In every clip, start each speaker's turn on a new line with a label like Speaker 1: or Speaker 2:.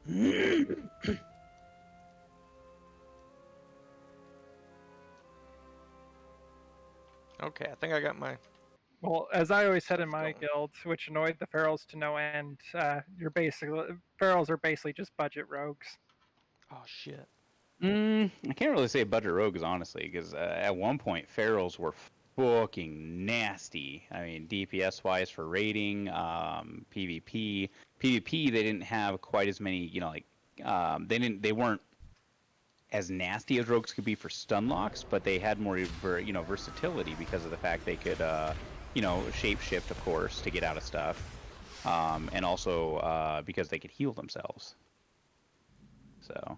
Speaker 1: Okay, I think I got my.
Speaker 2: Well, as I always said in
Speaker 1: Stuff
Speaker 2: my
Speaker 1: going.
Speaker 2: guild, which annoyed the ferals to no end, you're basically ferals are basically just budget rogues.
Speaker 1: Oh shit.
Speaker 3: I can't really say budget rogues, honestly, because at one point, ferals were fucking nasty. I mean, DPS wise for raiding, PvP. PvP, they didn't have quite as many, they weren't as nasty as rogues could be for stun locks, but they had more, versatility because of the fact they could, shapeshift, of course, to get out of stuff, and also because they could heal themselves. So.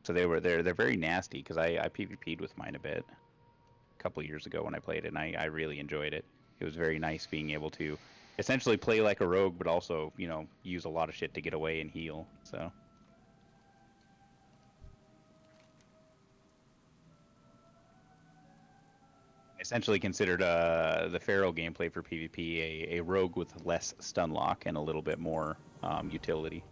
Speaker 3: So they're very nasty because I PvP'd with mine a bit a couple years ago when I played it, and I really enjoyed it. It was very nice being able to essentially play like a rogue, but also use a lot of shit to get away and heal. So essentially considered the Pharaoh gameplay for PvP a rogue with less stun lock and a little bit more utility.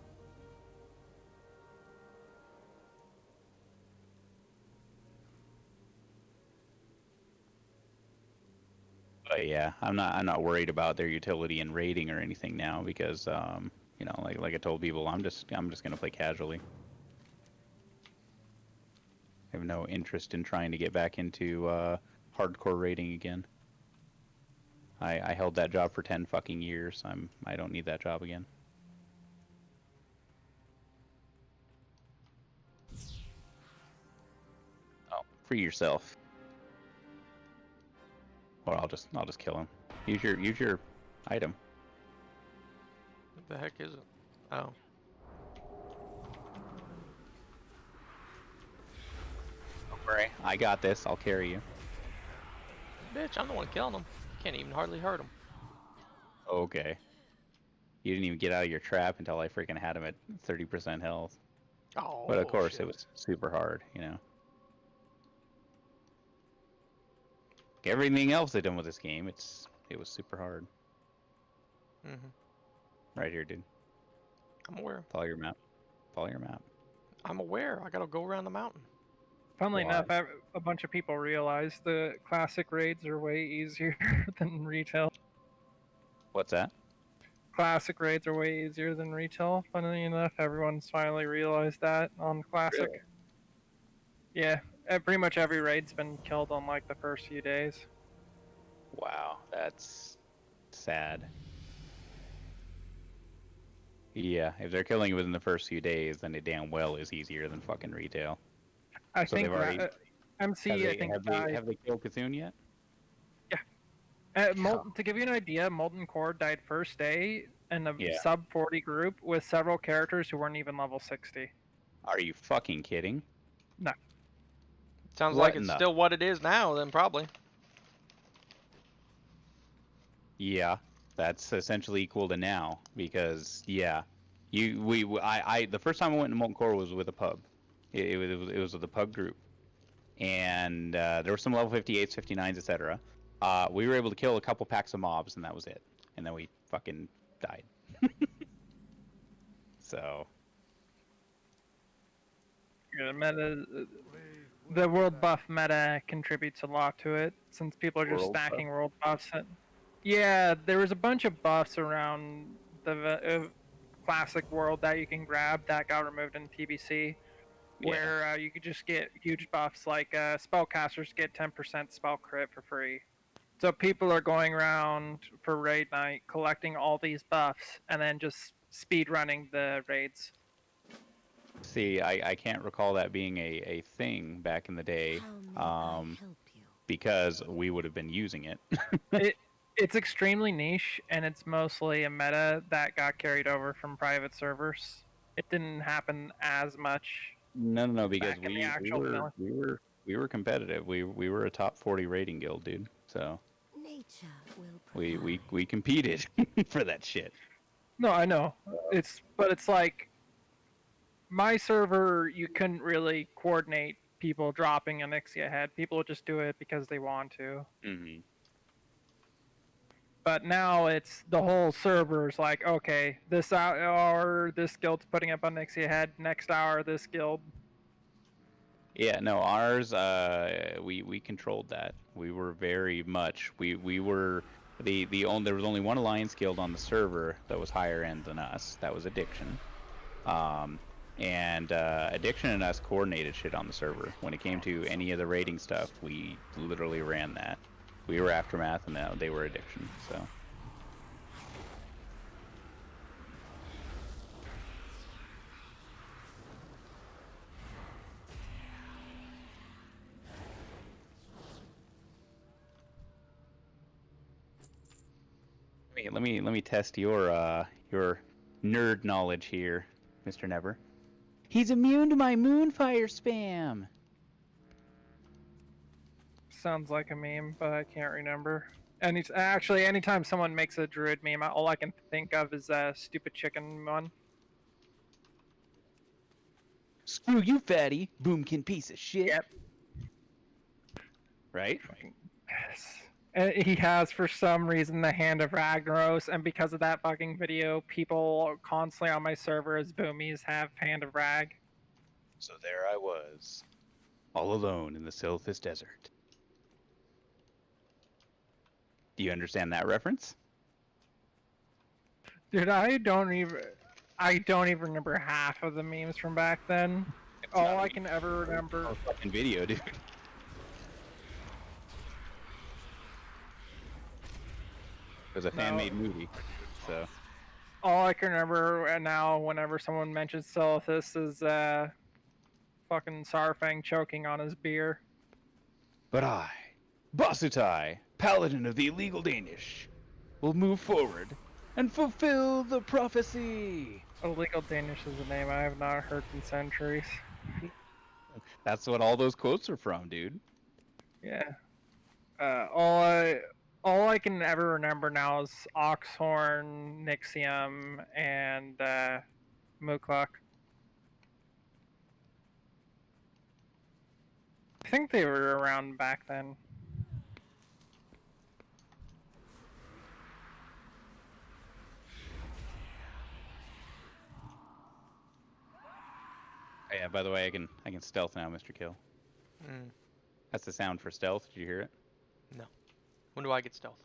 Speaker 3: But yeah, I'm not worried about their utility in raiding or anything now because like I told people, I'm just gonna play casually. I have no interest in trying to get back into hardcore raiding again. I held that job for 10 fucking years. I don't need that job again. Oh, free yourself. Or I'll just kill him. Use your item.
Speaker 1: What the heck is it? Oh.
Speaker 3: Don't worry, I got this. I'll carry you.
Speaker 1: Bitch, I'm the one killing him. Can't even hardly hurt him.
Speaker 3: Okay. You didn't even get out of your trap until I freaking had him at 30% health.
Speaker 1: Oh.
Speaker 3: But of course,
Speaker 1: shit.
Speaker 3: it was super hard, Everything else they've done with this game, it was super hard. Right here, dude.
Speaker 1: I'm aware.
Speaker 3: Follow your map. Follow your map.
Speaker 1: I'm aware. I gotta go around the mountain.
Speaker 2: Funnily enough, a bunch of people realize the classic raids are way easier than retail.
Speaker 3: What's that?
Speaker 2: Classic raids are way easier than retail. Funnily enough, everyone's finally realized that on classic.
Speaker 3: Really?
Speaker 2: Yeah, pretty much every raid's been killed on like the first few days.
Speaker 3: Wow, that's sad. Yeah, if they're killing it within the first few days, then it damn well is easier than fucking retail.
Speaker 2: I
Speaker 3: So
Speaker 2: think
Speaker 3: they've already-
Speaker 2: MC, I think
Speaker 3: have they killed Cthulhu yet?
Speaker 2: To give you an idea, Molten Core died first day in a
Speaker 3: Yeah.
Speaker 2: sub 40 group with several characters who weren't even level 60.
Speaker 3: Are you fucking kidding?
Speaker 2: No.
Speaker 1: Sounds
Speaker 3: What
Speaker 1: like
Speaker 3: in
Speaker 1: it's
Speaker 3: the-
Speaker 1: still what it is now, then probably.
Speaker 3: Yeah, that's essentially equal to now because the first time I went to Molten Core was with a pub. It was with a pub group, and there were some level 58s, 59s, etc. We were able to kill a couple packs of mobs, and that was it. And then we fucking died. So.
Speaker 2: The world buff meta contributes a lot to it, since people are just
Speaker 3: World
Speaker 2: stacking world buffs. Yeah, there was a bunch of buffs around the classic world that you can grab that got removed in TBC, where you could just get huge buffs, like spellcasters get 10% spell crit for free. So people are going around for raid night, collecting all these buffs, and then just speed running the raids.
Speaker 3: See, I can't recall that being a thing back in the day, because we would have been using it.
Speaker 2: It's extremely niche, and it's mostly a meta that got carried over from private servers. It didn't happen as much.
Speaker 3: No, because
Speaker 2: back in the actual mill.
Speaker 3: we were competitive. We were a top 40 rating guild, dude. So we competed for that shit.
Speaker 2: No, I know. But it's like my server, you couldn't really coordinate people dropping an Ixia head. People would just do it because they want to.
Speaker 3: Mm-hmm.
Speaker 2: But now it's the whole server's like, okay, this hour this guild's putting up on Nixie Head, next hour this guild.
Speaker 3: Yeah, no, ours, we controlled that. We were very much, we were the only, there was only one Alliance guild on the server that was higher end than us. That was Addiction. And Addiction and us coordinated shit on the server. When it came to any of the raiding stuff, we literally ran that. We were Aftermath, and now they were Addiction. So. Let me test your nerd knowledge here, Mr. Never. He's immune to my Moonfire spam.
Speaker 2: Sounds like a meme, but I can't remember. Actually, anytime someone makes a druid meme, all I can think of is a stupid chicken one.
Speaker 3: Screw you, fatty, boomkin piece of shit.
Speaker 2: Yep.
Speaker 3: Right?
Speaker 2: Yes. And he has, for some reason, the Hand of Ragnaros, and because of that fucking video, people constantly on my server as boomies have Hand of Rag.
Speaker 3: So there I was, all alone in the Silphus Desert. Do you understand that reference?
Speaker 2: Dude, I don't even remember half of the memes from back then. All I can ever remember.
Speaker 3: Oh, fucking video, dude. It was a fan-made movie, so.
Speaker 2: All I can remember now, whenever someone mentions Silphus, is fucking Sarfang choking on his beer.
Speaker 3: But I, Basutai, paladin of the illegal Danish, will move forward and fulfill the prophecy.
Speaker 2: Illegal Danish is a name I have not heard in centuries.
Speaker 3: That's what all those quotes are from, dude.
Speaker 2: Yeah. All I can ever remember now is Oxhorn, Nixium, and Mukluk. I think they were around back then.
Speaker 3: Oh, yeah, by the way, I can stealth now, Mr. Kill.
Speaker 1: Mm.
Speaker 3: That's the sound for stealth. Did you hear it?
Speaker 1: No. When do I get stealth?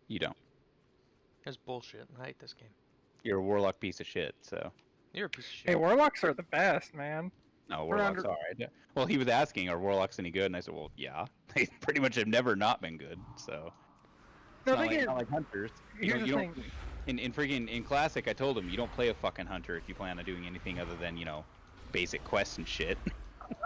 Speaker 3: You don't.
Speaker 1: That's bullshit. I hate this game.
Speaker 3: You're a warlock piece of shit, so.
Speaker 1: You're a piece of shit.
Speaker 2: Hey, Warlocks are the best, man.
Speaker 3: No,
Speaker 2: We're
Speaker 3: warlocks
Speaker 2: under-
Speaker 3: are. Well, he was asking, are warlocks any good? And I said, well, yeah. They pretty much have never not been good, so. It's
Speaker 2: No,
Speaker 3: not,
Speaker 2: they
Speaker 3: like,
Speaker 2: get.
Speaker 3: not like hunters.
Speaker 2: Here's the thing.
Speaker 3: In Classic, I told him, you don't play a fucking hunter if you plan on doing anything other than, you know, basic quests and shit.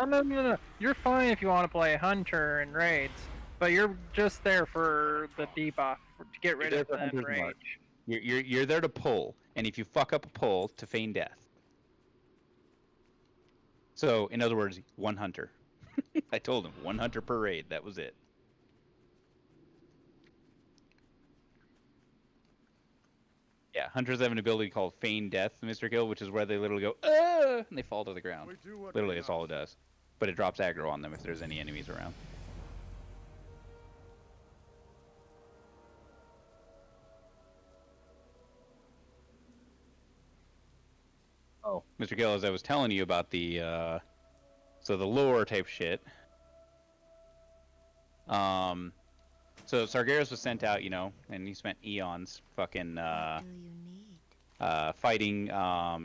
Speaker 2: No. You're fine if you want to play Hunter and raids, but you're just there for the debuff to get rid
Speaker 3: You're
Speaker 2: of
Speaker 3: there for
Speaker 2: the
Speaker 3: Hunter's
Speaker 2: rage.
Speaker 3: Mark. You're there to pull, and if you fuck up a pull, to feign death. So, in other words, one hunter. I told him, one hunter per raid, that was it. Yeah, hunters have an ability called feign death, Mr. Kill, which is where they literally go, and they fall to the ground. Literally, that's all it does. But it drops aggro on them if there's any enemies around. Oh, Mr. Gill, as I was telling you about the, so the lore type shit. So Sargeras was sent out, you know, and he spent eons fucking, fighting,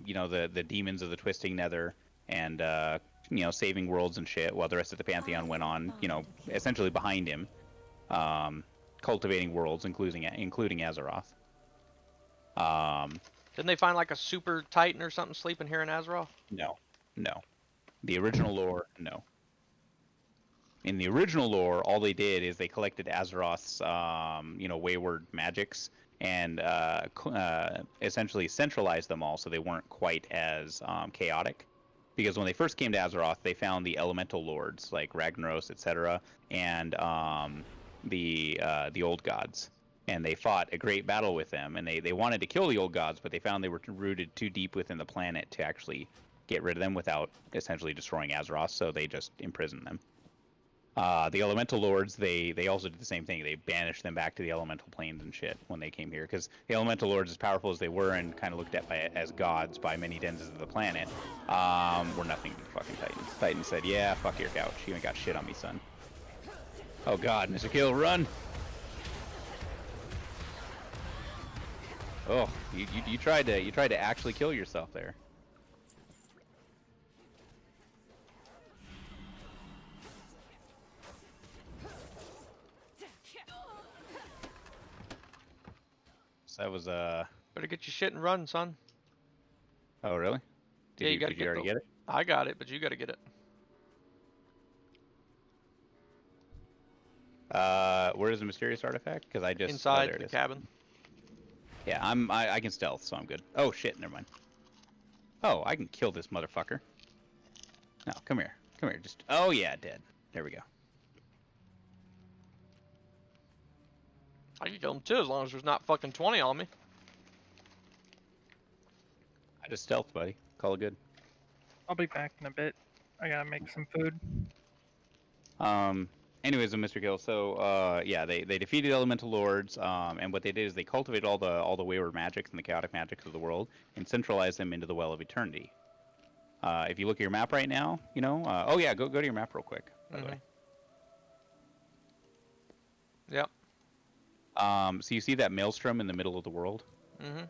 Speaker 3: you know, the demons of the Twisting Nether and, you know, saving worlds and shit, while the rest of the Pantheon went on, you know, essentially behind him, cultivating worlds, including Azeroth.
Speaker 1: Didn't they find like a super titan or something sleeping here in Azeroth?
Speaker 3: No. The original lore, no. In the original lore, all they did is they collected Azeroth's, you know, wayward magics and essentially centralized them all so they weren't quite as chaotic. Because when they first came to Azeroth, they found the elemental lords like Ragnaros, etc., and the old gods. And they fought a great battle with them, and they wanted to kill the old gods, but they found they were rooted too deep within the planet to actually get rid of them without essentially destroying Azeroth, so they just imprisoned them. The Elemental Lords, they also did the same thing. They banished them back to the Elemental Planes and shit when they came here, because the Elemental Lords, as powerful as they were and kind of looked at as gods by many denizens of the planet, were nothing to fucking Titans. Titans said, yeah, fuck your couch. You ain't got shit on me, son. Oh god, Mr. Kill, run! Oh, you tried to actually kill yourself there. So that was
Speaker 1: Better get your shit and run, son.
Speaker 3: Oh really?
Speaker 1: Yeah, you gotta
Speaker 3: did you already get it?
Speaker 1: I got it, but you gotta get it.
Speaker 3: Where is the mysterious artifact? Because I just
Speaker 1: Inside
Speaker 3: there it
Speaker 1: the
Speaker 3: is.
Speaker 1: cabin.
Speaker 3: Yeah, I can stealth, so I'm good. Oh shit, never mind. Oh, I can kill this motherfucker. No, come here. Come here. Just oh yeah, dead. There we go.
Speaker 1: I can kill him too, as long as there's not fucking 20 on me.
Speaker 3: I just stealth, buddy. Call it good.
Speaker 2: I'll be back in a bit. I gotta make some food.
Speaker 3: Anyways, Mr. Gill. So, yeah, they defeated Elemental Lords, and what they did is they cultivated all the wayward magics and the chaotic magics of the world, and centralized them into the Well of Eternity. If you look at your map right now, you know. Oh yeah, go to your map real quick. By the way.
Speaker 1: Yep.
Speaker 3: So you see that maelstrom in the middle of the world?
Speaker 1: Mm-hmm.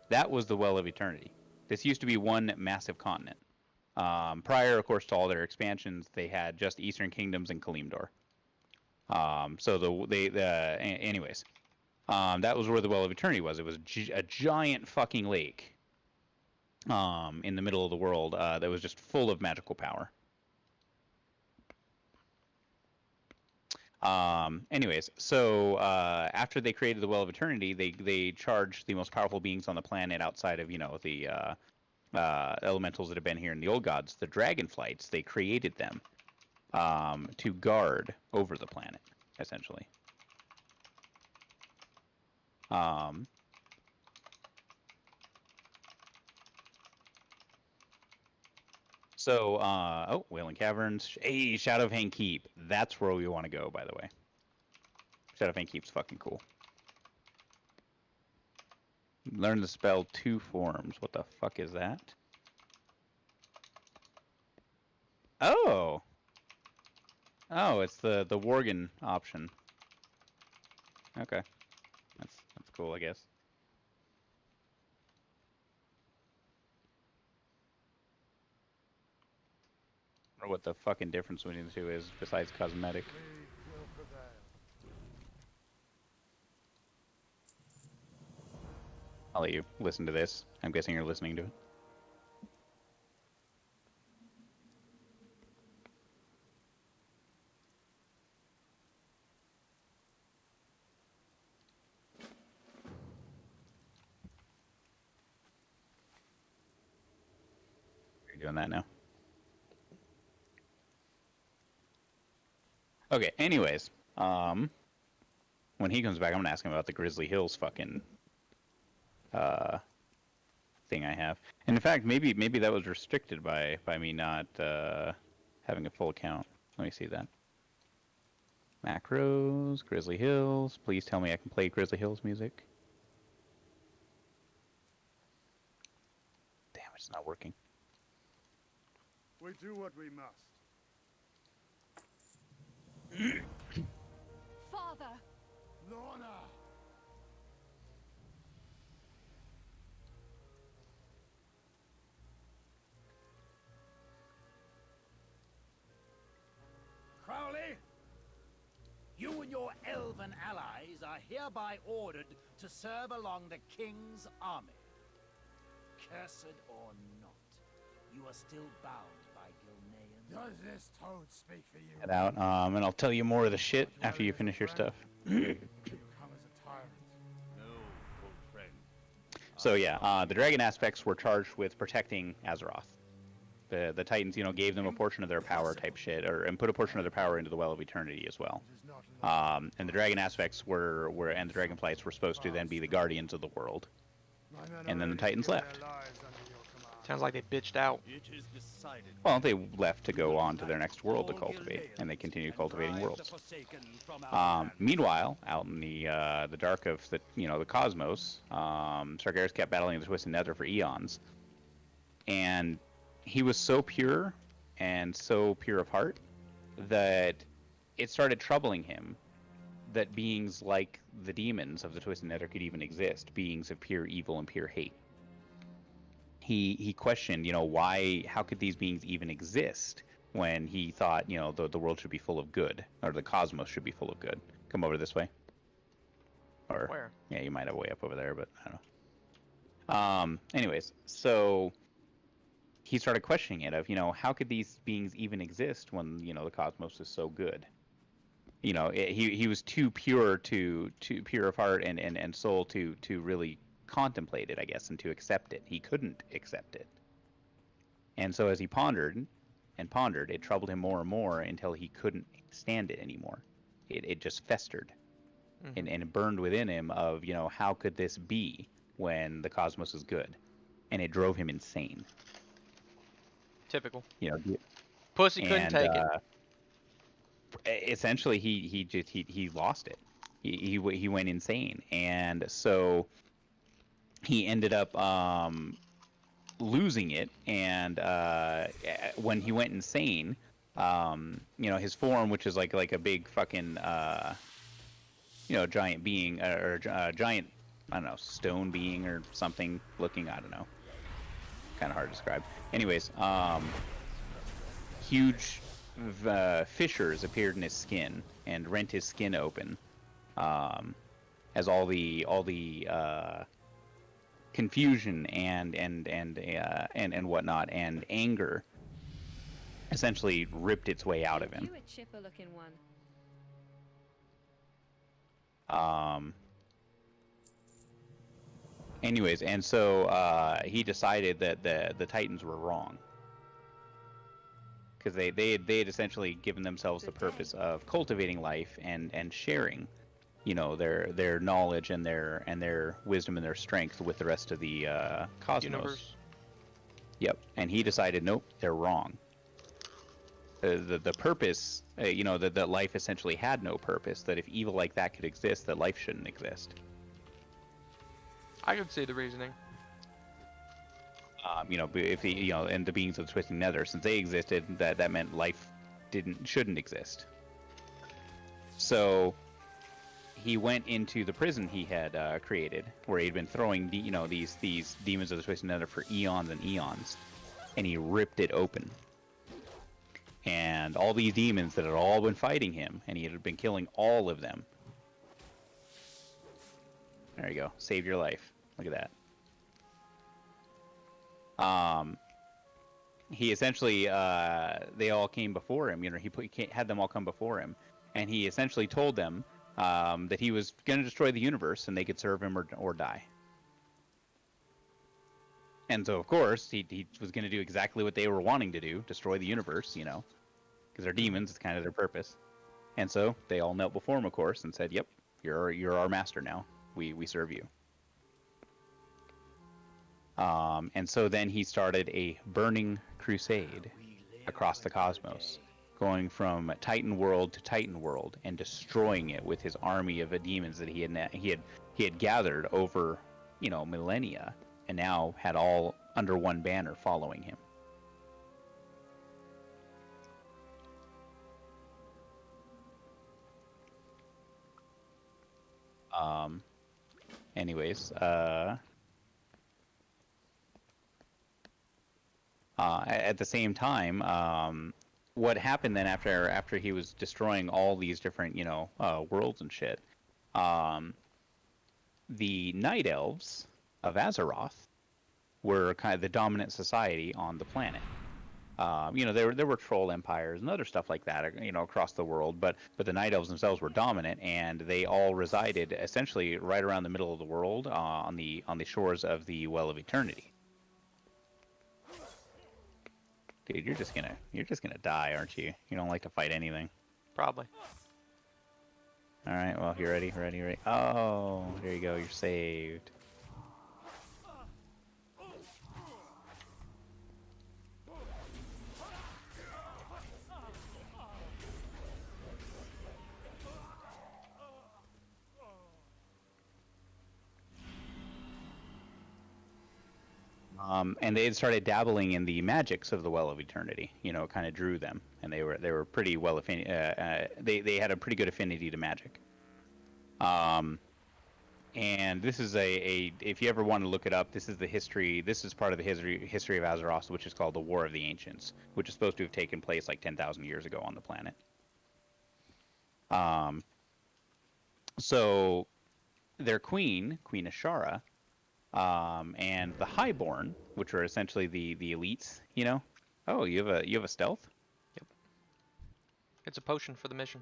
Speaker 3: That was the Well of Eternity. This used to be one massive continent. Prior, of course, to all their expansions, they had just Eastern Kingdoms and Kalimdor. Anyways, that was where the Well of Eternity was. It was a giant fucking lake in the middle of the world that was just full of magical power. Anyways, so after they created the Well of Eternity, they charged the most powerful beings on the planet outside of, you know, the elementals that have been here in the old gods, the Dragonflights. They created them to guard over the planet, essentially. Oh, Wailing Caverns. Hey, Shadow of Hang Keep. That's where we want to go, by the way. Shadow of Hang Keep's fucking cool. Learn the spell 2 forms. What the fuck is that? Oh! Oh, it's the Worgen option. Okay. That's cool, I guess. Or what the fucking difference between the two is, besides cosmetic. I'll let you listen to this. I'm guessing you're listening to it. You're doing that now. Okay, anyways, when he comes back, I'm gonna ask him about the Grizzly Hills fucking thing I have. And in fact, maybe that was restricted by me not having a full account. Let me see that. Macros, Grizzly Hills. Please tell me I can play Grizzly Hills music. Damn, it's not working.
Speaker 4: We do what we must.
Speaker 5: Father!
Speaker 4: Lorna! Crowley! You and your elven allies are hereby ordered to serve along the King's army. Cursed or not, you are still bound by Gilnean. Does this toad speak for you?
Speaker 3: Head out, and I'll tell you more of the shit after you finish your stuff.
Speaker 4: You come as a tyrant. No, old friend.
Speaker 3: So yeah, the dragon aspects were charged with protecting Azeroth. The Titans, you know, gave them a portion of their power type shit, and put a portion of their power into the Well of Eternity as well. And the dragon aspects and the dragonflights were supposed to then be the guardians of the world. And then the Titans left.
Speaker 1: Sounds like they bitched out.
Speaker 4: It is decided.
Speaker 3: Well, they left to go on to their next world to cultivate, and they continue cultivating worlds. Meanwhile, out in the dark of the the cosmos, Sargeras kept battling the Twisted Nether for eons, and he was so pure and so pure of heart that it started troubling him that beings like the demons of the Twisted Nether could even exist, beings of pure evil and pure hate. He questioned, how could these beings even exist when he thought, the world should be full of good, or the cosmos should be full of good. Come over this way. Or,
Speaker 1: Where?
Speaker 3: yeah, you might have way up over there, but I don't know. Anyways, so he started questioning it of, how could these beings even exist when, the cosmos is so good? He was too pure too pure of heart and soul to really contemplate it, I guess, and to accept it. He couldn't accept it. And so as he pondered and pondered, it troubled him more and more until he couldn't stand it anymore. It just festered and it burned within him of, how could this be when the cosmos is good? And it drove him insane.
Speaker 1: Typical.
Speaker 3: You know,
Speaker 1: Pussy couldn't take it.
Speaker 3: Essentially, he lost it. He went insane, and so he ended up losing it. And when he went insane, his form, which is like a big fucking giant being or giant, I don't know, stone being or something looking, I don't know, kind of hard to describe. Anyways, huge fissures appeared in his skin and rent his skin open, as all the confusion and whatnot and anger essentially ripped its way out of him.
Speaker 5: You a chipper looking one.
Speaker 3: Anyways, and so he decided that the Titans were wrong, because they had essentially given themselves the purpose of cultivating life and sharing, their knowledge and their wisdom and their strength with the rest of the cosmos.
Speaker 1: Universe.
Speaker 3: Yep, and he decided, nope, they're wrong. The purpose, that life essentially had no purpose. That if evil like that could exist, that life shouldn't exist.
Speaker 1: I could see the reasoning.
Speaker 3: If and the beings of the Twisted Nether, since they existed, that meant life shouldn't exist. So he went into the prison he had created, where he'd been throwing these demons of the Twisted Nether for eons and eons, and he ripped it open. And all these demons that had all been fighting him, and he had been killing all of them. There you go, saved your life. Look at that. He essentially, they all came before him. He had them all come before him, and he essentially told them that he was going to destroy the universe, and they could serve him or die. And so, of course, he was going to do exactly what they were wanting to do: destroy the universe. Because they're demons, it's kind of their purpose. And so they all knelt before him, of course, and said, "Yep, you're our master now. We serve you." And so then he started a burning crusade across the cosmos, going from Titan world to Titan world and destroying it with his army of demons that he had gathered over, millennia, and now had all under one banner following him. Anyways, at the same time, what happened then after he was destroying all these different, worlds and shit, the Night Elves of Azeroth were kind of the dominant society on the planet. There were troll empires and other stuff like that, across the world, but the Night Elves themselves were dominant, and they all resided essentially right around the middle of the world, on the shores of the Well of Eternity. Dude, you're just gonna die, aren't you? You don't like to fight anything.
Speaker 1: Probably.
Speaker 3: All right, well, you ready? Oh, there you go. You're saved. And they had started dabbling in the magics of the Well of Eternity. You know, it kind of drew them, and they were pretty well they had a pretty good affinity to magic. And this is if you ever want to look it up, this is the history. This is part of the history of Azeroth, which is called the War of the Ancients, which is supposed to have taken place like 10,000 years ago on the planet. So their queen Ashara, and the Highborn, which are essentially the elites, you know. Oh, you have a stealth?
Speaker 1: Yep. It's a potion for the mission.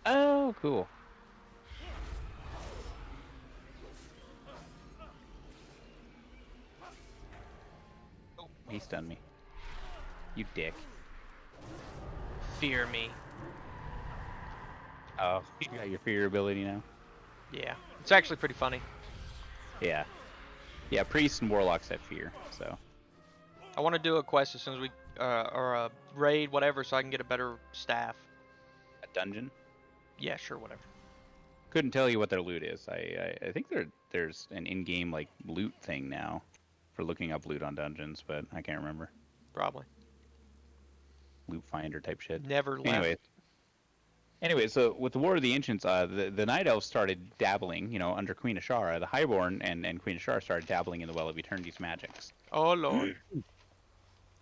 Speaker 3: Oh, cool. Oh, he stunned me. You dick.
Speaker 1: Fear me.
Speaker 3: Oh, you got your fear ability now?
Speaker 1: Yeah. It's actually pretty funny.
Speaker 3: Yeah. Yeah, priests and warlocks have fear, so.
Speaker 1: I want to do a quest as soon as we, or a raid, whatever, so I can get a better staff.
Speaker 3: A dungeon?
Speaker 1: Yeah, sure, whatever.
Speaker 3: Couldn't tell you what their loot is. I think there's an in-game like loot thing now for looking up loot on dungeons, but I can't remember.
Speaker 1: Probably.
Speaker 3: Loot finder type shit.
Speaker 1: Never left.
Speaker 3: Anyway, so with the War of the Ancients, the Night Elves started dabbling, you know, under Queen Ashara. The Highborn and Queen Ashara started dabbling in the Well of Eternity's magics.
Speaker 1: Oh lord.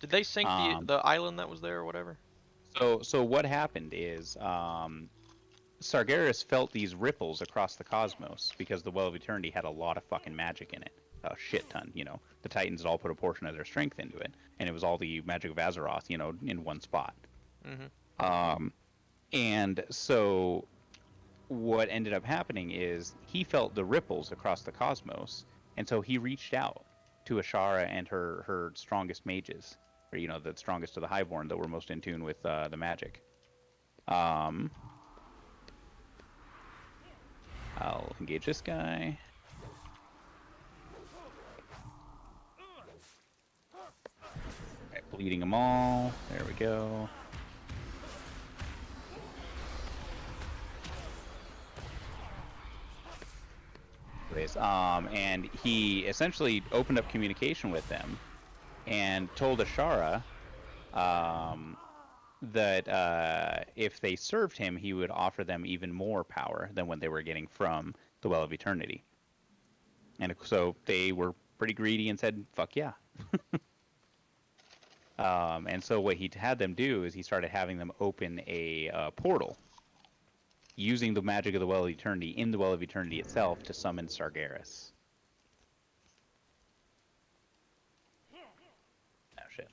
Speaker 1: Did they sink the island that was there or whatever?
Speaker 3: So what happened is Sargeras felt these ripples across the cosmos because the Well of Eternity had a lot of fucking magic in it. A shit ton, you know. The Titans had all put a portion of their strength into it, and it was all the magic of Azeroth, you know, in one spot.
Speaker 1: Mm-hmm.
Speaker 3: And so what ended up happening is he felt the ripples across the cosmos, and so he reached out to Ashara and her strongest mages, or, you know, the strongest of the Highborn that were most in tune with the magic. I'll engage this guy. Okay, bleeding them all. There we go. And he essentially opened up communication with them and told Ashara that if they served him, he would offer them even more power than what they were getting from the Well of Eternity. And so they were pretty greedy and said, fuck yeah. And so what he had them do is he started having them open a portal using the magic of the Well of Eternity in the Well of Eternity itself to summon Sargeras. Oh shit.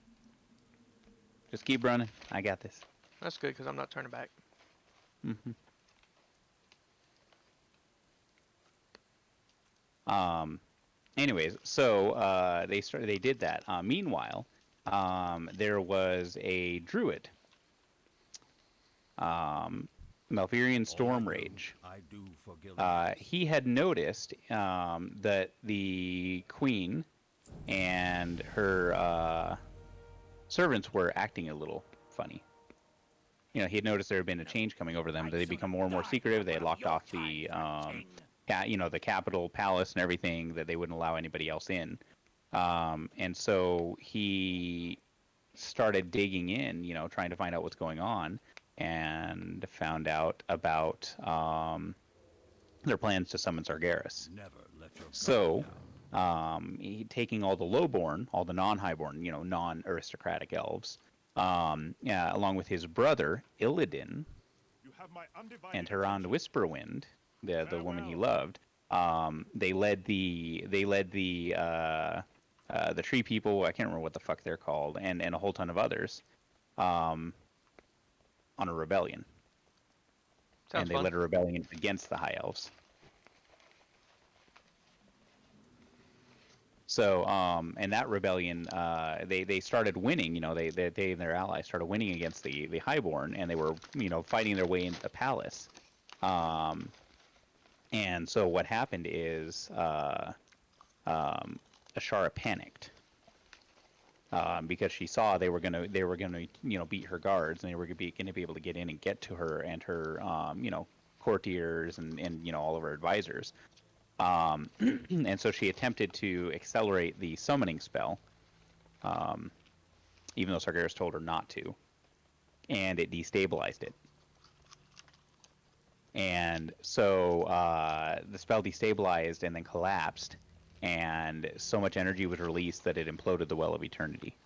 Speaker 3: Just keep running. I got this.
Speaker 1: That's good, because I'm not turning back.
Speaker 3: Anyways, so they did that. Meanwhile, there was a druid. Malfurion Stormrage. He had noticed that the queen and her servants were acting a little funny. You know, he had noticed there had been a change coming over them. They become more and more secretive. They had locked off the, the capital palace and everything, that they wouldn't allow anybody else in. And so he started digging in, you know, trying to find out what's going on, and found out about their plans to summon Sargeras. So, taking all the lowborn, all the non-highborn, you know, non-aristocratic elves, along with his brother Illidan and Haran the Whisperwind, the woman he loved, they led the tree people. I can't remember what the fuck they're called, and a whole ton of others, on a rebellion.
Speaker 1: Sounds
Speaker 3: and they
Speaker 1: fun.
Speaker 3: led a rebellion against the High Elves. So, and that rebellion, they started winning. You know, they and their allies started winning against the Highborn, and they were, you know, fighting their way into the palace. And so what happened is Ashara panicked. Because she saw they were gonna you know, beat her guards, and they were gonna be able to get in and get to her and her you know, courtiers and you know, all of her advisors. And so she attempted to accelerate the summoning spell, even though Sargeras told her not to, and it destabilized it. And so the spell destabilized and then collapsed, and so much energy was released that it imploded the Well of Eternity.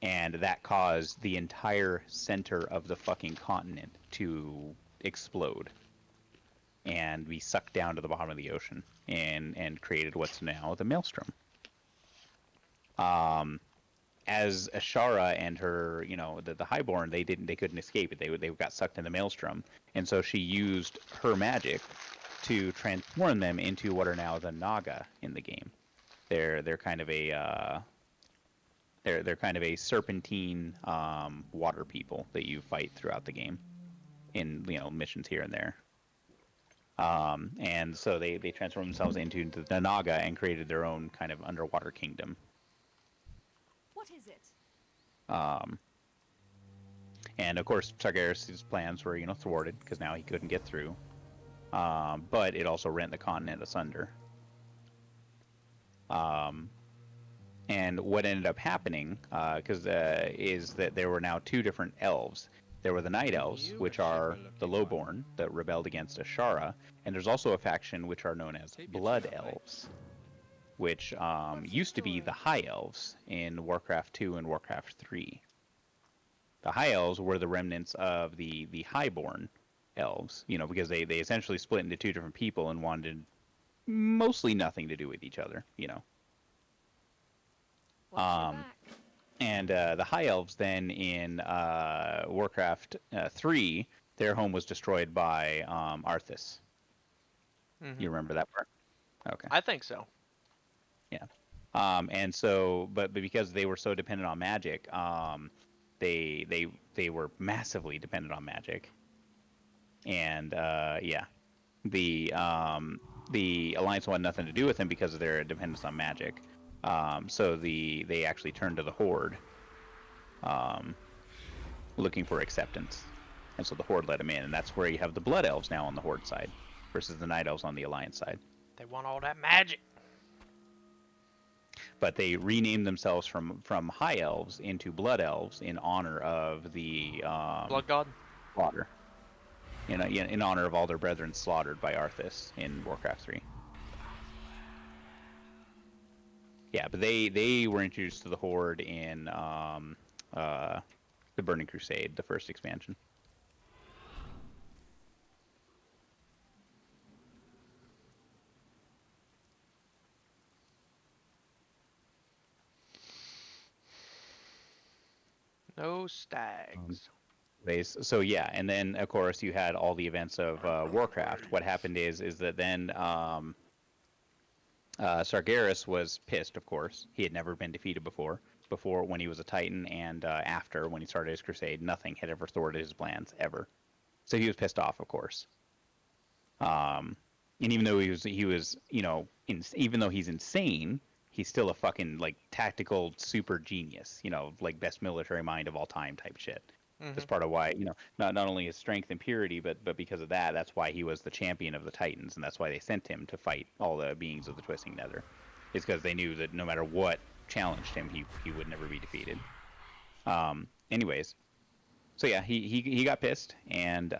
Speaker 3: And that caused the entire center of the fucking continent to explode and be sucked down to the bottom of the ocean and created what's now the Maelstrom. As Ashara and her, the Highborn, they couldn't escape it. They got sucked in the Maelstrom, and so she used her magic to transform them into what are now the Naga in the game. They're kind of a they're kind of a serpentine water people that you fight throughout the game in missions here and there. And so they transformed themselves into the Naga and created their own kind of underwater kingdom.
Speaker 5: What is it?
Speaker 3: And of course Sargeras' plans were thwarted because now he couldn't get through. But it also rent the continent asunder. And what ended up happening, is that there were now two different elves. There were the Night Elves, which are the Lowborn that rebelled against Ashara, and there's also a faction which are known as Blood Elves, which used to be the High Elves in Warcraft 2 and Warcraft 3. The High Elves were the remnants of the Highborn Elves, because they essentially split into two different people and wanted mostly nothing to do with each other, And the High Elves then in Warcraft 3, their home was destroyed by Arthas.
Speaker 1: Mm-hmm.
Speaker 3: You remember that part? Okay.
Speaker 1: I think so.
Speaker 3: Yeah. And so, but because they were so dependent on magic, they were massively dependent on magic. And the Alliance wanted nothing to do with them because of their dependence on magic. So they actually turned to the Horde, looking for acceptance, and so the Horde let them in, and that's where you have the Blood Elves now on the Horde side, versus the Night Elves on the Alliance side.
Speaker 1: They want all that magic.
Speaker 3: But they renamed themselves from High Elves into Blood Elves in honor of the
Speaker 1: Blood God.
Speaker 3: slaughter, in honor of all their brethren slaughtered by Arthas in Warcraft 3. Yeah, but they were introduced to the Horde in the Burning Crusade, the first expansion.
Speaker 1: No stags.
Speaker 3: So yeah, and then of course you had all the events of Warcraft. What happened is that then Sargeras was pissed, of course. He had never been defeated before when he was a Titan, and after, when he started his crusade, nothing had ever thwarted his plans, ever. So he was pissed off, of course. And even though even though he's insane, he's still a fucking, tactical super genius, best military mind of all time type shit.
Speaker 1: Mm-hmm.
Speaker 3: That's part of why, not only his strength and purity, but because of that's why he was the champion of the Titans, and that's why they sent him to fight all the beings of the Twisting Nether. It's because they knew that no matter what challenged him, he would never be defeated. Anyways, so yeah, he got pissed, and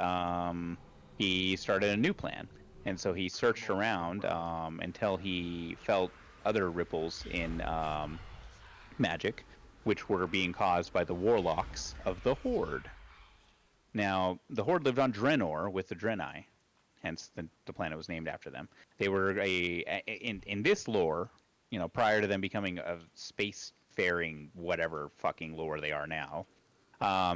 Speaker 3: he started a new plan. And so he searched around until he felt other ripples in magic, which were being caused by the warlocks of the Horde. Now, the Horde lived on Draenor with the Draenei, hence the planet was named after them. They were in this lore, prior to them becoming a space-faring whatever fucking lore they are now,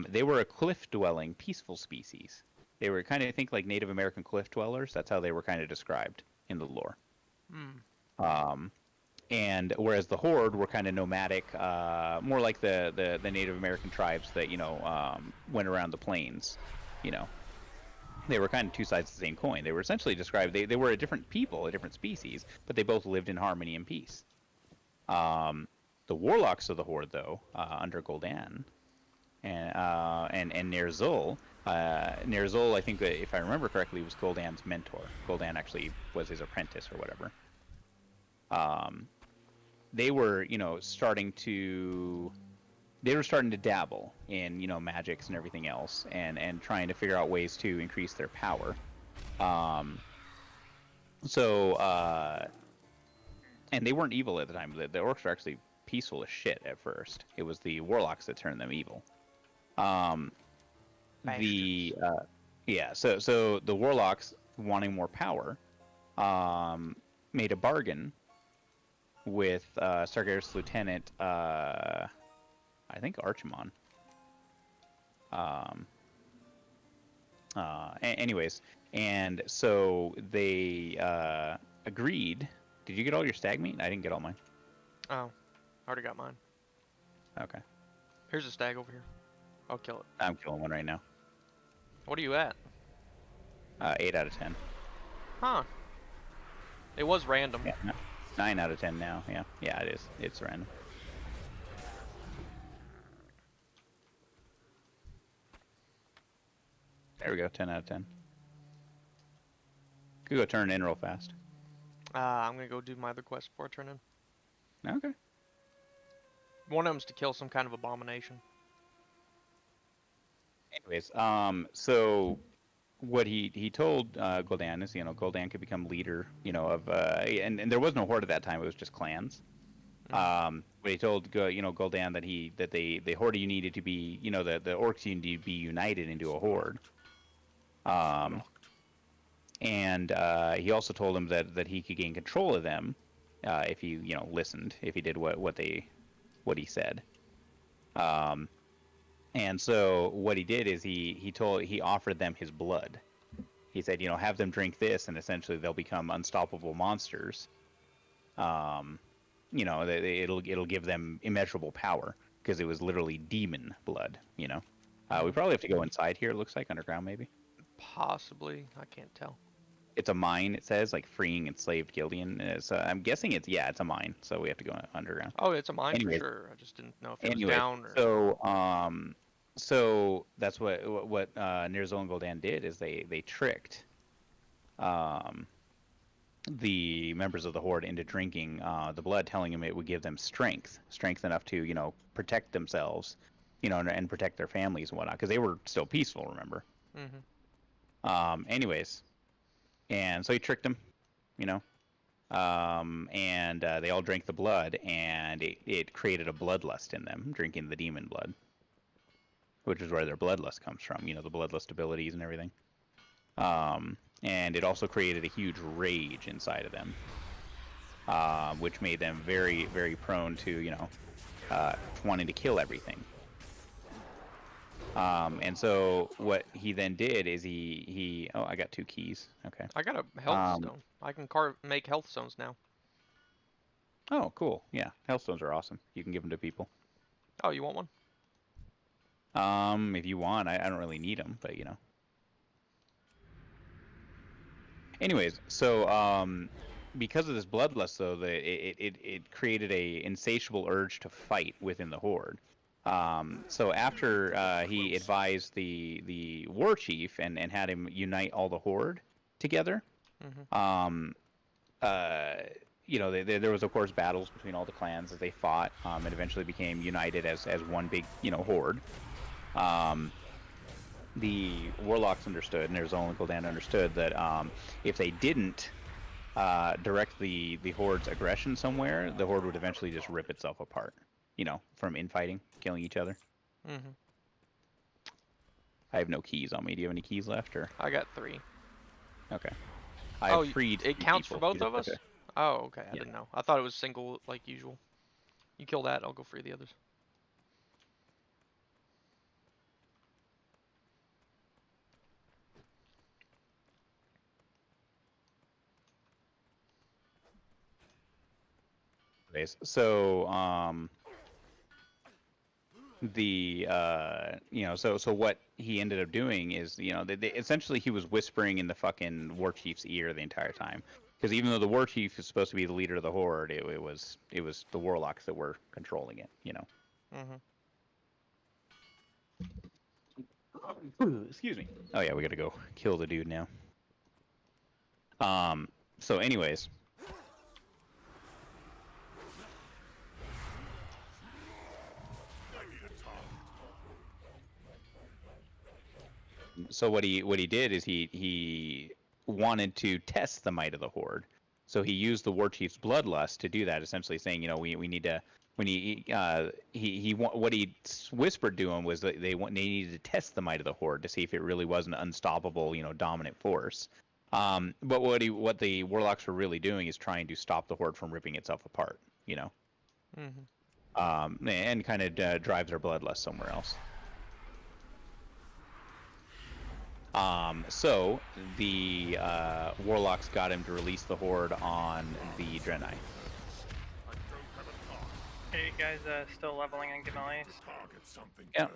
Speaker 3: they were a cliff-dwelling, peaceful species. They were kind of, think like Native American cliff dwellers. That's how they were kind of described in the lore. And whereas the Horde were kind of nomadic, more like the Native American tribes that went around the plains, they were kind of two sides of the same coin. They were essentially described. They were a different people, a different species, but they both lived in harmony and peace. The warlocks of the Horde, though, under Gul'dan and Ner'zhul, Ner'zhul, I think that if I remember correctly, was Gul'dan's mentor. Gul'dan actually was his apprentice or whatever. They were, starting to dabble in, magics and everything else, and trying to figure out ways to increase their power. And they weren't evil at the time. The orcs were actually peaceful as shit at first. It was the warlocks that turned them evil. So the warlocks, wanting more power, made a bargain with Sarger's lieutenant, I think Archimonde. Anyways, and so they agreed. Did you get all your stag meat? I didn't get all mine.
Speaker 1: Oh, I already got mine.
Speaker 3: Okay.
Speaker 1: Here's a stag over here. I'll kill it.
Speaker 3: I'm killing one right now.
Speaker 1: What are you at?
Speaker 3: 8 out of 10.
Speaker 1: Huh. It was random.
Speaker 3: Yeah, 9 out of 10 now. Yeah, it is. It's random. There we go. 10 out of 10. Could go turn it in real fast.
Speaker 1: I'm gonna go do my other quest before I turn in.
Speaker 3: Okay.
Speaker 1: One of them's to kill some kind of abomination.
Speaker 3: Anyways, so what he told Gul'dan is, Gul'dan could become leader, of and there was no horde at that time. It was just clans. But he told Gul'dan that the horde you needed to be, the orcs you needed to be united into a horde. And he also told him that he could gain control of them if he listened, if he did what he said. And so what he did is he offered them his blood. He said, have them drink this, and essentially they'll become unstoppable monsters. It'll give them immeasurable power because it was literally demon blood. We probably have to go inside here. It looks like underground, maybe.
Speaker 1: Possibly. I can't tell.
Speaker 3: It's a mine. It says like freeing enslaved Gillian. So I'm guessing it's a mine. So we have to go underground.
Speaker 1: Oh, it's a mine
Speaker 3: Anyways.
Speaker 1: for sure. I just didn't know if it was down or.
Speaker 3: So that's what Ner'zhul and Gul'dan did is they tricked the members of the horde into drinking the blood, telling them it would give them strength enough to protect themselves, and protect their families and whatnot, because they were still peaceful. Remember.
Speaker 1: Mm-hmm.
Speaker 3: Anyways, and so he tricked them, and they all drank the blood, and it created a bloodlust in them, drinking the demon blood. Which is where their bloodlust comes from, the bloodlust abilities and everything. And it also created a huge rage inside of them, which made them very, very prone to, wanting to kill everything. And so what he then did is oh, I got 2 keys. Okay.
Speaker 1: I got a health stone. I can make health stones now.
Speaker 3: Oh, cool. Yeah, health stones are awesome. You can give them to people.
Speaker 1: Oh, you want one?
Speaker 3: If you want, I don't really need them, but Anyways, so because of this bloodlust, though, it created a insatiable urge to fight within the horde. So after he advised the war chief and had him unite all the horde together,
Speaker 1: Mm-hmm.
Speaker 3: there was of course battles between all the clans as they fought, and eventually became united as one big horde. The warlocks understood, and Ner'zhul and Gul'dan understood that if they didn't direct the horde's aggression somewhere, the horde would eventually just rip itself apart, from infighting, killing each other.
Speaker 1: Mm-hmm.
Speaker 3: I have no keys on me. Do you have any keys left, or?
Speaker 1: I got 3.
Speaker 3: Okay.
Speaker 1: Oh,
Speaker 3: I've freed
Speaker 1: it counts for
Speaker 3: people.
Speaker 1: both of us?
Speaker 3: Okay.
Speaker 1: Oh, okay. I
Speaker 3: Yeah.
Speaker 1: didn't know. I thought it was single like usual. You kill that, I'll go free the others.
Speaker 3: So, so what he ended up doing is, essentially he was whispering in the fucking war chief's ear the entire time. Because even though the war chief is supposed to be the leader of the horde, it was the warlocks that were controlling it,
Speaker 1: Mm-hmm.
Speaker 3: Excuse me. Oh yeah, we gotta go kill the dude now. So anyways. So what he did is he wanted to test the might of the Horde. So he used the War Chief's bloodlust to do that, essentially saying, you know, we need to what he whispered to him was that they needed to test the might of the Horde to see if it really was an unstoppable, you know, dominant force. But what the Warlocks were really doing is trying to stop the Horde from ripping itself apart, you know.
Speaker 1: Mm-hmm.
Speaker 3: And kind of drives their bloodlust somewhere else. So the Warlocks got him to release the Horde on the Draenei.
Speaker 2: Are you guys still leveling in Gnalis?
Speaker 3: Yeah.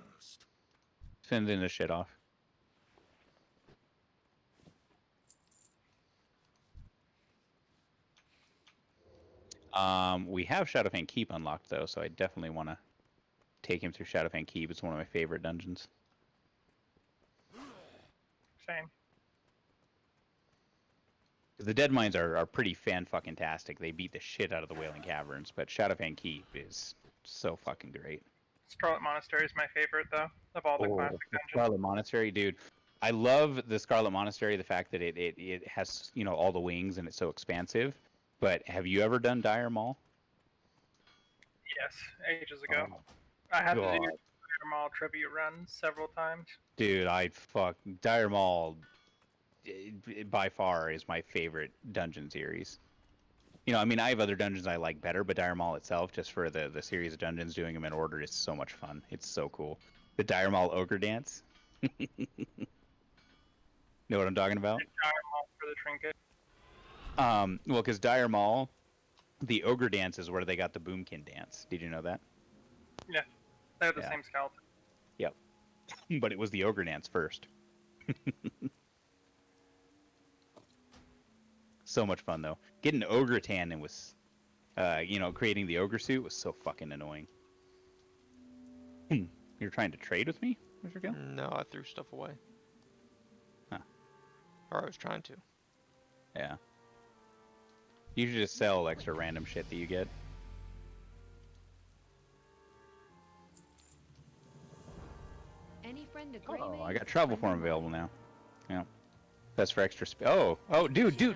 Speaker 3: Sending the shit off. We have Shadowfang Keep unlocked though, so I definitely want to take him through Shadowfang Keep. It's one of my favorite dungeons.
Speaker 2: Same.
Speaker 3: The Dead Mines are pretty fan-fucking-tastic. They beat the shit out of the Wailing Caverns, but Shadowfang Keep is so fucking great.
Speaker 2: Scarlet Monastery is my favorite, though, of all the classic dungeons.
Speaker 3: Scarlet Monastery, dude. I love the Scarlet Monastery, the fact that it has, you know, all the wings and it's so expansive. But have you ever done Dire Maul?
Speaker 2: Yes, ages ago. I had to do Dire Maul tribute runs several times.
Speaker 3: Dude, Dire Maul by far is my favorite dungeon series. You know, I mean, I have other dungeons I like better, but Dire Maul itself, just for the series of dungeons, doing them in order, is so much fun. It's so cool. The Dire Maul Ogre Dance. Know what I'm talking about?
Speaker 2: Dire Maul for the trinket.
Speaker 3: Well, because Dire Maul, the Ogre Dance is where they got the Boomkin Dance. Did you know that?
Speaker 2: Yeah, they have the same skeleton.
Speaker 3: Yep. But it was the Ogre Dance first. So much fun though. Getting Ogre Tan and was, you know, creating the Ogre suit was so fucking annoying. You're trying to trade with me, Mr. Gill?
Speaker 1: No, I threw stuff away.
Speaker 3: Huh.
Speaker 1: Or I was trying to.
Speaker 3: Yeah. You should just sell extra random shit that you get.
Speaker 5: Any friend of Grey
Speaker 3: Oh,
Speaker 5: Mane
Speaker 3: I got
Speaker 5: is a
Speaker 3: travel
Speaker 5: friend
Speaker 3: form
Speaker 5: of
Speaker 3: available
Speaker 5: mine.
Speaker 3: now. Yeah. That's for extra oh, dude, you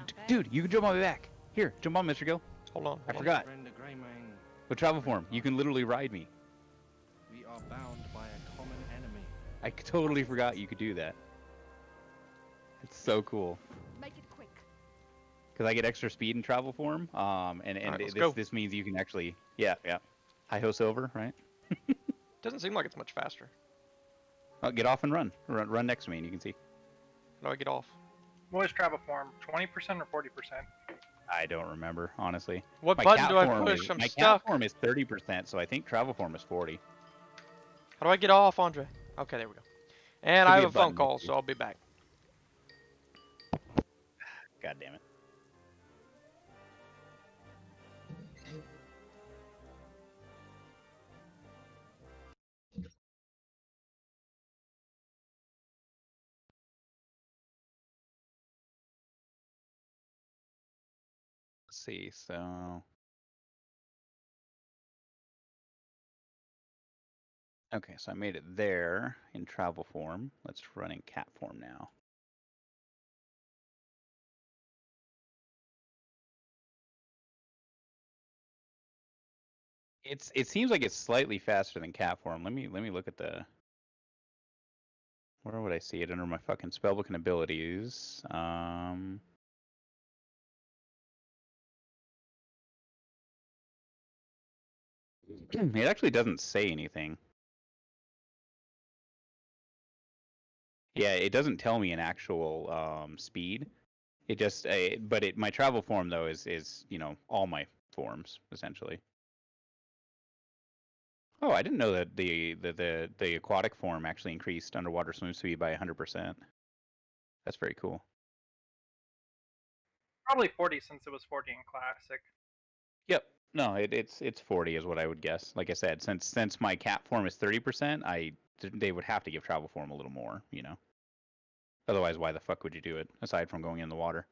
Speaker 3: can jump on my back. Here, jump on, Mr. Gill.
Speaker 1: Hold on.
Speaker 3: I
Speaker 1: hold on.
Speaker 3: forgot.
Speaker 6: Friend of Grey Mane,
Speaker 3: With travel form, you can literally ride me.
Speaker 6: we are bound by a common enemy.
Speaker 3: I totally forgot you could do that. It's so cool.
Speaker 5: Make it quick.
Speaker 3: Because I get extra speed in travel form. And
Speaker 1: Alright, let's go.
Speaker 3: this means you can actually, yeah. Hi-ho silver, right?
Speaker 1: Doesn't seem like it's much faster.
Speaker 3: Oh, get off and run. Run next to me and you can see.
Speaker 1: How do I get off?
Speaker 2: What is travel form? 20% or 40%?
Speaker 3: I don't remember, honestly.
Speaker 1: What
Speaker 3: My
Speaker 1: button
Speaker 3: cat
Speaker 1: do I
Speaker 3: form
Speaker 1: push?
Speaker 3: is-
Speaker 1: I'm
Speaker 3: my
Speaker 1: stuck.
Speaker 3: cat form is 30%, so I think travel form is 40.
Speaker 1: How do I get off, Andre? Okay, there we go. And
Speaker 3: Should
Speaker 1: I
Speaker 3: be
Speaker 1: have
Speaker 3: a
Speaker 1: a phone
Speaker 3: button
Speaker 1: call,
Speaker 3: next to
Speaker 1: so
Speaker 3: you.
Speaker 1: I'll be back.
Speaker 3: God damn it. Let's see, so... Okay, so I made it there in travel form. Let's run in cat form now. It seems like it's slightly faster than cat form. Let me look at the... Where would I see it? Under my fucking spellbook and abilities. It actually doesn't say anything. Yeah, it doesn't tell me an actual speed. It just, but my travel form though is you know all my forms essentially. Oh, I didn't know that the aquatic form actually increased underwater swim speed by 100%. That's very cool.
Speaker 2: Probably 40 since it was 40 in classic.
Speaker 3: Yep. No, it's 40 is what I would guess. Like I said, since my cat form is 30%, I they would have to give travel form a little more, you know. Otherwise, why the fuck would you do it aside from going in the water?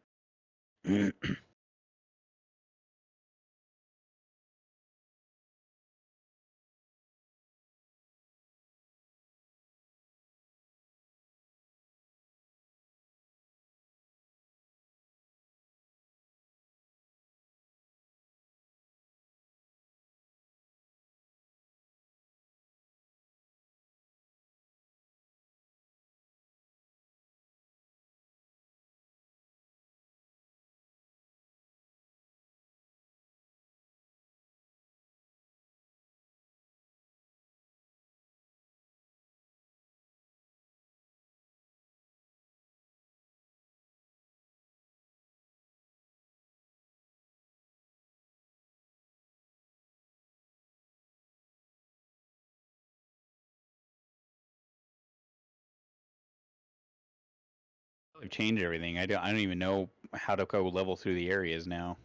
Speaker 3: They've changed everything. I don't even know how to go level through the areas now.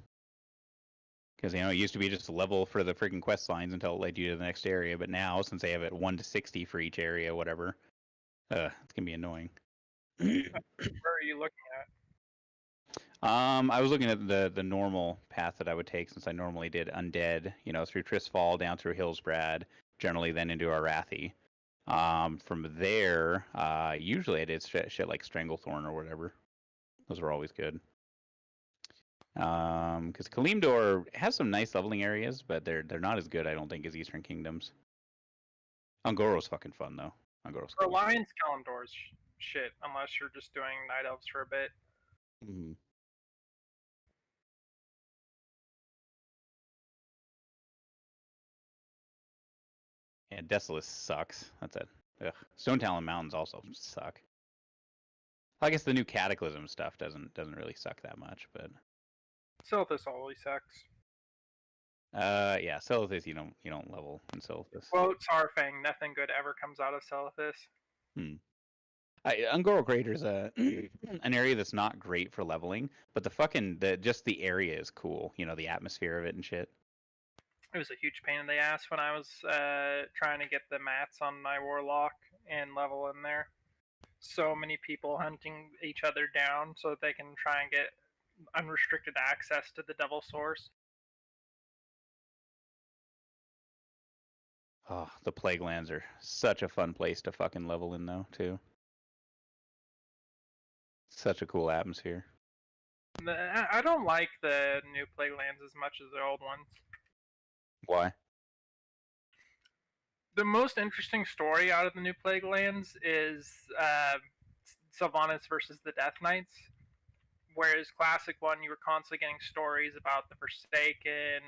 Speaker 3: Because, you know, it used to be just a level for the freaking quest lines until it led you to the next area. But now, since they have it 1 to 60 for each area, whatever, it's going to be annoying.
Speaker 2: Where are you looking at?
Speaker 3: I was looking at the normal path that I would take since I normally did Undead, you know, through Tristfall, down through Hillsbrad, generally then into Arathi. From there, usually I did shit like Stranglethorn or whatever. Those were always good. Because Kalimdor has some nice leveling areas, but they're not as good, I don't think, as Eastern Kingdoms. Ungoro's fucking fun though. Ungoro's cool.
Speaker 2: Alliance Kalimdor's shit, unless you're just doing Night Elves for a bit.
Speaker 3: Mm-hmm. Yeah, Desolus sucks. That's it. Ugh. Stone Talon Mountains also suck. I guess the new Cataclysm stuff doesn't really suck that much, but
Speaker 2: Silithus always sucks.
Speaker 3: yeah, Silithus you don't level in Silithus.
Speaker 2: Quote Sarfang, nothing good ever comes out of Silithus.
Speaker 3: Ungoro Crater's an area that's not great for leveling, but just the area is cool. You know, the atmosphere of it and shit.
Speaker 2: It was a huge pain in the ass when I was trying to get the mats on my Warlock and level in there. So many people hunting each other down so that they can try and get unrestricted access to the Devil Source.
Speaker 3: Oh, the Plague Lands are such a fun place to fucking level in though, too. Such a cool atmosphere.
Speaker 2: I don't like the new Plague Lands as much as the old ones.
Speaker 3: Why?
Speaker 2: The most interesting story out of the new Plague Lands is Sylvanas versus the Death Knights. Whereas Classic 1, you were constantly getting stories about the Forsaken,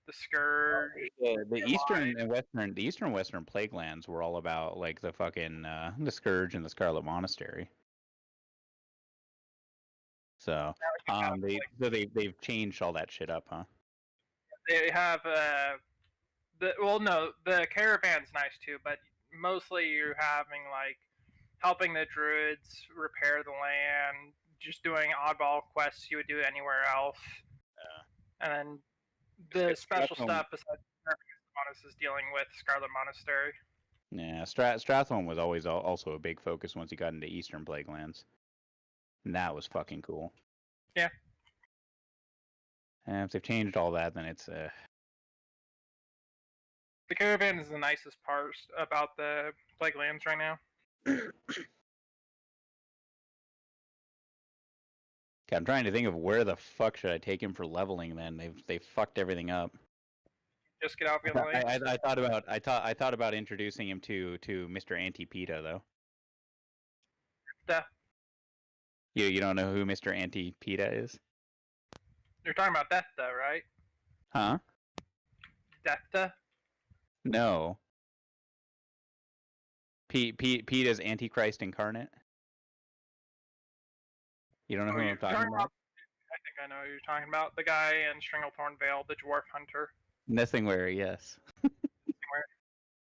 Speaker 2: the Scourge.
Speaker 3: The Eastern Western Plague Lands were all about like the fucking the Scourge and the Scarlet Monastery. So they've changed all that shit up, huh?
Speaker 2: They have the caravan's nice too, but mostly you're having like helping the druids repair the land, just doing oddball quests you would do anywhere else. And then the special stuff besides Sylvanas is dealing with Scarlet Monastery.
Speaker 3: Yeah, Strathhorn was always also a big focus once you got into Eastern Plague Lands. And that was fucking cool.
Speaker 2: Yeah.
Speaker 3: And if they've changed all that, then it's
Speaker 2: The caravan is the nicest part about the Plague Lands right now.
Speaker 3: I'm trying to think of where the fuck should I take him for leveling. Then they've fucked everything up.
Speaker 2: Just get out of your lane.
Speaker 3: I thought about introducing him to Mr. Antipeta though.
Speaker 2: Duh.
Speaker 3: You don't know who Mr. Antipeta is?
Speaker 2: You're talking about Deathda, right?
Speaker 3: Huh?
Speaker 2: Deathda?
Speaker 3: No. Peta's Antichrist incarnate. You don't know who I'm talking about?
Speaker 2: I think I know who you're talking about. The guy in Stranglethorn Vale, the dwarf hunter.
Speaker 3: Nessingwary, yes.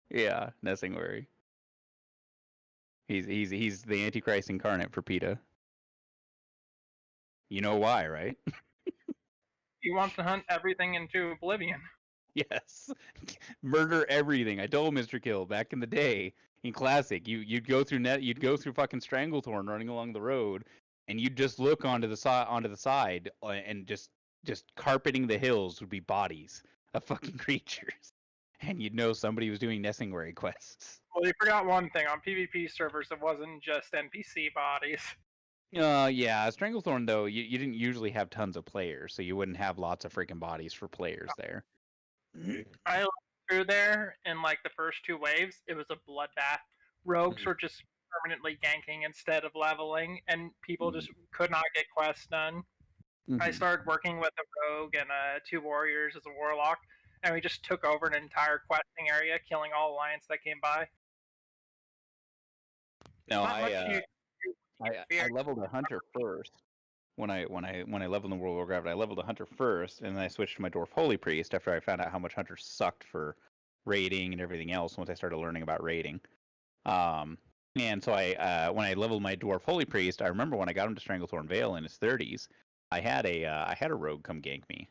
Speaker 3: Yeah, Nessingwary. He's the Antichrist incarnate for Peta. You know why, right?
Speaker 2: He wants to hunt everything into oblivion.
Speaker 3: Yes. Murder everything. I told Mr. Kill back in the day. in Classic, you'd go through fucking Stranglethorn running along the road, and you'd just look onto the side, and just carpeting the hills would be bodies of fucking creatures, and you'd know somebody was doing Nessingwary quests.
Speaker 2: Well, you forgot one thing. On PvP servers, it wasn't just NPC bodies.
Speaker 3: Yeah, Stranglethorn though, you didn't usually have tons of players, so you wouldn't have lots of freaking bodies for players there.
Speaker 2: I looked through there in like the first 2 waves. It was a bloodbath. Rogues were just permanently ganking instead of leveling, and people just could not get quests done. I started working with a rogue and 2 warriors as a warlock, and we just took over an entire questing area, killing all alliance that came by.
Speaker 3: No,
Speaker 2: Not much you-
Speaker 3: I leveled a hunter first. When I leveled in the World of Warcraft, I leveled a hunter first, and then I switched to my dwarf holy priest after I found out how much hunters sucked for raiding and everything else. Once I started learning about raiding, and so when I leveled my dwarf holy priest, I remember when I got him to Stranglethorn Vale in his 30s, I had a rogue come gank me,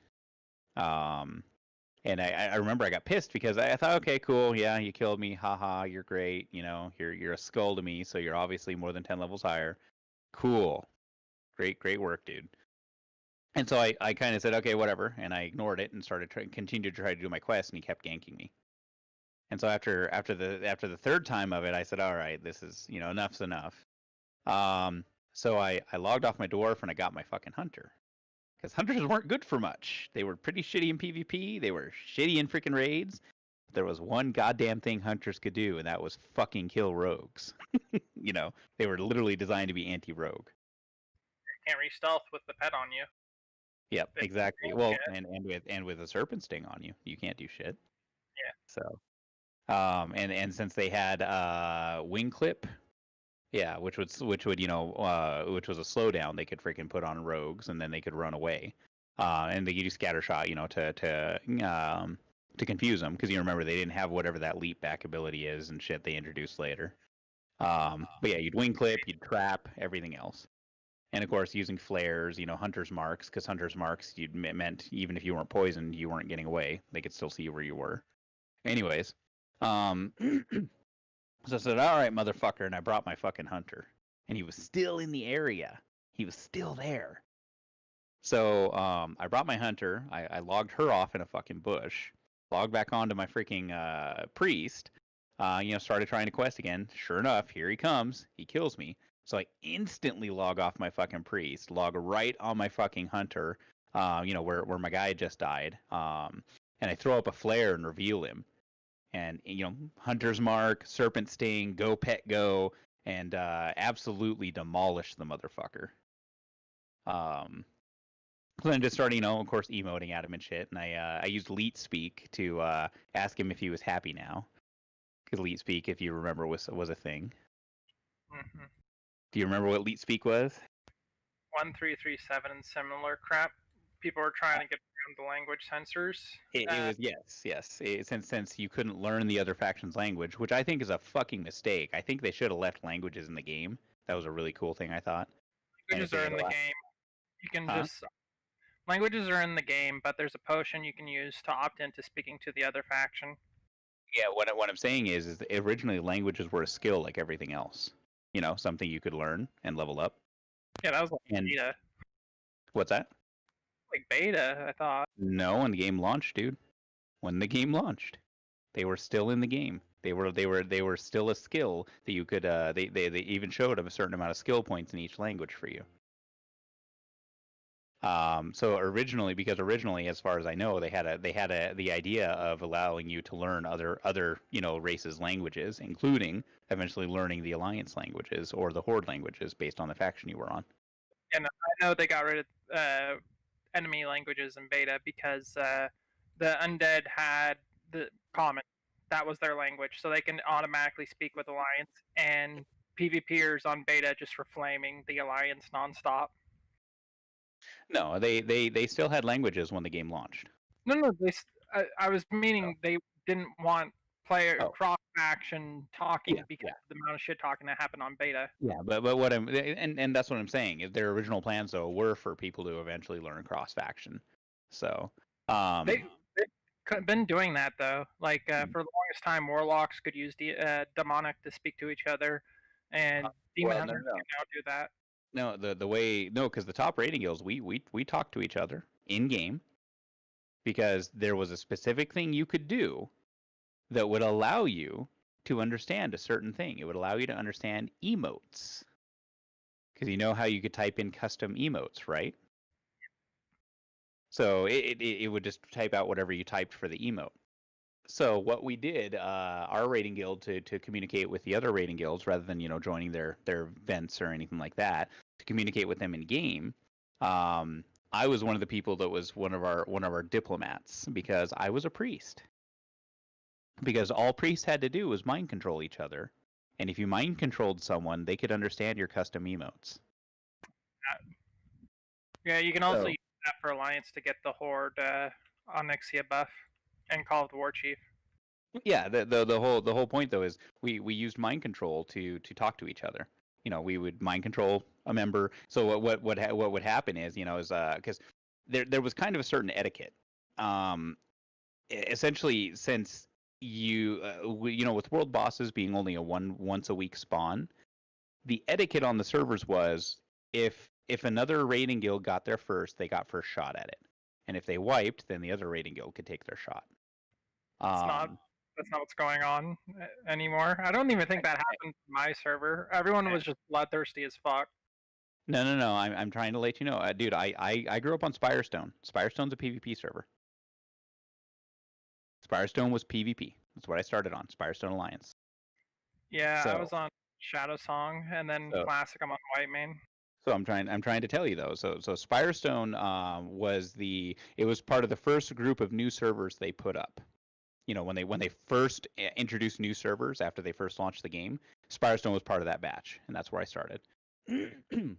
Speaker 3: and I remember I got pissed because I thought, okay, cool, yeah, you killed me, haha, you're great, you're a skull to me, so you're obviously more than 10 levels higher, cool, great work, dude. And so I kind of said, okay, whatever, and I ignored it and continued to try to do my quest, and he kept ganking me. And so after the 3rd time of it, I said, all right, this is enough's enough. So I logged off my dwarf and I got my fucking hunter. Because hunters weren't good for much. They were pretty shitty in PvP. They were shitty in freaking raids. But there was one goddamn thing hunters could do, and that was fucking kill rogues. They were literally designed to be anti-rogue.
Speaker 2: Can't re-stealth with the pet on you.
Speaker 3: Yep, exactly. Well, and with a serpent sting on you, you can't do shit.
Speaker 2: Yeah.
Speaker 3: So, and since they had wing clip. Yeah, which was a slowdown they could freaking put on rogues, and then they could run away, and they could use scattershot, to confuse them, because you remember they didn't have whatever that leap back ability is and shit they introduced later. But yeah, you'd wing clip, you'd trap, everything else, and of course using flares, hunter's marks, because hunter's marks meant even if you weren't poisoned, you weren't getting away; they could still see where you were. Anyways, So I said, all right, motherfucker, and I brought my fucking hunter. And he was still in the area. He was still there. So I brought my hunter. I logged her off in a fucking bush. Logged back onto my freaking priest. Started trying to quest again. Sure enough, here he comes. He kills me. So I instantly log off my fucking priest. Log right on my fucking hunter, where my guy just died. And I throw up a flare and reveal him. And hunter's mark, serpent sting, go pet go, and absolutely demolish the motherfucker. So then just started, of course, emoting at him and shit. And I used Leet Speak to ask him if he was happy now. Because Leet Speak, if you remember, was a thing.
Speaker 2: Mm-hmm.
Speaker 3: Do you remember what Leet Speak was?
Speaker 2: 1337 and similar crap. People were trying to get around the language censors.
Speaker 3: It was yes. Since you couldn't learn the other faction's language, which I think is a fucking mistake. I think they should have left languages in the game. That was a really cool thing, I thought.
Speaker 2: Languages are in the game. You can just languages are in the game, but there's a potion you can use to opt into speaking to the other faction.
Speaker 3: Yeah, what I'm saying is that originally languages were a skill like everything else. Something you could learn and level up.
Speaker 2: Yeah, that was like beta.
Speaker 3: What's that?
Speaker 2: Like beta, I thought.
Speaker 3: No, when the game launched, dude. When the game launched, they were still in the game. They were still a skill that you could. They even showed a certain amount of skill points in each language for you. So originally, as far as I know, they had the idea of allowing you to learn other races' languages, including eventually learning the Alliance languages or the Horde languages based on the faction you were on.
Speaker 2: And I know they got rid of enemy languages in beta because the undead had the common. That was their language, so they can automatically speak with Alliance, and PvPers on beta just were flaming the Alliance nonstop.
Speaker 3: No, they still had languages when the game launched.
Speaker 2: No, I was meaning they didn't want player cross-faction talking because of the amount of shit talking that happened on beta.
Speaker 3: Yeah, but what and that's what I'm saying is their original plans though were for people to eventually learn cross-faction. So
Speaker 2: They been doing that though. Like for the longest time, warlocks could use demonic to speak to each other, and demon
Speaker 3: well, no,
Speaker 2: hunters
Speaker 3: no.
Speaker 2: can now do that.
Speaker 3: No, the way no, because the top rating guilds, we talk to each other in game because there was a specific thing you could do that would allow you to understand a certain thing. It would allow you to understand emotes. Because you know how you could type in custom emotes, right? So it would just type out whatever you typed for the emote. So what we did, our rating guild to communicate with the other rating guilds rather than joining their vents or anything like that, to communicate with them in game. I was one of the people that was one of our diplomats because I was a priest. Because all priests had to do was mind control each other, and if you mind controlled someone, they could understand your custom emotes.
Speaker 2: Yeah, you can also
Speaker 3: So-
Speaker 2: use that for Alliance to get the Horde Onyxia buff and Call of the War Chief.
Speaker 3: Yeah, the whole point though is we used mind control to talk to each other. We would mind control a member. So what would happen is because there was kind of a certain etiquette. Essentially, since with world bosses being only a once a week spawn, the etiquette on the servers was if another raiding guild got there first, they got first shot at it, and if they wiped, then the other raiding guild could take their shot.
Speaker 2: That's not what's going on anymore. I don't even think that happened to my server. Everyone was just bloodthirsty as fuck.
Speaker 3: No. I'm trying to let you know, dude. I grew up on Spirestone. Spirestone's a PvP server. Spirestone was PvP. That's what I started on. Spirestone Alliance.
Speaker 2: Yeah, I
Speaker 3: So-
Speaker 2: was on Shadow Song, and then
Speaker 3: So-
Speaker 2: Classic. I'm on White Main.
Speaker 3: So I'm trying to tell you though. So Spirestone it was part of the first group of new servers they put up. When they first introduced new servers after they first launched the game, Spirestone was part of that batch, and that's where I started.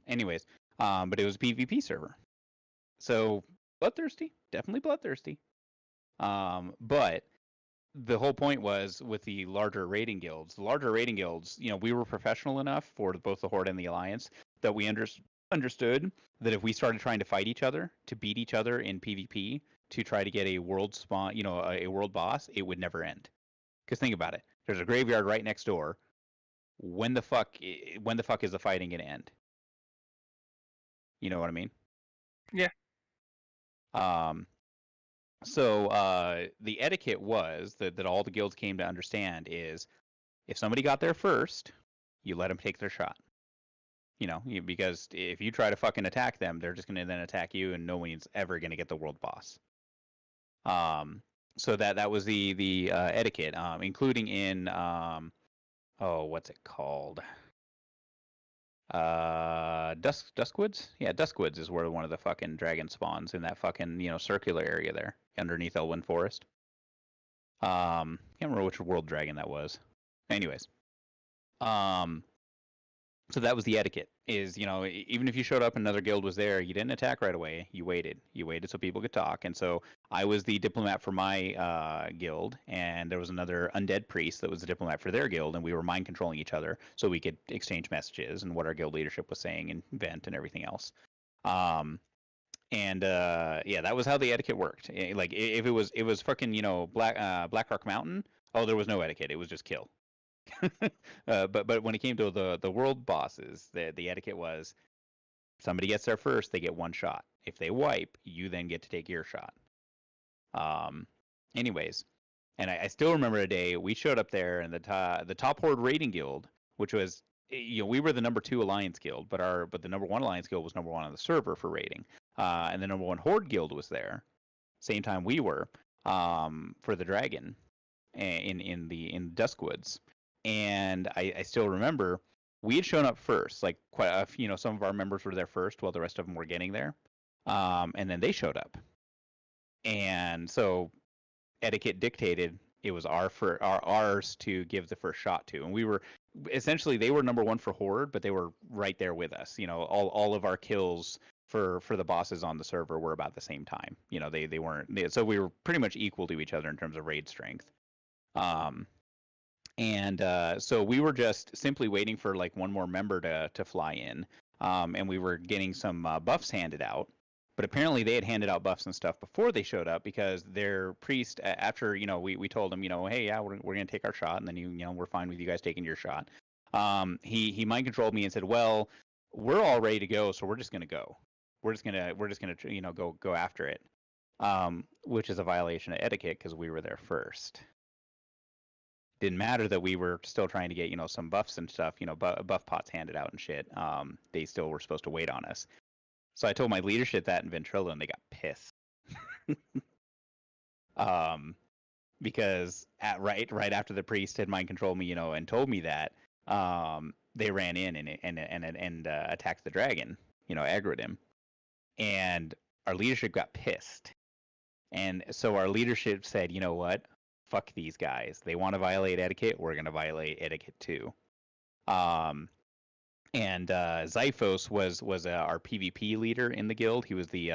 Speaker 3: Anyways, but it was a PvP server, so bloodthirsty, definitely bloodthirsty. But the whole point was with the larger raiding guilds. The larger raiding guilds, we were professional enough for both the Horde and the Alliance that we understood that if we started trying to fight each other to beat each other in PvP to try to get a world spawn, a world boss, it would never end. Because think about it, there's a graveyard right next door. When the fuck is the fighting gonna end? You know what I mean?
Speaker 2: Yeah.
Speaker 3: So the etiquette was that all the guilds came to understand is if somebody got there first, you let them take their shot. Because if you try to fucking attack them, they're just gonna then attack you, and no one's ever gonna get the world boss. So that was the etiquette, including in what's it called? Duskwoods? Yeah, Duskwoods is where one of the fucking dragon spawns, in that fucking circular area there underneath Elwyn Forest. Can't remember which world dragon that was. Anyways, so that was the etiquette. Is even if you showed up and another guild was there, you didn't attack right away. You waited so people could talk. And so I was the diplomat for my guild, and there was another undead priest that was the diplomat for their guild, and we were mind controlling each other so we could exchange messages and what our guild leadership was saying and vent and everything else. Yeah, that was how the etiquette worked. Like if it was fucking Blackrock Mountain, there was no etiquette. It was just kill. But when it came to the world bosses, the etiquette was somebody gets there first, they get one shot. If they wipe, you then get to take your shot. Anyways, and I still remember a day we showed up there, and the top Horde raiding guild, which was we were the number 2 Alliance guild, but the number 1 Alliance guild was number 1 on the server for raiding, and the number 1 Horde guild was there, same time we were, for the dragon, in Duskwoods. And I still remember we had shown up first, like some of our members were there first while the rest of them were getting there, and then they showed up, and so etiquette dictated it was ours to give the first shot to, and we were essentially, they were number 1 for Horde, but they were right there with us. All of our kills for the bosses on the server were about the same time. They weren't, so we were pretty much equal to each other in terms of raid strength. And so we were just simply waiting for like one more member to fly in, and we were getting some buffs handed out. But apparently they had handed out buffs and stuff before they showed up because their priest, after, we told them, hey, yeah, we're going to take our shot. And then, we're fine with you guys taking your shot. He mind controlled me and said, well, we're all ready to go. So we're just going to go. We're just going to, go after it. Which is a violation of etiquette because we were there first. Didn't matter that we were still trying to get, some buffs and stuff, buff pots handed out and shit. They still were supposed to wait on us. So I told my leadership that in Ventrilo, and they got pissed. Because right after the priest had mind controlled me, and told me that, they ran in and attacked the dragon, aggroed him, and our leadership got pissed, and so our leadership said, you know what, fuck these guys. They want to violate etiquette. We're gonna violate etiquette too. And Xiphos was our PvP leader in the guild. He was the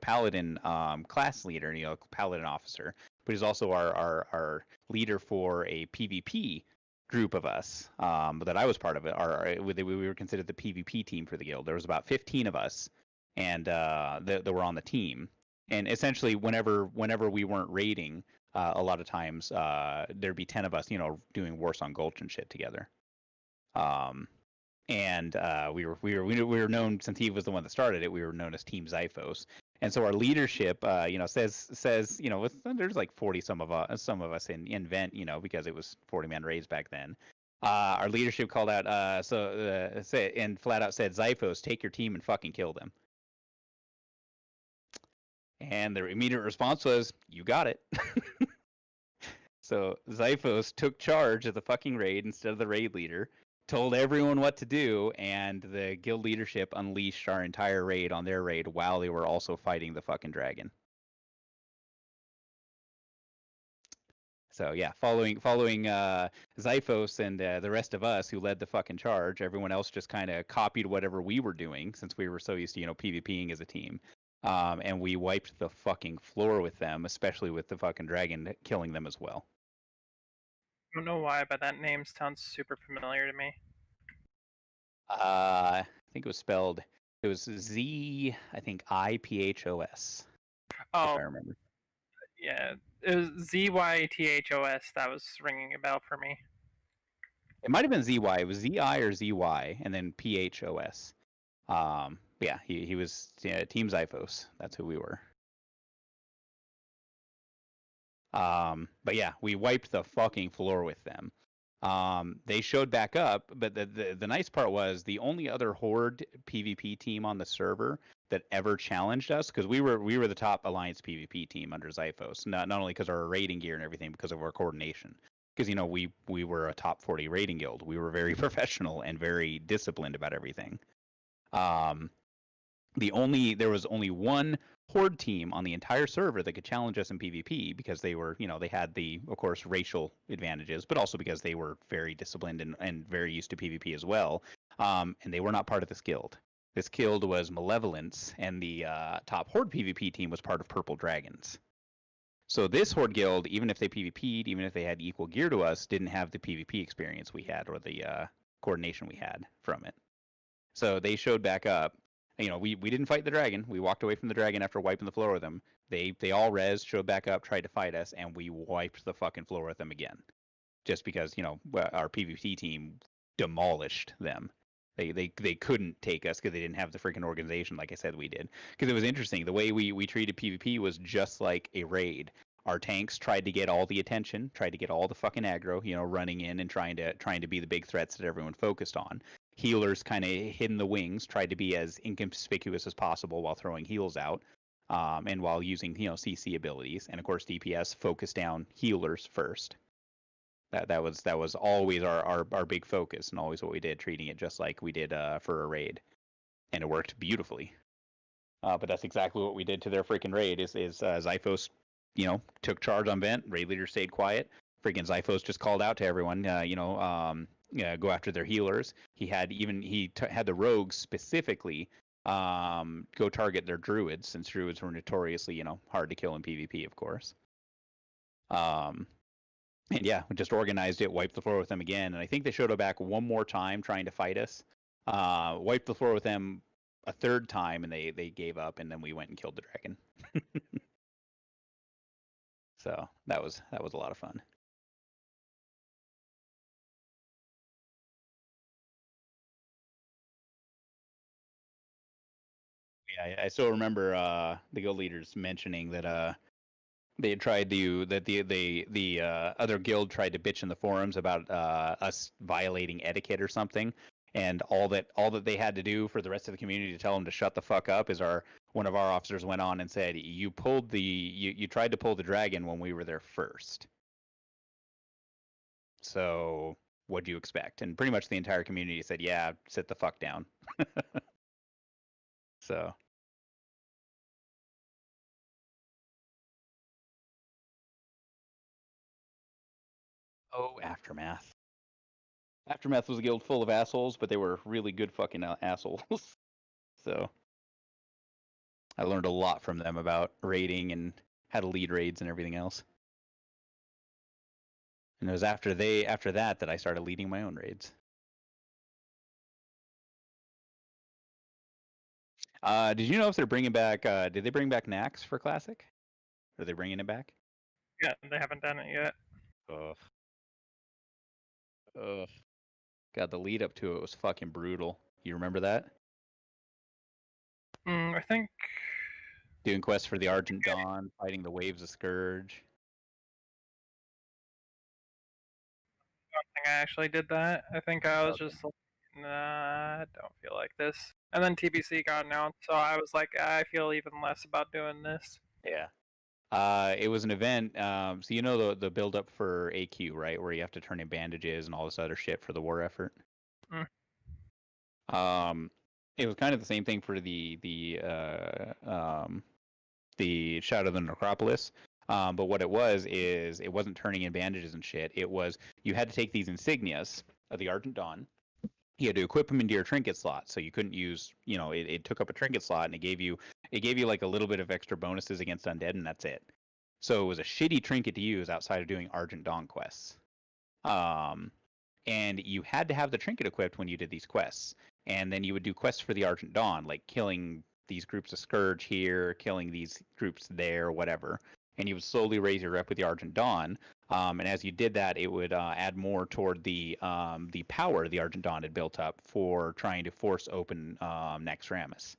Speaker 3: paladin class leader, paladin officer. But he's also our leader for a PvP group of us that I was part of. We were considered the PvP team for the guild. There was about 15 of us, and that were on the team. And essentially, whenever we weren't raiding, a lot of times there'd be 10 of us, doing Warsong Gulch and shit together. And we were known, since he was the one that started it, we were known as Team Xiphos. And so our leadership, says, there's like 40 some of us in Vent, because it was 40-man raids back then. Our leadership called out, and flat out said, Xiphos, take your team and fucking kill them. And their immediate response was, you got it. So Xiphos took charge of the fucking raid instead of the raid leader, told everyone what to do, and the guild leadership unleashed our entire raid on their raid while they were also fighting the fucking dragon. So yeah, following Xiphos and the rest of us who led the fucking charge, everyone else just kind of copied whatever we were doing, since we were so used to, PvPing as a team. And we wiped the fucking floor with them, especially with the fucking dragon killing them as well.
Speaker 2: I don't know why, but that name sounds super familiar to me.
Speaker 3: I think it was spelled. It was Z. I think IPHOS.
Speaker 2: Oh,
Speaker 3: if I remember.
Speaker 2: Yeah, it was ZYTHOS. That was ringing a bell for me.
Speaker 3: It might have been ZY. It was ZI or ZY, and then PHOS. Yeah, he was Team Xiphos. That's who we were. But yeah, we wiped the fucking floor with them. They showed back up, but the nice part was the only other Horde PvP team on the server that ever challenged us, because we were the top Alliance PvP team under Xiphos, not only because of our raiding gear and everything, because of our coordination. Because we were a top 40 raiding guild. We were very professional and very disciplined about everything. There was only one Horde team on the entire server that could challenge us in PvP, because they were, they had of course, racial advantages, but also because they were very disciplined and very used to PvP as well. And they were not part of this guild. This guild was Malevolence, and the top Horde PvP team was part of Purple Dragons. So this Horde guild, even if they PvP'd, even if they had equal gear to us, didn't have the PvP experience we had, or the coordination we had from it. So they showed back up. We didn't fight the dragon. We walked away from the dragon after wiping the floor with them. They all rezzed, showed back up, tried to fight us, and we wiped the fucking floor with them again. Just because, our PvP team demolished them. They couldn't take us because they didn't have the freaking organization like I said we did. Because it was interesting. The way we treated PvP was just like a raid. Our tanks tried to get all the attention, tried to get all the fucking aggro, running in and trying to be the big threats that everyone focused on. Healers kind of hid in the wings, tried to be as inconspicuous as possible while throwing heals out, and while using CC abilities. And of course, DPS focused down healers first. That was always our big focus, and always what we did, treating it just like we did for a raid, and it worked beautifully. But that's exactly what we did to their freaking raid. Is Xiphos, took charge on Vent. Raid leader stayed quiet. Freaking Xiphos just called out to everyone, go after their healers. He had the rogues specifically go target their druids, since druids were notoriously, hard to kill in PvP, of course. And yeah, we just organized it, wiped the floor with them again, and I think they showed up back one more time trying to fight us. Wiped the floor with them a third time, and they gave up, and then we went and killed the dragon. So that was a lot of fun. Yeah, I still remember the guild leaders mentioning that they had tried to that the other guild tried to bitch in the forums about us violating etiquette or something, and all that they had to do for the rest of the community to tell them to shut the fuck up is one of our officers went on and said, you tried to pull the dragon when we were there first. So what do you expect? And pretty much the entire community said, yeah, sit the fuck down. So Aftermath. Aftermath was a guild full of assholes, but they were really good fucking assholes. So I learned a lot from them about raiding and how to lead raids and everything else. And it was after that I started leading my own raids. Did you know if they're bringing back? Did they bring back Nax for Classic? Are they bringing it back?
Speaker 2: Yeah, they haven't done it yet.
Speaker 3: Ugh. Ugh. God, the lead up to it was fucking brutal. You remember that?
Speaker 2: I think.
Speaker 3: Doing quests for the Argent Dawn, fighting the Waves of Scourge.
Speaker 2: I don't think I actually did that. I think I was just like, nah, I don't feel like this. And then TBC got announced, so I was like, I feel even less about doing this.
Speaker 3: Yeah. It was an event. So you know the build up for AQ, right? Where you have to turn in bandages and all this other shit for the war effort. It was kind of the same thing for the Shadow of the Necropolis. But what it was is it wasn't turning in bandages and shit. It was you had to take these insignias of the Argent Dawn. You had to equip them into your trinket slot, so you couldn't use. It took up a trinket slot, and it gave you like a little bit of extra bonuses against undead, and that's it. So it was a shitty trinket to use outside of doing Argent Dawn quests. And you had to have the trinket equipped when you did these quests. And then you would do quests for the Argent Dawn, like killing these groups of Scourge here, killing these groups there, whatever. And you would slowly raise your rep with the Argent Dawn. And as you did that, it would add more toward the power the Argent Dawn had built up for trying to force open Naxxramas.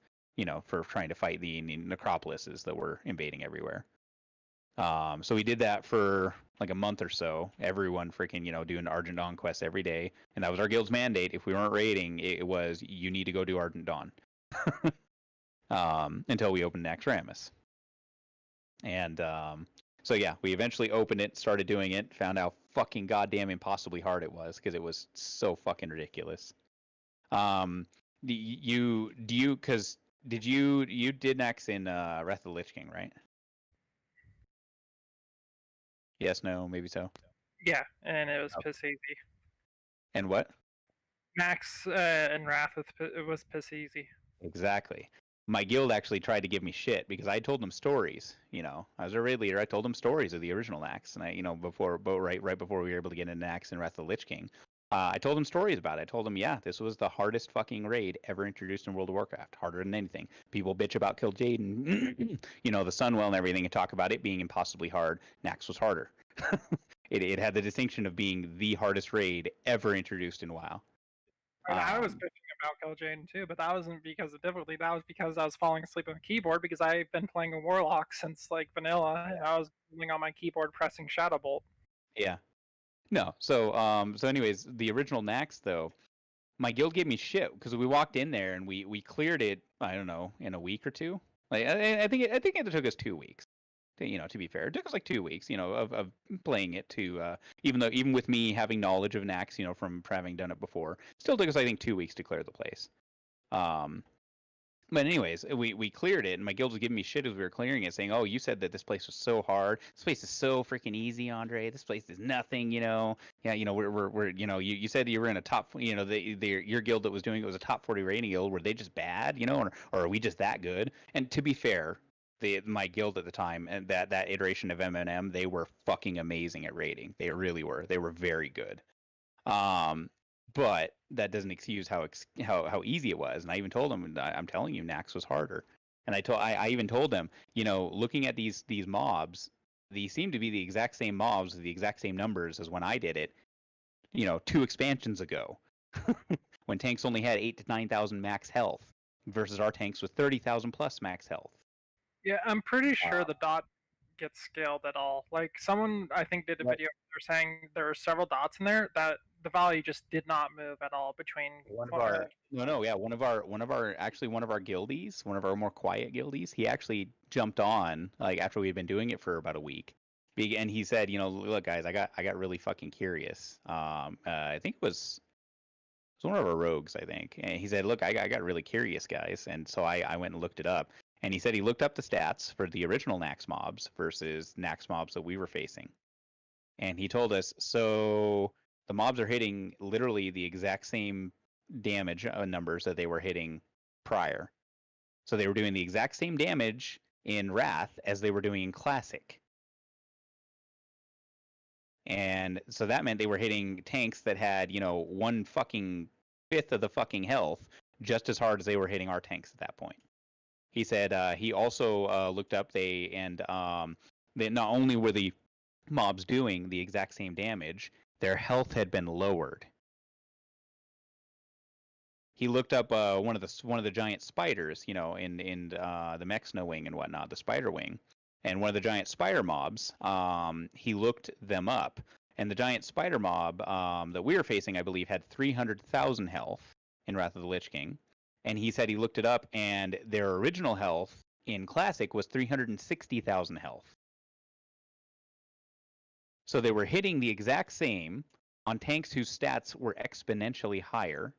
Speaker 3: For trying to fight the necropolises that were invading everywhere. So we did that for like a month or so. Everyone freaking, doing Argent Dawn quests every day. And that was our guild's mandate. If we weren't raiding, it was you need to go do Argent Dawn. Until we opened Naxxramas. And so yeah, we eventually opened it, started doing it, found out fucking goddamn impossibly hard it was because it was so fucking ridiculous. Did you did Nax in Wrath of the Lich King, right? Yes, no, maybe so.
Speaker 2: Yeah, and it was piss easy.
Speaker 3: And what?
Speaker 2: Nax and Wrath was piss easy.
Speaker 3: Exactly. My guild actually tried to give me shit because I told them stories. I was a raid leader. I told them stories of the original Nax, and right before we were able to get into Nax and Wrath of the Lich King, I told them stories about it. I told them, yeah, this was the hardest fucking raid ever introduced in World of Warcraft. Harder than anything. People bitch about Kil'jaeden and, the Sunwell and everything and talk about it being impossibly hard. Nax was harder. It had the distinction of being the hardest raid ever introduced in WoW.
Speaker 2: I was bitching about Kil'jaeden too, but that wasn't because of difficulty. That was because I was falling asleep on the keyboard because I've been playing a Warlock since like vanilla. And I was sitting on my keyboard pressing Shadowbolt.
Speaker 3: Yeah. No. So anyways, the original Nax though, my guild gave me shit because we walked in there and we cleared it. I don't know, in a week or two. Like I think it took us 2 weeks. To be fair, it took us like 2 weeks, of playing it to even with me having knowledge of Nax, from having done it before, still took us I think 2 weeks to clear the place. But anyways, we cleared it, and my guild was giving me shit as we were clearing it, saying, "Oh, you said that this place was so hard. This place is so freaking easy, Andre. This place is nothing, Yeah, we're you said you were in a top, your guild that was doing it was a top 40 rating guild. Were they just bad, or are we just that good?" And to be fair, my guild at the time and that iteration of MNM, they were fucking amazing at raiding. They really were. They were very good. but that doesn't excuse how easy it was. And I even told them, I'm telling you, Nax was harder. And I even told them, looking at these mobs, these seem to be the exact same mobs with the exact same numbers as when I did it, 2 expansions ago, when tanks only had 8 to 9,000 max health versus our tanks with 30,000 plus max health.
Speaker 2: Yeah, I'm pretty sure the dot gets scaled at all. Like someone I think did a
Speaker 3: Right.
Speaker 2: video they're saying there are several dots in there that the value just did not move at all between
Speaker 3: One of our one of our guildies, one of our more quiet guildies, he actually jumped on like after we had been doing it for about a week. And he said, look guys, I got really fucking curious. I think it was one of our rogues, I think. And he said, look, I got really curious, guys. And so I went and looked it up. And he said he looked up the stats for the original Nax mobs versus Nax mobs that we were facing. And he told us, so the mobs are hitting literally the exact same damage numbers that they were hitting prior. So they were doing the exact same damage in Wrath as they were doing in Classic. And so that meant they were hitting tanks that had, 1 fucking fifth of the fucking health just as hard as they were hitting our tanks at that point. He said he also looked up they not only were the mobs doing the exact same damage, their health had been lowered. He looked up one of the giant spiders, in the Mexna wing and whatnot, the spider wing, and one of the giant spider mobs. He looked them up, and the giant spider mob that we were facing, I believe, had 300,000 health in Wrath of the Lich King, and he said he looked it up, and their original health in Classic was 360,000 health. So they were hitting the exact same on tanks whose stats were exponentially higher,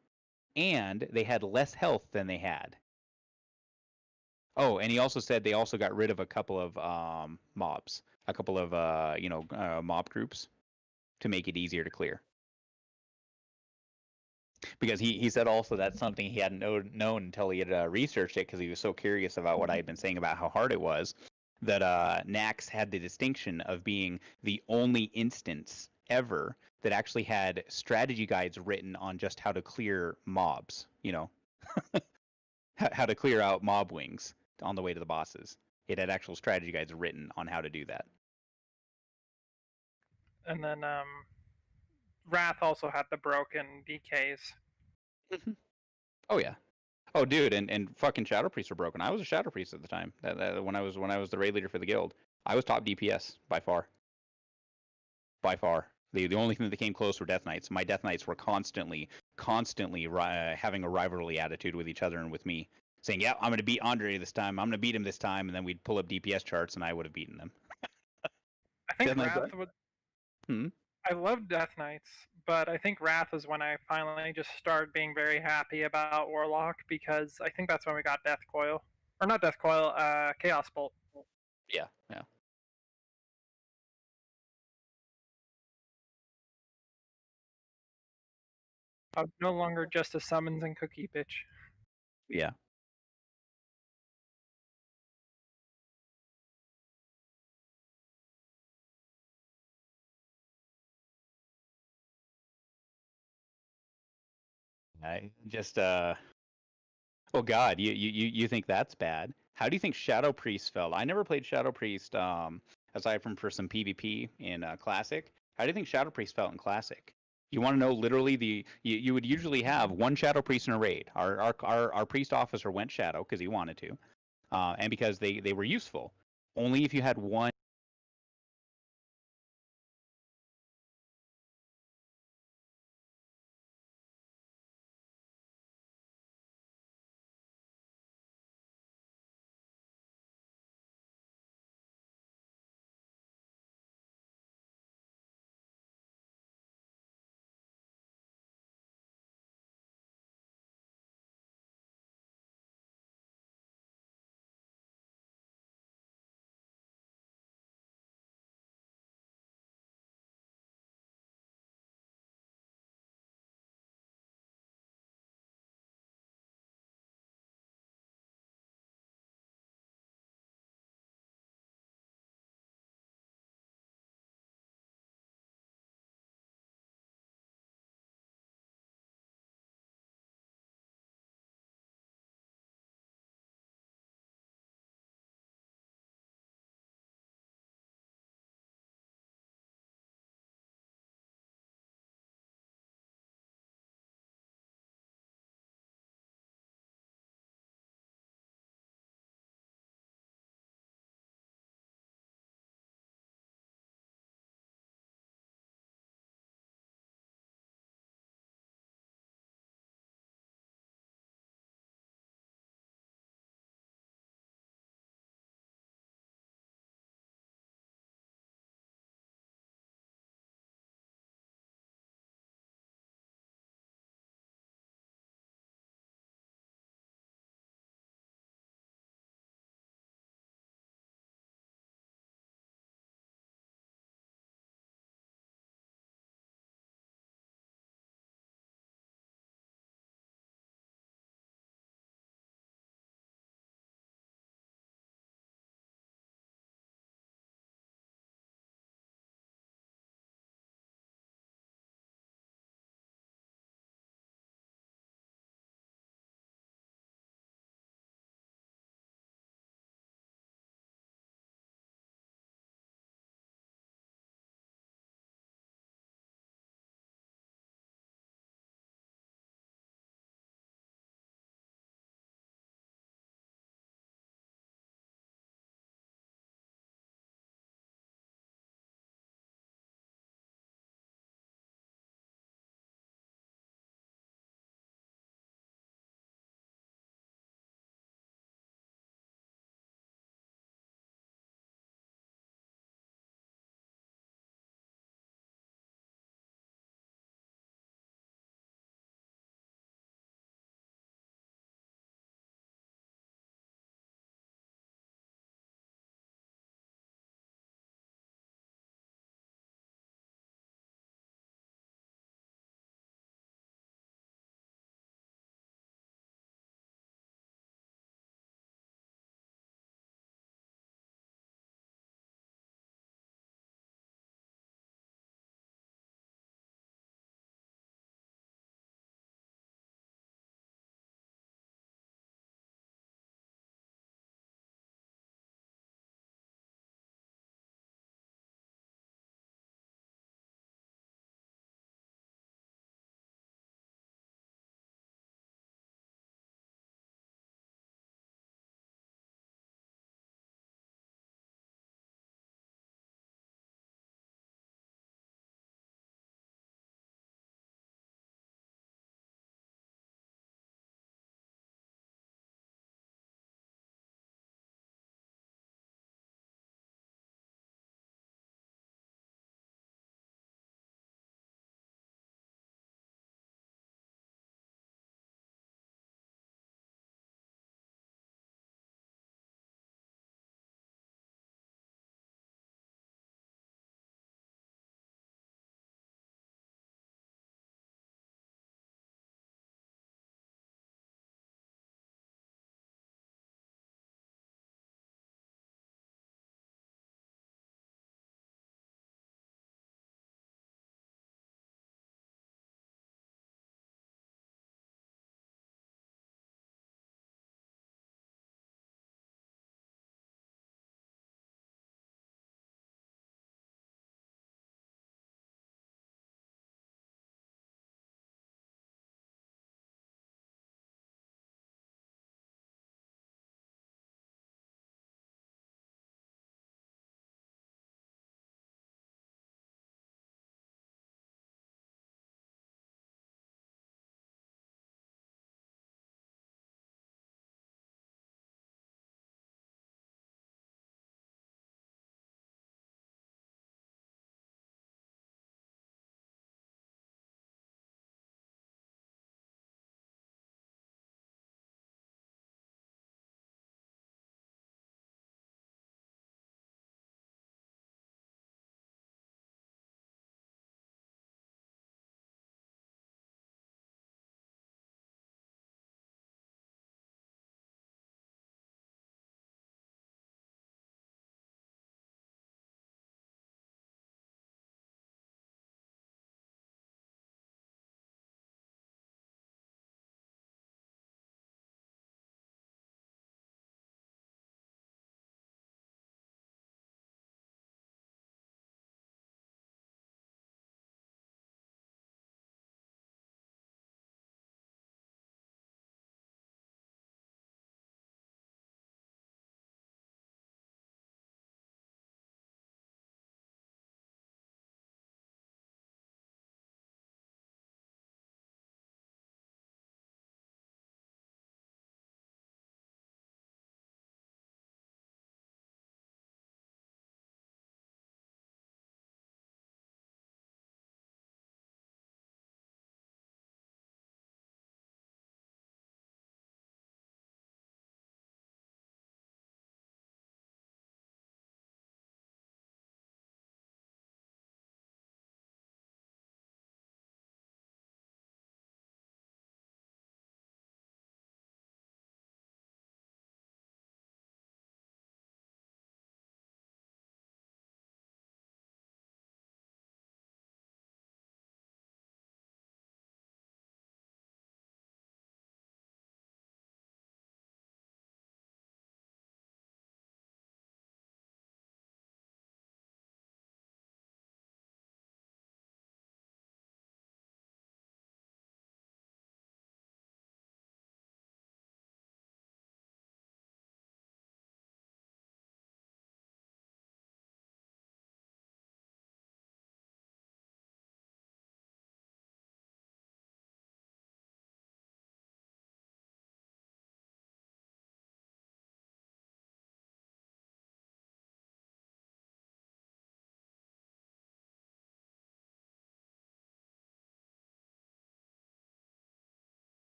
Speaker 3: and they had less health than they had. Oh, and he also said they also got rid of a couple of mobs, a couple of mob groups to make it easier to clear. Because he said also that's something he hadn't known until he had researched it, because he was so curious about what I had been saying about how hard it was. That Nax had the distinction of being the only instance ever that actually had strategy guides written on just how to clear mobs, how to clear out mob wings on the way to the bosses. It had actual strategy guides written on how to do that.
Speaker 2: And then Wrath also had the broken DKs.
Speaker 3: Oh yeah. Oh dude, and fucking Shadow Priests were broken. I was a Shadow Priest at the time. When I was the raid leader for the guild, I was top DPS by far. By far. The only thing that came close were Death Knights. My Death Knights were constantly having a rivalry attitude with each other and with me, saying, "Yeah, I'm going to beat Andre this time. I'm going to beat him this time," and then we'd pull up DPS charts, and I would have beaten them.
Speaker 2: I think
Speaker 3: Death Knights
Speaker 2: Wrath would.
Speaker 3: Hmm?
Speaker 2: I love Death Knights, but I think Wrath is when I finally just started being very happy about Warlock, because I think that's when we got Death Coil, or not Death Coil, Chaos Bolt.
Speaker 3: Yeah, yeah.
Speaker 2: I was no longer just a summons and cookie bitch.
Speaker 3: Yeah. I just oh god, you think that's bad? How do you think Shadow Priest felt? I never played Shadow Priest aside from for some PvP in Classic. How do you think Shadow Priest felt in Classic? You want to know literally you would usually have one Shadow Priest in a raid. Our priest officer went Shadow because he wanted to, and because they were useful. Only if you had one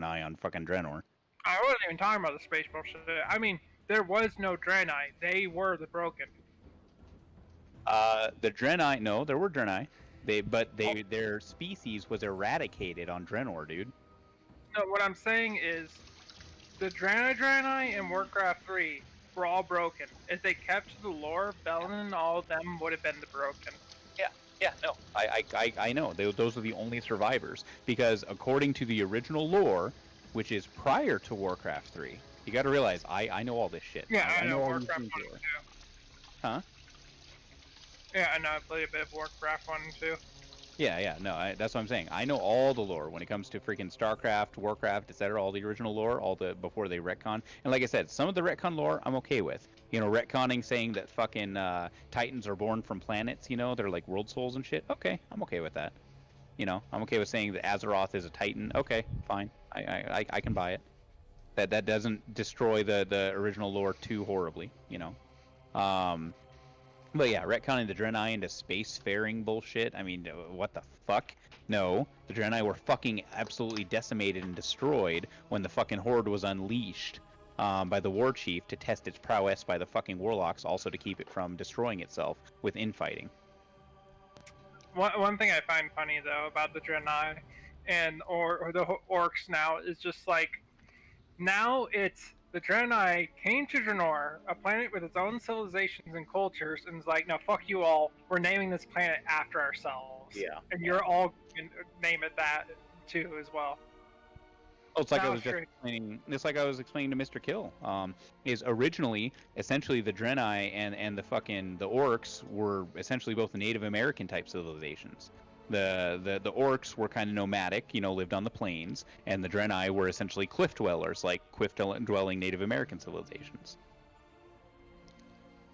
Speaker 3: eye on fucking Draenor.
Speaker 2: I wasn't even talking about the space bullshit. I mean, there was no Draenei. They were the Broken.
Speaker 3: The Draenei, no, there were Draenei. Their species was eradicated on Draenor, dude.
Speaker 2: No, what I'm saying is, the Draenei in Warcraft 3 were all broken. If they kept to the lore, Belin and all of them would have been the Broken.
Speaker 3: Yeah, no, I know. Those are the only survivors. Because according to the original lore, which is prior to Warcraft 3, you gotta realize, I know all this shit.
Speaker 2: Yeah, I know
Speaker 3: all these
Speaker 2: Warcraft 1
Speaker 3: things
Speaker 2: and
Speaker 3: lore.
Speaker 2: 2.
Speaker 3: Huh?
Speaker 2: Yeah, I know. I played a bit of Warcraft 1 and 2.
Speaker 3: Yeah, no, that's what I'm saying. I know all the lore when it comes to freaking StarCraft, Warcraft, etc. All the original lore, all the before they retcon. And like I said, some of the retcon lore I'm okay with. You know, retconning saying that fucking Titans are born from planets. You know, they're like world souls and shit. Okay, I'm okay with that. You know, I'm okay with saying that Azeroth is a Titan. Okay, fine. I can buy it. That doesn't destroy the original lore too horribly. You know. But yeah, retconning the Draenei into spacefaring bullshit. I mean, what the fuck? No, the Draenei were fucking absolutely decimated and destroyed when the fucking Horde was unleashed by the War Chief to test its prowess by the fucking Warlocks, also to keep it from destroying itself with infighting.
Speaker 2: One thing I find funny though about the Draenei and or the Orcs now is just like, now it's the Draenei came to Draenor, a planet with its own civilizations and cultures, and is like, no, fuck you all. We're naming this planet after ourselves.
Speaker 3: Yeah.
Speaker 2: And you're all going to name it that too as well.
Speaker 3: Oh, it's like I
Speaker 2: Now,
Speaker 3: was just
Speaker 2: sure.
Speaker 3: explaining. It's like I was explaining to Mr. Kill. Is originally essentially the Draenei and the orcs were essentially both Native American type civilizations. The orcs were kind of nomadic, you know, lived on the plains, and the Draenei were essentially cliff dwellers, like cliff-dwelling Native American civilizations.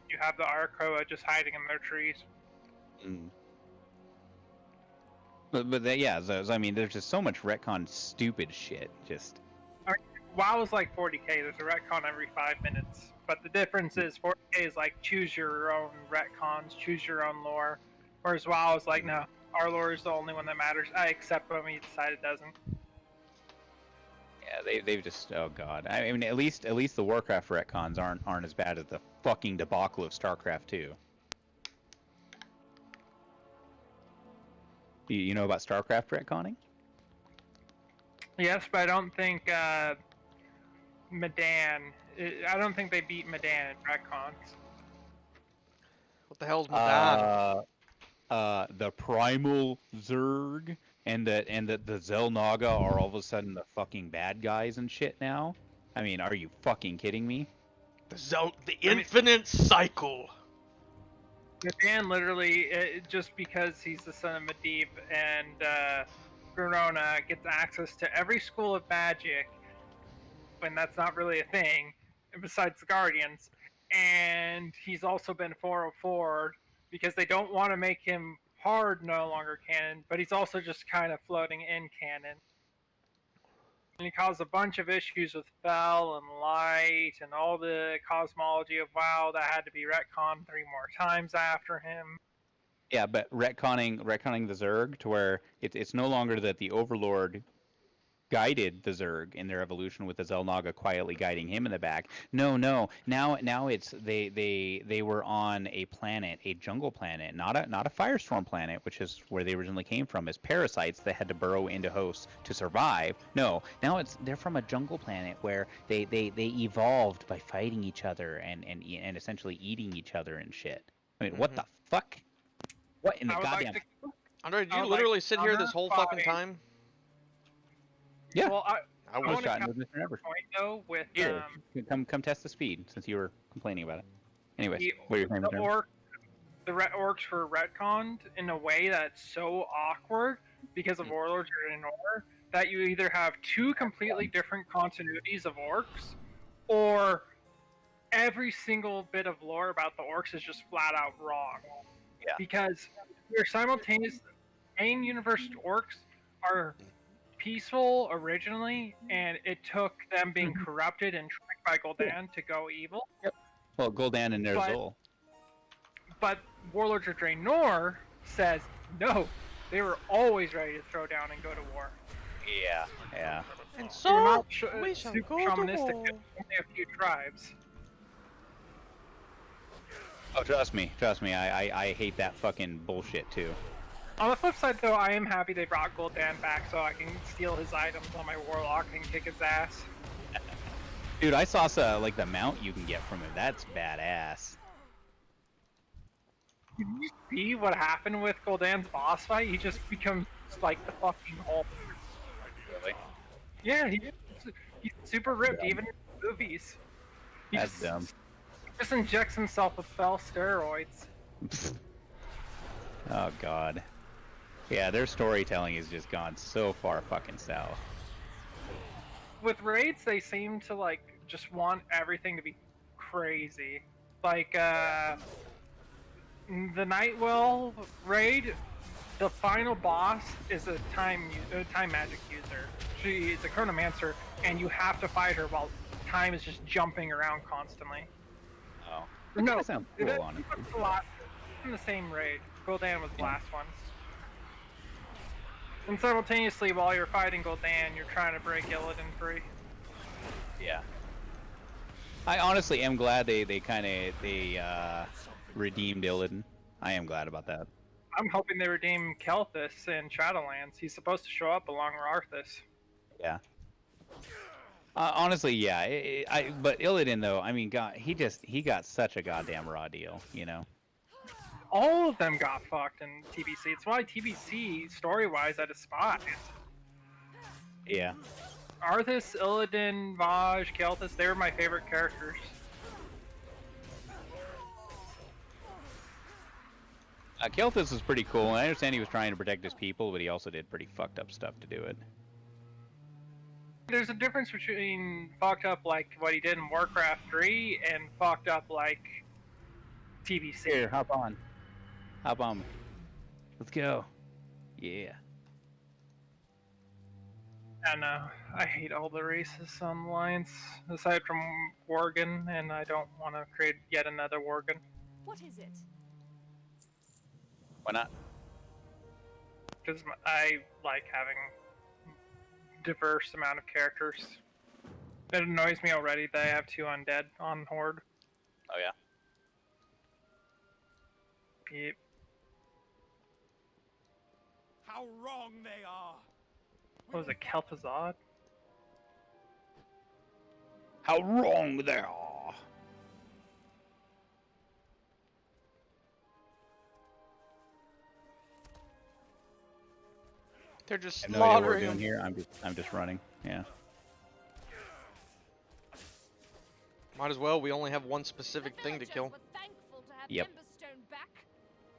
Speaker 2: You have the Arakoa just hiding in their trees.
Speaker 3: Yeah, I mean, there's just so much retcon stupid shit. Just
Speaker 2: WoW is like 40k. There's a retcon every 5 minutes. But the difference is 40k is like choose your own retcons, choose your own lore. Whereas WoW is like, no, our lore is the only one that matters. I accept when we decide it doesn't.
Speaker 3: yeah, they've just, oh god. I mean, at least the Warcraft retcons aren't as bad as the fucking debacle of StarCraft 2. You know about StarCraft retconning?
Speaker 2: Yes, but I don't think Medan. I don't think they beat Medan in retcons.
Speaker 1: What the hell's Medan?
Speaker 3: The primal Zerg and the Xel'Naga are all of a sudden the fucking bad guys and shit now. I mean, are you fucking kidding me?
Speaker 1: The infinite cycle.
Speaker 2: Medan literally, just because he's the son of Medivh and Verona, gets access to every school of magic, when that's not really a thing, besides the Guardians. And he's also been 404 because they don't want to make him hard no longer canon, but he's also just kind of floating in canon. And he caused a bunch of issues with Fel and Light and all the cosmology of WoW that had to be retconned 3 more times after him.
Speaker 3: Yeah, but retconning the Zerg to where it's no longer that the Overlord guided the Zerg in their evolution with the Xel'Naga quietly guiding him in the back. No. Now it's they were on a planet, a jungle planet, not a firestorm planet, which is where they originally came from, as parasites that had to burrow into hosts to survive. No, now they're from a jungle planet where they evolved by fighting each other and essentially eating each other and shit. I mean, what the fuck? What in the goddamn?
Speaker 1: Andre, did
Speaker 2: I
Speaker 1: you
Speaker 2: would
Speaker 1: literally
Speaker 2: like
Speaker 1: sit here this whole fucking
Speaker 2: Hunter
Speaker 1: time?
Speaker 3: Yeah.
Speaker 2: Well,
Speaker 1: I
Speaker 3: was
Speaker 1: was.
Speaker 2: wanna
Speaker 3: chatting with Mr. Never.
Speaker 2: point though with
Speaker 3: Here, come test the speed since you were complaining about it. Anyways,
Speaker 2: the,
Speaker 3: what are you saying,
Speaker 2: the
Speaker 3: Mr. Never?
Speaker 2: the orcs were retconned in a way that's so awkward because of Warlords or Draenor that you either have 2 completely different continuities of orcs, or every single bit of lore about the orcs is just flat out wrong.
Speaker 3: Yeah.
Speaker 2: Because your simultaneous main universe orcs are peaceful originally, and it took them being corrupted and tricked by Gul'dan to go evil.
Speaker 3: Well, Gul'dan and Ner'zhul.
Speaker 2: But Warlords of Draenor says no, they were always ready to throw down and go to war.
Speaker 3: Yeah.
Speaker 1: And
Speaker 2: We're
Speaker 1: so
Speaker 2: not
Speaker 1: we shall
Speaker 2: super
Speaker 1: go to
Speaker 2: shamanistic.
Speaker 1: war.
Speaker 2: There's only a few tribes.
Speaker 3: Oh, trust me, I hate that fucking bullshit too.
Speaker 2: On the flip side, though, I am happy they brought Gul'dan back so I can steal his items on my warlock and kick his ass.
Speaker 3: Dude, I saw like the mount you can get from him. That's badass.
Speaker 2: Did you see what happened with Gul'dan's boss fight? He just becomes like the fucking Hulk.
Speaker 3: Really?
Speaker 2: Yeah, he's super ripped, even in the movies. He
Speaker 3: That's dumb.
Speaker 2: just injects himself with fell steroids.
Speaker 3: Oh god. Yeah, their storytelling has just gone so far fucking south.
Speaker 2: With raids, they seem to like just want everything to be crazy. Like the Nightwell raid, the final boss is a time magic user. She is a chronomancer, and you have to fight her while time is just jumping around constantly.
Speaker 3: Oh.
Speaker 2: No,
Speaker 3: That sounds cool, honestly.
Speaker 2: it's a lot in the same raid. Gul'dan was the last one. And simultaneously, while you're fighting Gul'dan, you're trying to break Illidan free.
Speaker 3: Yeah. I honestly am glad they redeemed Illidan. I am glad about that.
Speaker 2: I'm hoping they redeem Kel'Thas in Shadowlands. He's supposed to show up along Arthas.
Speaker 3: Yeah. Honestly, yeah. But Illidan though, I mean, God, he got such a goddamn raw deal, you know.
Speaker 2: All of them got fucked in TBC. It's why TBC, story-wise, at a spot.
Speaker 3: Yeah.
Speaker 2: Arthas, Illidan, Vaj, Kel'Thas, they were my favorite characters.
Speaker 3: Kel'Thas was pretty cool, and I understand he was trying to protect his people, but he also did pretty fucked up stuff to do it.
Speaker 2: There's a difference between fucked up like what he did in Warcraft 3 and fucked up like TBC.
Speaker 3: Here, hop on. Hop on. Let's go. Yeah.
Speaker 2: And I hate all the races on the Alliance, aside from Worgen, and I don't want to create yet another Worgen.
Speaker 5: What is it?
Speaker 3: Why not?
Speaker 2: Because I like having diverse amount of characters. It annoys me already that I have 2 undead on Horde.
Speaker 3: Oh yeah.
Speaker 2: Yep.
Speaker 4: How wrong they are!
Speaker 2: What was it, Kel'Thuzad?
Speaker 3: How wrong they are.
Speaker 1: They're just
Speaker 3: I have no idea what we're
Speaker 1: slaughtering
Speaker 3: doing
Speaker 1: them.
Speaker 3: here. I'm just running. Yeah.
Speaker 1: Might as well. We only have one specific
Speaker 5: The
Speaker 1: thing to
Speaker 5: villagers
Speaker 1: kill.
Speaker 5: were thankful to have
Speaker 3: Yep.
Speaker 5: Emberstone back.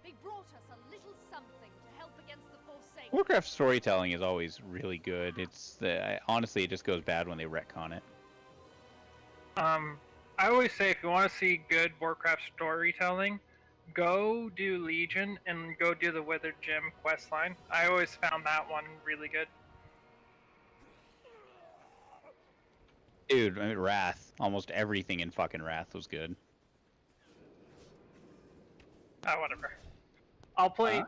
Speaker 5: They brought us a little something to help against the Forsaken.
Speaker 3: Warcraft storytelling is always really good. Honestly, it just goes bad when they retcon it.
Speaker 2: I always say if you want to see good Warcraft storytelling, go do Legion and go do the Withered Gem questline. I always found that one really good.
Speaker 3: Dude, I mean, Wrath. Almost everything in fucking Wrath was good.
Speaker 2: Whatever. I'll play.
Speaker 3: Huh?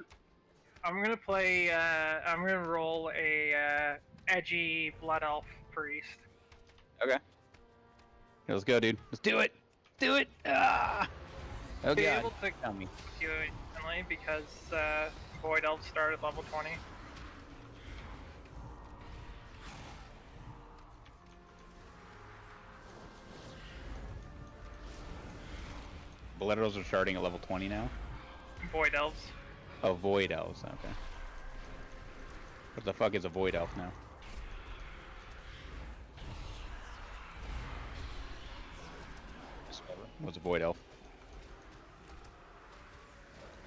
Speaker 2: I'm gonna play. I'm gonna roll a edgy Blood Elf priest.
Speaker 3: Okay. Okay, let's go, dude. Let's do it. Do it. Ah. Oh
Speaker 2: Be
Speaker 3: god.
Speaker 2: able to
Speaker 3: Tell me.
Speaker 2: do it instantly because Void Elves start at level 20.
Speaker 3: Blood Elves are starting at level 20 now.
Speaker 2: Void Elves.
Speaker 3: Oh, Void Elves. Okay. What the fuck is a Void Elf now? What's a Void Elf?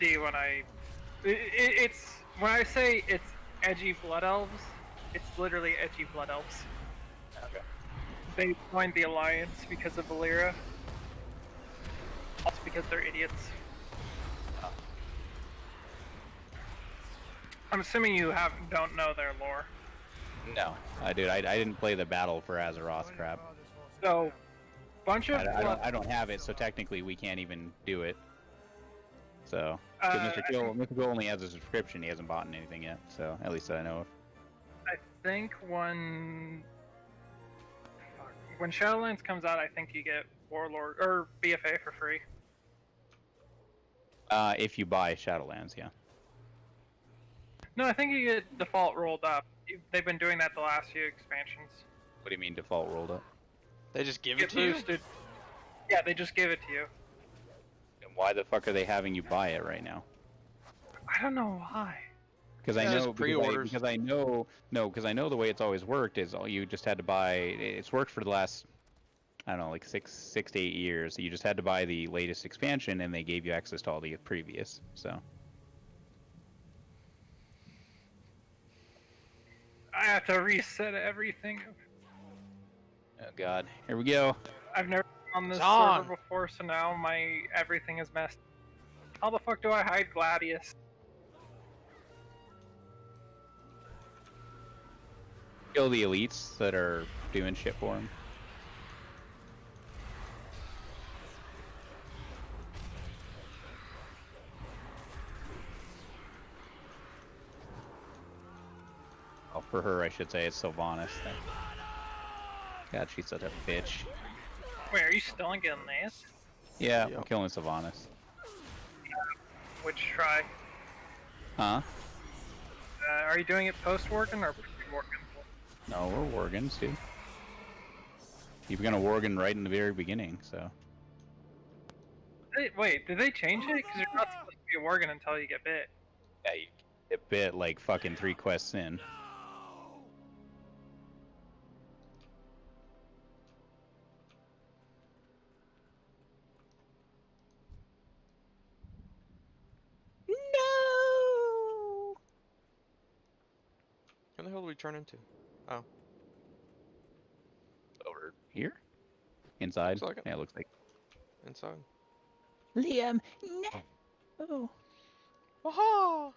Speaker 2: See, it's when I say it's edgy Blood Elves, it's literally edgy Blood Elves.
Speaker 3: Okay.
Speaker 2: They joined the Alliance because of Valyria. Also because they're idiots. I'm assuming you don't know their lore.
Speaker 3: No, dude, I didn't play the Battle for Azeroth crap.
Speaker 2: So, bunch of
Speaker 3: I don't have it, so technically we can't even do it. So, 'cause Mr. Gill only has a subscription, he hasn't bought anything yet, so at least I know of.
Speaker 2: I think when When Shadowlands comes out, I think you get Warlord or BFA for free.
Speaker 3: If you buy Shadowlands, yeah.
Speaker 2: No, I think you get default rolled up. They've been doing that the last few expansions.
Speaker 3: What do you mean default rolled up?
Speaker 1: They just give
Speaker 2: You
Speaker 1: it
Speaker 2: get
Speaker 1: to you?
Speaker 2: boosted. Yeah, they just give it to you.
Speaker 3: And why the fuck are they having you buy it right now?
Speaker 2: I don't know why.
Speaker 3: Because I
Speaker 1: Yeah, it's
Speaker 3: know
Speaker 1: pre-orders.
Speaker 3: because I know the way it's always worked is all you just had to buy. It's worked for the last, I don't know, like six to 8 years. You just had to buy the latest expansion, and they gave you access to all the previous. So
Speaker 2: I have to reset everything.
Speaker 3: oh god, here we go.
Speaker 2: I've never been on this
Speaker 1: It's on.
Speaker 2: server before, so now my everything is messed. How the fuck do I hide Gladius?
Speaker 3: Kill the elites that are doing shit for him. Oh, for her, I should say it's Sylvanas. God, she's such a bitch.
Speaker 2: Wait, are you still in getting this?
Speaker 3: Yeah, I'm
Speaker 1: Yep.
Speaker 3: killing Sylvanas.
Speaker 2: Which try?
Speaker 3: Huh?
Speaker 2: Are you doing it post-Worgen or pre-Worgen?
Speaker 3: No, we're Worgens, dude. You're gonna Worgen right in the very beginning, so.
Speaker 2: Wait, did they change it? Because you're not supposed to be a Worgen until you get bit.
Speaker 3: Yeah, you get bit like fucking 3 quests in. No!
Speaker 1: Where the hell do we turn into? Oh,
Speaker 3: Over here? Inside?
Speaker 1: Looks like it.
Speaker 3: Yeah, it looks like.
Speaker 1: inside.
Speaker 3: Liam, no! Oh.
Speaker 1: Aha!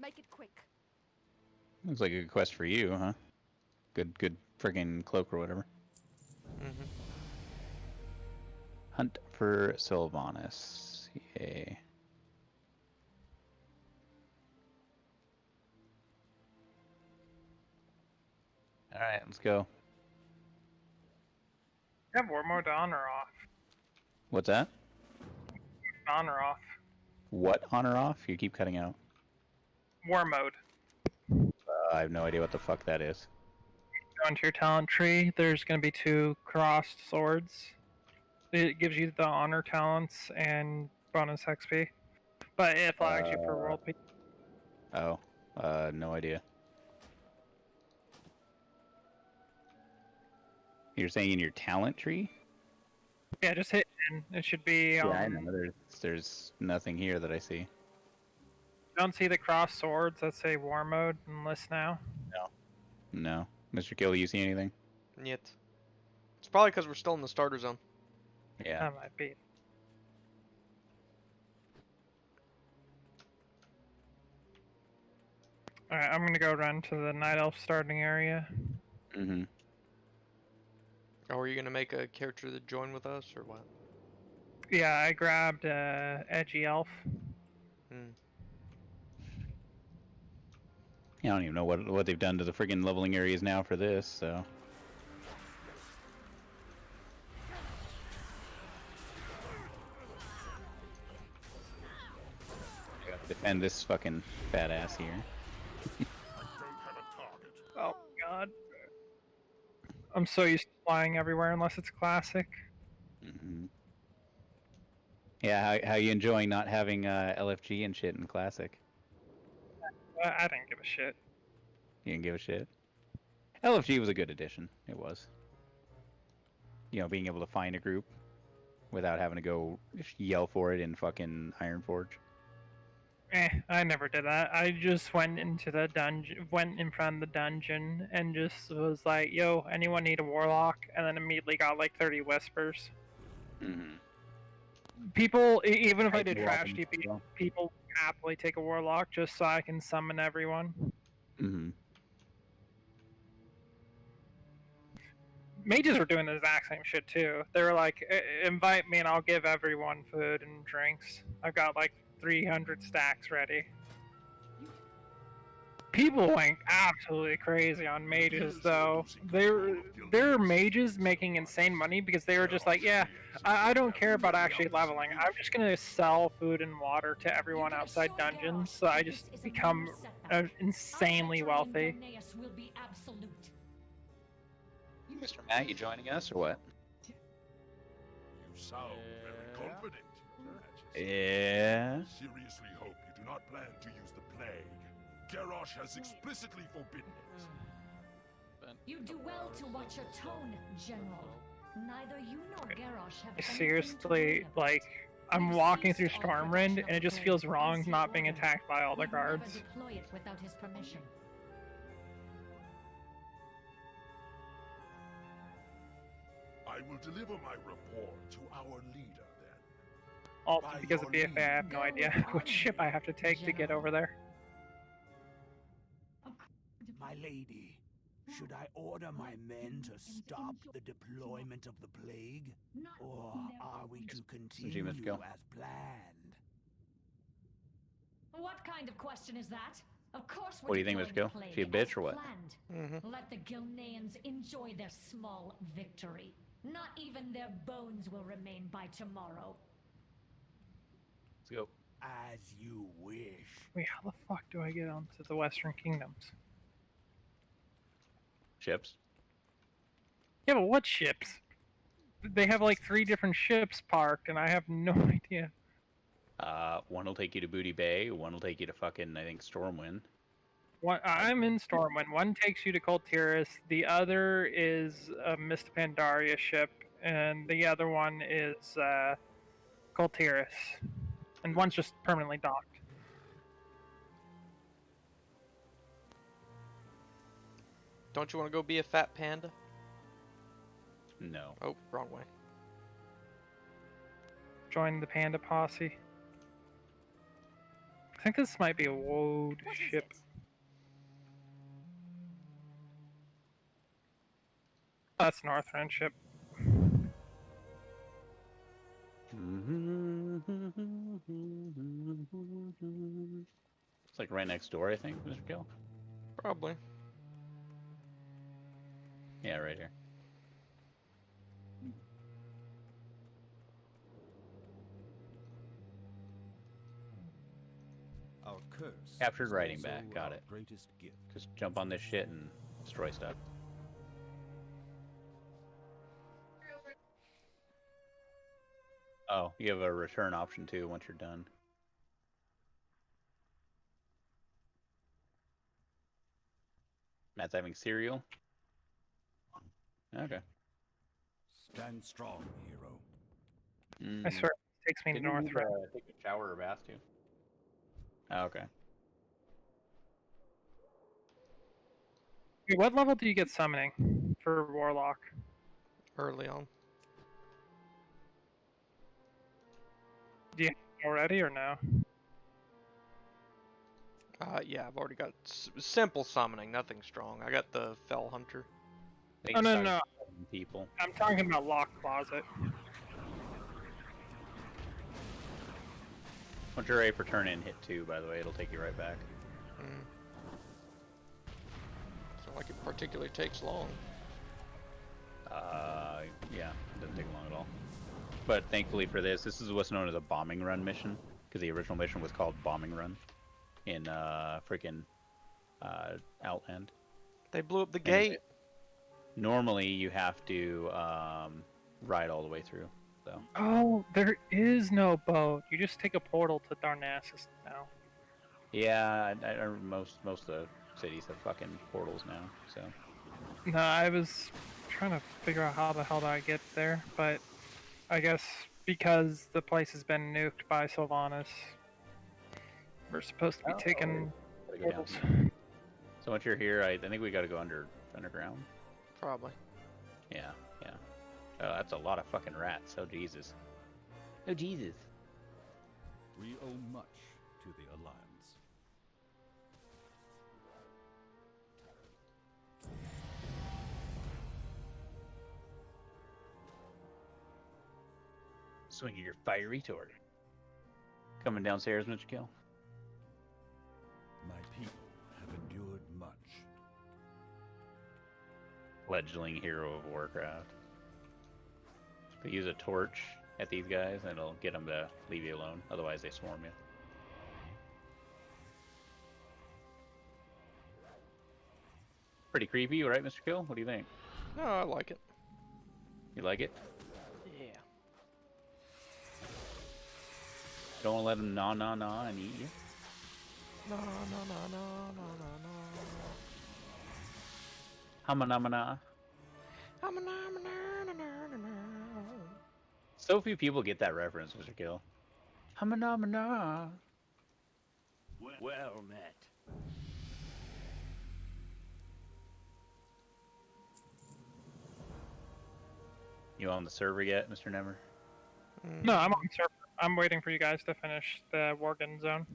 Speaker 5: Make it quick.
Speaker 3: Looks like a good quest for you, huh? Good friggin' cloak or whatever.
Speaker 1: Mm-hmm.
Speaker 3: Hunt for Sylvanas. Yay. Alright, let's go.
Speaker 2: You have War Mode on or off?
Speaker 3: What's that?
Speaker 2: On or off?
Speaker 3: What on or off? You keep cutting out.
Speaker 2: War Mode.
Speaker 3: I have no idea what the fuck that is.
Speaker 2: Go into your talent tree. There's going to be 2 crossed swords. It gives you the honor talents and bonus XP. But it flags you for world peace.
Speaker 3: Oh, no idea. You're saying in your talent tree?
Speaker 2: Yeah, just hit N. It should be.
Speaker 3: Yeah, I know. There's nothing here that I see.
Speaker 2: Don't see the crossed swords that say War Mode and list now.
Speaker 3: No. Mr. Kill, do you see anything?
Speaker 1: Yet. It's probably because we're still in the starter zone.
Speaker 3: Yeah.
Speaker 2: That might be. Alright, I'm gonna go run to the Night Elf starting area.
Speaker 3: Mm-hmm.
Speaker 1: Or are you gonna make a character to join with us, or what?
Speaker 2: Yeah, I grabbed Edgy Elf.
Speaker 1: Hmm.
Speaker 3: I don't even know what they've done to the friggin' leveling areas now for this, so. I gotta defend this fucking fat ass here.
Speaker 2: Oh god. I'm so used to flying everywhere unless it's classic.
Speaker 3: Mm-hmm. Yeah, how you enjoying not having LFG and shit in classic?
Speaker 2: I didn't give a shit.
Speaker 3: You didn't give a shit. LFG was a good addition. It was. You know, being able to find a group without having to go yell for it in fucking Ironforge.
Speaker 2: I never did that. I just went into the dungeon, went in front of the dungeon, and just was like, "Yo, anyone need a warlock?" And then immediately got like 30 whispers.
Speaker 3: Mm-hmm.
Speaker 2: People, even if I
Speaker 3: Right,
Speaker 2: did
Speaker 3: you're
Speaker 2: trash
Speaker 3: welcome.
Speaker 2: TP,
Speaker 3: Yeah.
Speaker 2: people happily take a warlock just so I can summon everyone.
Speaker 3: Mm-hmm.
Speaker 2: Mages were doing the exact same shit too. They were like, "Invite me and I'll give everyone food and drinks." I've got like 300 stacks ready. People went absolutely crazy on mages, though. There are mages making insane money because they were just like, yeah, I don't care about actually leveling. I'm just gonna sell food and water to everyone outside dungeons, so I just become insanely wealthy.
Speaker 7: Will be absolute.
Speaker 3: Mr. Matt, you joining us or what?
Speaker 8: You sound very confident, Your Majesty.
Speaker 3: Yeah.
Speaker 8: Seriously hope you do not plan to use the plague. Garrosh has explicitly forbidden it.
Speaker 7: You do well to watch your tone, General. Neither you nor Garrosh have anything to
Speaker 2: Seriously,
Speaker 7: worry about.
Speaker 2: like, I'm
Speaker 7: We've
Speaker 2: walking through
Speaker 7: ceased all
Speaker 2: Stormwind,
Speaker 7: production
Speaker 2: and it
Speaker 7: of
Speaker 2: just
Speaker 7: the
Speaker 2: feels
Speaker 7: plague
Speaker 2: wrong
Speaker 7: once
Speaker 2: not being
Speaker 7: you order.
Speaker 2: attacked by all the
Speaker 7: We'd
Speaker 2: guards.
Speaker 7: never deploy it without his permission.
Speaker 8: I will deliver my report to our leader then.
Speaker 2: Also,
Speaker 8: By
Speaker 2: because of
Speaker 8: your
Speaker 2: BFA, I have no
Speaker 7: Go
Speaker 2: idea
Speaker 7: on,
Speaker 2: which ship I have to take to get
Speaker 7: General.
Speaker 2: over there.
Speaker 4: My lady, should I order my men to stop the deployment of the plague? Or are we to continue
Speaker 3: Mr. Gill.
Speaker 4: as planned?
Speaker 7: What kind of question is that? Of course we're
Speaker 3: What do you think,
Speaker 7: deploying
Speaker 3: Miss Gill?
Speaker 7: the plague
Speaker 3: She a bitch
Speaker 7: as
Speaker 3: or what?
Speaker 7: planned. Let the Gilneans enjoy their small victory. Not even their bones will remain by tomorrow.
Speaker 3: Let's go.
Speaker 4: As you wish.
Speaker 2: Wait, how the fuck do I get onto the Western Kingdoms?
Speaker 3: Ships.
Speaker 2: Yeah, but what ships? They have like 3 different ships parked, and I have no idea.
Speaker 3: One will take you to Booty Bay. One will take you to fucking, I think, Stormwind.
Speaker 2: One, I'm in Stormwind. One takes you to Coltiris. The other is a Mist Pandaria ship, and the other one is Coltiris. And one's just permanently docked.
Speaker 1: Don't you want to go be a fat panda?
Speaker 3: No.
Speaker 1: Oh, wrong way.
Speaker 2: Join the Panda Posse. I think this might be a Woad
Speaker 7: What is
Speaker 2: ship.
Speaker 7: it?
Speaker 2: That's Northrend ship.
Speaker 3: It's like right next door, I think, Mr. Gill.
Speaker 1: Probably.
Speaker 3: Yeah, right here.
Speaker 6: Our curse
Speaker 3: Captured
Speaker 6: is
Speaker 3: writing
Speaker 6: also
Speaker 3: back, got
Speaker 6: our
Speaker 3: it.
Speaker 6: Greatest gift.
Speaker 3: Just jump on this shit and destroy stuff. Oh, you have a return option too once you're done. Matt's having cereal. Okay.
Speaker 4: Stand strong, hero.
Speaker 2: I swear it takes me to
Speaker 3: Didn't you,
Speaker 2: Northrend.
Speaker 3: take a shower or bath too? Oh, okay.
Speaker 2: Wait, what level do you get summoning for Warlock?
Speaker 1: Early on.
Speaker 2: Do you have it already or no?
Speaker 1: Yeah, I've already got simple summoning, nothing strong. I got the Fell Hunter.
Speaker 3: I think
Speaker 2: Oh,
Speaker 3: it's
Speaker 2: no,
Speaker 3: about
Speaker 2: no.
Speaker 3: 7 people.
Speaker 2: I'm talking about Lock Closet.
Speaker 3: Once you're ready for turn in, hit 2, by the way, it'll take you right back.
Speaker 1: It's not like it particularly takes long.
Speaker 3: Yeah, it doesn't take long at all. But thankfully for this is what's known as a bombing run mission, because the original mission was called Bombing Run in freaking Outland.
Speaker 1: They blew up the
Speaker 3: Anyway,
Speaker 1: gate.
Speaker 3: Normally you have to ride all the way through. So
Speaker 2: Oh, there is no boat. You just take a portal to Darnassus now.
Speaker 3: yeah, most of the cities have fucking portals now. So
Speaker 2: No, I was trying to figure out how the hell do I get there, but I guess because the place has been nuked by Sylvanas, we're supposed to be taking
Speaker 3: gotta go down
Speaker 2: portals.
Speaker 3: here. So once you're here, I think we gotta go underground.
Speaker 1: Probably.
Speaker 3: Yeah, yeah. Oh, that's a lot of fucking rats. Oh Jesus. Oh Jesus.
Speaker 6: We owe much to the Alliance.
Speaker 3: Swing your fiery sword. Coming downstairs, Mr. Kill.
Speaker 4: My people have endured
Speaker 3: fledgling hero of Warcraft. If you use a torch at these guys, it'll get them to leave you alone. Otherwise, they swarm you. Pretty creepy, right, Mr. Kill? What do you think?
Speaker 1: No, I like it.
Speaker 3: You like it?
Speaker 1: Yeah.
Speaker 3: Don't want to let them gnaw and eat you?
Speaker 1: No, no, no, no, no, no, no.
Speaker 3: Hamanamana. So few people get that reference, Mr. Kill. Hamanamana.
Speaker 4: Well met.
Speaker 3: You on the server yet, Mr. Never?
Speaker 2: No, I'm on server. I'm waiting for you guys to finish the Worgen zone.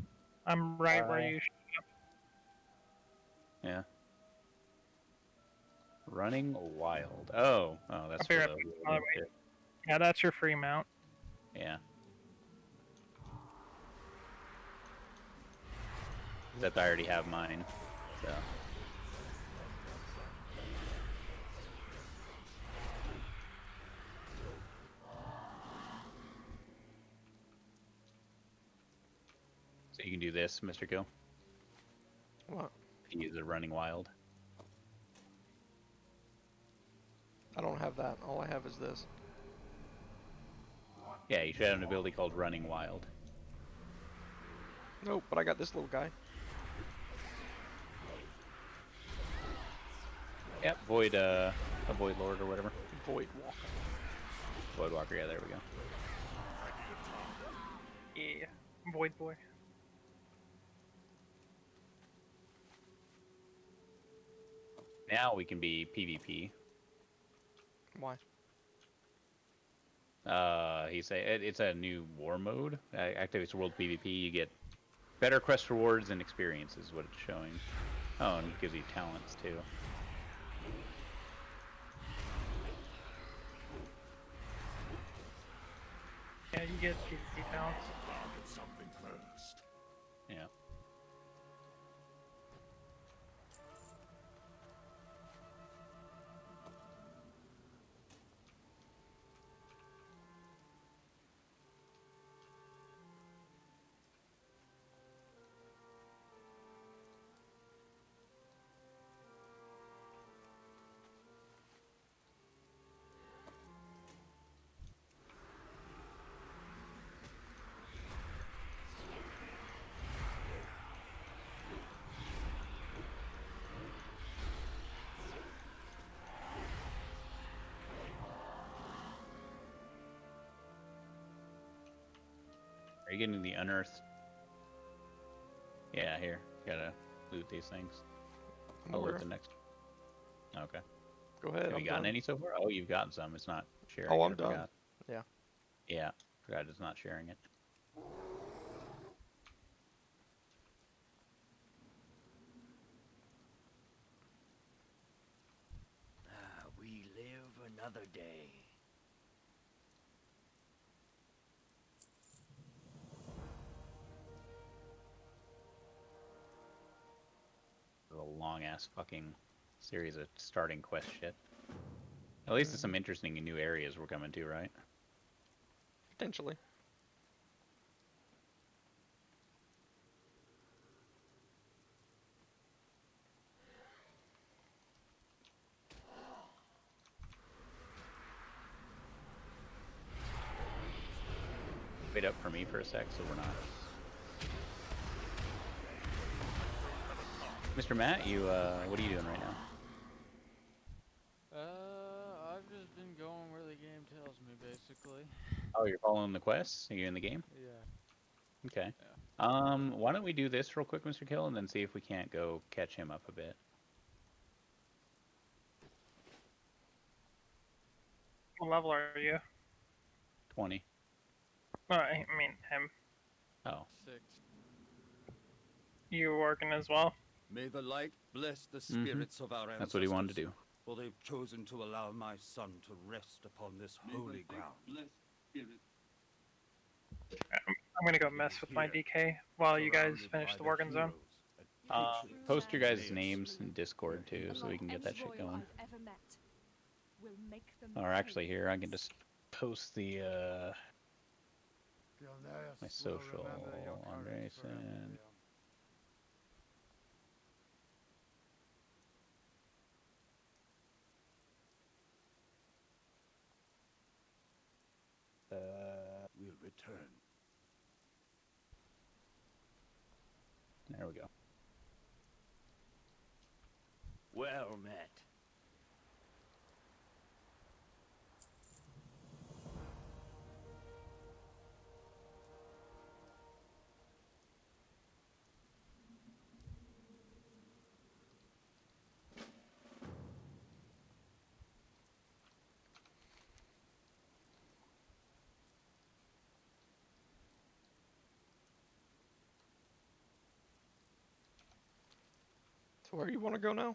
Speaker 2: I'm right where you should.
Speaker 3: Yeah. Running Wild. Oh, that's
Speaker 2: I'll be
Speaker 3: for
Speaker 2: right
Speaker 3: the
Speaker 2: back, by the way. Yeah, that's your free mount.
Speaker 3: Yeah. Except I already have mine, so. So you can do this, Mr. Kill.
Speaker 1: What?
Speaker 3: Use the Running Wild.
Speaker 1: I don't have that. All I have is this.
Speaker 3: Yeah, you should have an ability called Running Wild.
Speaker 1: Nope, but I got this little guy.
Speaker 3: Yep, Void, a Void Lord or whatever.
Speaker 1: Void Walker.
Speaker 3: Void Walker, yeah, there we go.
Speaker 2: Yeah, Void Boy.
Speaker 3: Now we can be PvP.
Speaker 1: Why?
Speaker 3: It's a new war mode. Activates World PvP. You get better quest rewards and experience is what it's showing. Oh, and it gives you talents too.
Speaker 2: Yeah, you get PvP talents.
Speaker 8: Target something first.
Speaker 3: Yeah. Are you getting the unearthed? Yeah, here. Gotta loot these things.
Speaker 1: I'm
Speaker 3: I'll
Speaker 1: aware.
Speaker 3: loot the next. Okay.
Speaker 1: Go ahead.
Speaker 3: Have
Speaker 1: I'm
Speaker 3: you gotten
Speaker 1: done.
Speaker 3: any so far? Oh, you've gotten some. It's not sharing.
Speaker 1: Oh,
Speaker 3: it,
Speaker 1: I'm
Speaker 3: I
Speaker 1: done.
Speaker 3: forgot.
Speaker 1: Yeah.
Speaker 3: Yeah, forgot it's not sharing it.
Speaker 4: We live another day.
Speaker 3: A long ass fucking series of starting quest shit. At least it's some interesting new areas we're coming to, right?
Speaker 1: Potentially.
Speaker 3: Wait up for me for a sec, so we're not. Mr. Matt, you what are you doing right now?
Speaker 9: I've just been going where the game tells me, basically.
Speaker 3: Oh, you're following the quests? Are you in the game?
Speaker 9: Yeah.
Speaker 3: Okay.
Speaker 9: Yeah.
Speaker 3: Why don't we do this real quick, Mr. Kill, and then see if we can't go catch him up a bit.
Speaker 2: What level are you?
Speaker 3: 20.
Speaker 2: I mean, him.
Speaker 3: Oh.
Speaker 9: 6.
Speaker 2: You working as well?
Speaker 6: May the light bless the spirits of our ancestors.
Speaker 3: That's what he wanted to do.
Speaker 6: For they've chosen to allow my son to rest upon this holy ground.
Speaker 2: I'm gonna go mess with my DK while you guys finish the Worgen zone.
Speaker 3: Post your guys' names in Discord too, so we can get that shit going.
Speaker 5: I've ever met. will make them
Speaker 3: Or actually,
Speaker 5: pay
Speaker 3: here I can
Speaker 5: for
Speaker 3: just post the
Speaker 6: Gilneas
Speaker 3: my
Speaker 6: will
Speaker 3: social
Speaker 6: remember your courage forever,
Speaker 3: Andresen.
Speaker 6: Leon. We'll return.
Speaker 3: There we go.
Speaker 4: Well met.
Speaker 1: So where you want to go now?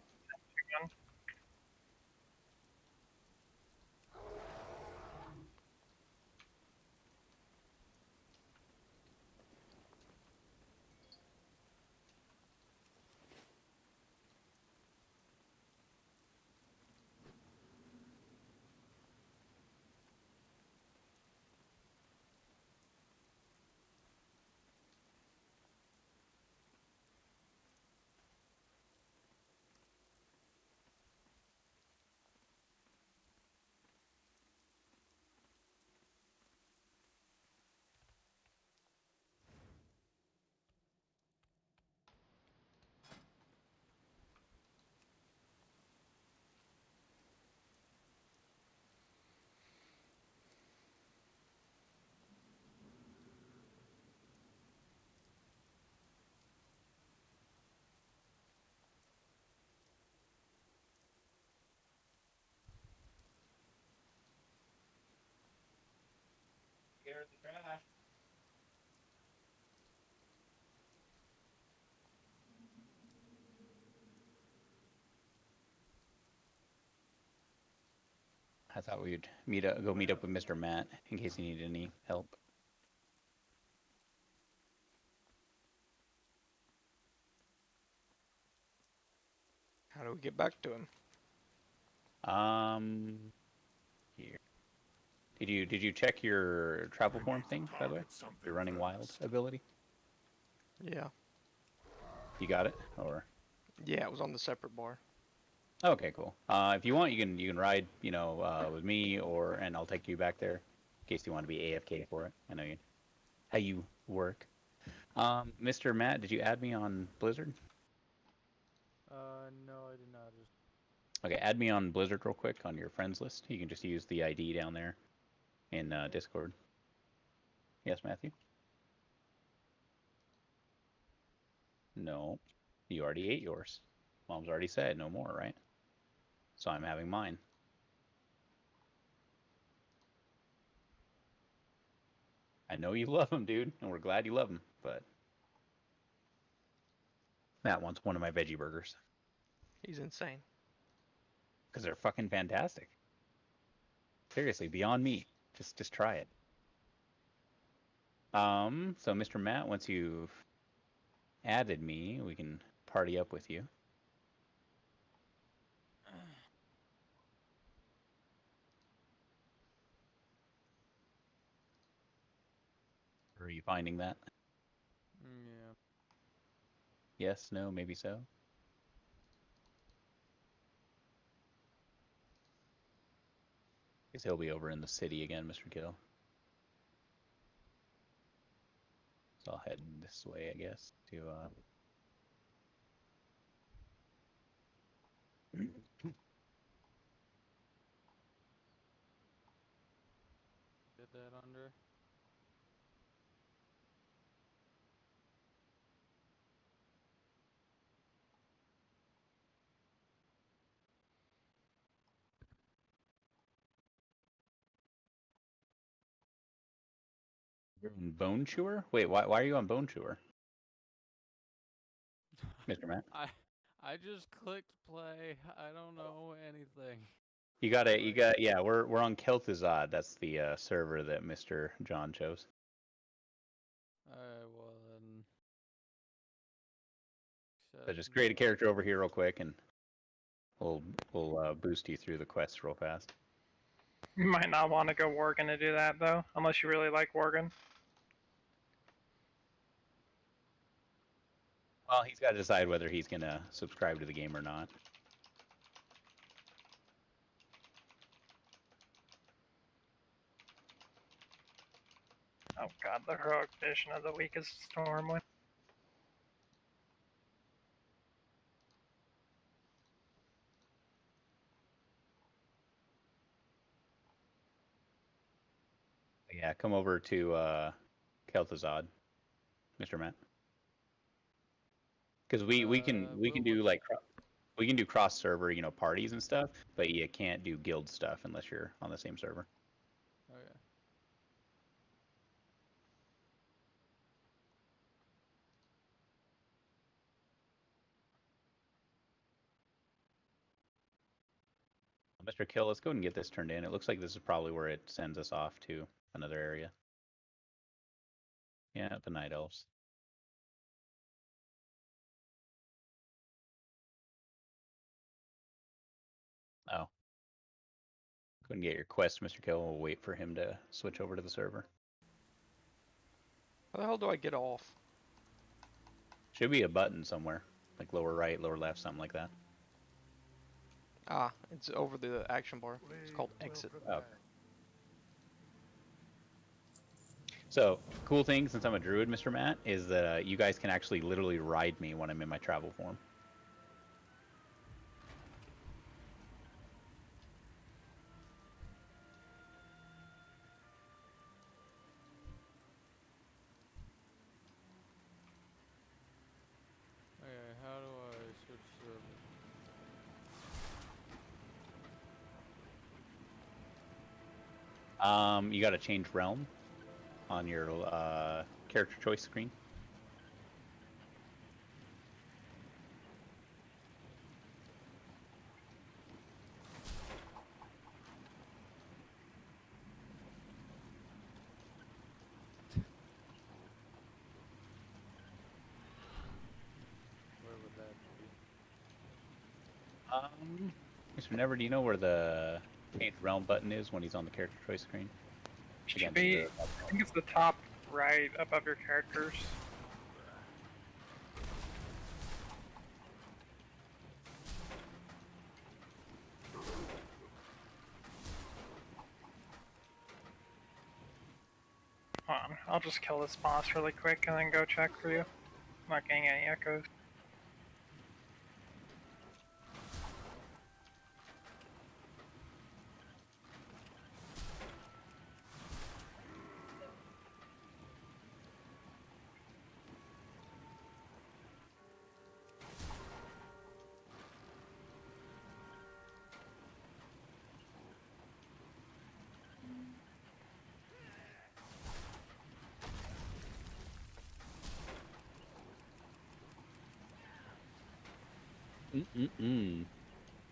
Speaker 3: Here's the trash. I thought we'd go meet up with Mr. Matt in case he needed any help.
Speaker 1: How do we get back to him?
Speaker 3: Here. Did you check your travel form thing, by the way? Your running wild ability?
Speaker 1: Yeah.
Speaker 3: You got it? Or
Speaker 1: Yeah, it was on the separate bar.
Speaker 3: okay, cool. If you want, you can ride, with me, and I'll take you back there, in case you want to be AFK for it. I know how you work. Mr. Matt, did you add me on Blizzard?
Speaker 9: No, I did not. Just
Speaker 3: Okay, add me on Blizzard real quick on your friends list. You can just use the ID down there in Discord. Yes, Matthew? No, you already ate yours. Mom's already said no more, right? So I'm having mine. I know you love them, dude, and we're glad you love them, but Matt wants one of my veggie burgers
Speaker 1: He's insane.
Speaker 3: because they're fucking fantastic. Seriously, beyond meat. Just try it. So Mr. Matt, once you've added me, we can party up with you. Are you finding that?
Speaker 9: yeah.
Speaker 3: Yes, no, maybe so. Because he'll be over in the city again, Mr. Kill. So I'll head this way, I guess, to
Speaker 9: Get that under.
Speaker 3: Bone Chewer? Wait, why are you on Bone Chewer? Mr. Matt?
Speaker 9: I just clicked play. I don't know anything.
Speaker 3: Yeah, we're on Kel'Thuzad. That's the server that Mr. John chose.
Speaker 9: Alright, well then.
Speaker 3: So just create a character over here real quick and We'll boost you through the quest real fast.
Speaker 2: You might not want to go Worgen to do that though, unless you really like Worgen.
Speaker 3: Well, he's got to decide whether he's gonna subscribe to the game or not.
Speaker 2: Oh god, the heroic vision of the week is Stormwind.
Speaker 3: Yeah, come over to Kel'Thuzad, Mr. Matt. Because we can do like we can do cross server, you know, parties and stuff, but you can't do guild stuff unless you're on the same server.
Speaker 9: Okay.
Speaker 3: Mr. Kill, let's go and get this turned in. It looks like this is probably where it sends us off to another area. Yeah, the Night Elves. Oh. Go and get your quest, Mr. Kill. We'll wait for him to switch over to the server.
Speaker 1: How the hell do I get off?
Speaker 3: Should be a button somewhere, like lower right, lower left, something like that.
Speaker 1: Ah, it's over the action bar. It's called exit.
Speaker 3: Oh. So, cool thing, since I'm a druid, Mr. Matt, is that you guys can actually literally ride me when I'm in my travel form.
Speaker 9: Okay, how do I switch server?
Speaker 3: You gotta change realm on your character choice screen.
Speaker 9: Where would that be?
Speaker 3: Mr. Never, do you know where the change realm button is when he's on the character choice screen?
Speaker 2: Should be, I think it's the top right above your characters. Hold on, I'll just kill this boss really quick and then go check for you. I'm not getting any echoes.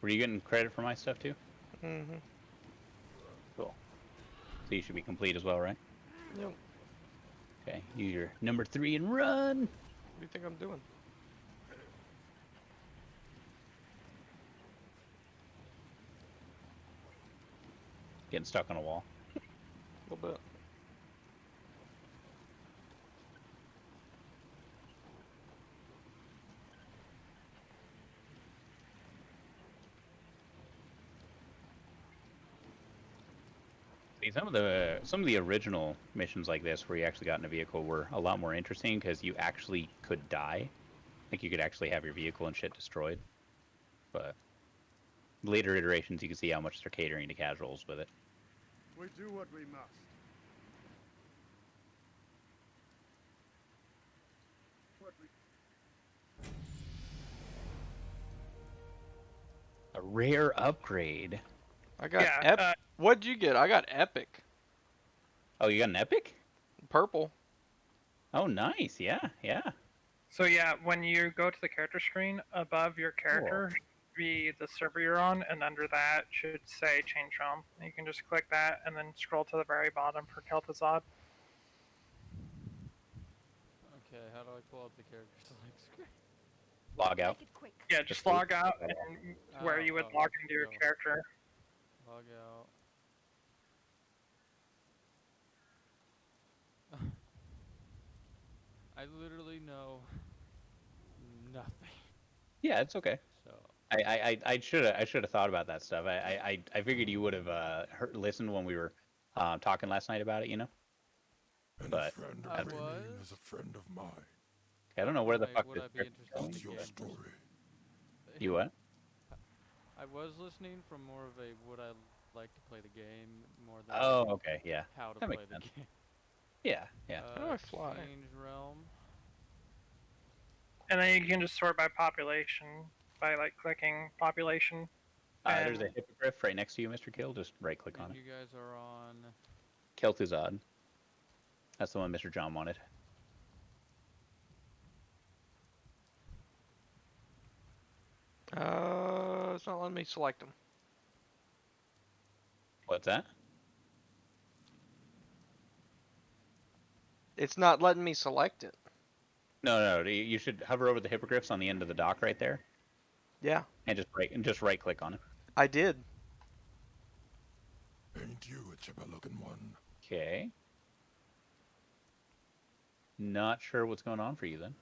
Speaker 3: Were you getting credit for my stuff too?
Speaker 1: Mm-hmm.
Speaker 3: Cool. So you should be complete as well, right?
Speaker 1: Yep.
Speaker 3: Okay, use your number 3 and run!
Speaker 1: What do you think I'm doing?
Speaker 3: Getting stuck on a wall.
Speaker 1: A little bit.
Speaker 3: See, some of the original missions like this, where you actually got in a vehicle, were a lot more interesting because you actually could die. Like you could actually have your vehicle and shit destroyed. But later iterations, you can see how much they're catering to casuals with it.
Speaker 8: We do what we must.
Speaker 3: A rare upgrade.
Speaker 1: I got
Speaker 2: Yeah,
Speaker 1: What'd you get? I got epic.
Speaker 3: Oh, you got an epic?
Speaker 1: Purple.
Speaker 3: Oh, nice. Yeah, yeah.
Speaker 2: So yeah, when you go to the character screen, above your character should be the server you're on, and under that should say change realm. And you can just click that and then scroll to the very bottom for Kel'Thuzad.
Speaker 9: Okay, how do I pull up the character select screen?
Speaker 3: Log out.
Speaker 5: Make it quick.
Speaker 2: Yeah, just log out and where you would log into your
Speaker 9: go.
Speaker 2: character.
Speaker 9: Log out. I literally know nothing.
Speaker 3: Yeah, it's okay.
Speaker 9: So
Speaker 3: I should have thought about that stuff. I figured you would have listened when we were talking last night about it, you know.
Speaker 8: And
Speaker 3: But
Speaker 8: a friend
Speaker 9: I
Speaker 8: of Rain
Speaker 9: was.
Speaker 8: is a friend of mine.
Speaker 3: I don't know where the
Speaker 9: Like,
Speaker 3: fuck
Speaker 9: would
Speaker 3: this
Speaker 9: I be
Speaker 3: character's
Speaker 9: interested
Speaker 3: going.
Speaker 8: What's your
Speaker 9: Yeah.
Speaker 8: story?
Speaker 3: You what?
Speaker 9: I was listening from more of a would I like to play the game more than
Speaker 3: Oh, okay, yeah.
Speaker 9: how to
Speaker 3: That
Speaker 9: play
Speaker 3: makes
Speaker 9: the
Speaker 3: sense.
Speaker 9: game.
Speaker 3: Yeah, yeah.
Speaker 1: How do I fly?
Speaker 9: Change realm.
Speaker 2: And then you can just sort by population by like clicking population.
Speaker 3: There's a
Speaker 2: and-
Speaker 3: hippogriff right next to you, Mr. Kill. Just right click on
Speaker 9: And
Speaker 3: it.
Speaker 9: you guys are on.
Speaker 3: Kel'Thuzad. That's the one Mr. John wanted.
Speaker 1: It's not letting me select them.
Speaker 3: What's that?
Speaker 1: It's not letting me select it.
Speaker 3: No, you should hover over the hippogriffs on the end of the dock right there,
Speaker 1: Yeah,
Speaker 3: and just right click on it.
Speaker 1: I did.
Speaker 8: Ain't you a chipper-looking one?
Speaker 3: Okay. Not sure what's going on for you then.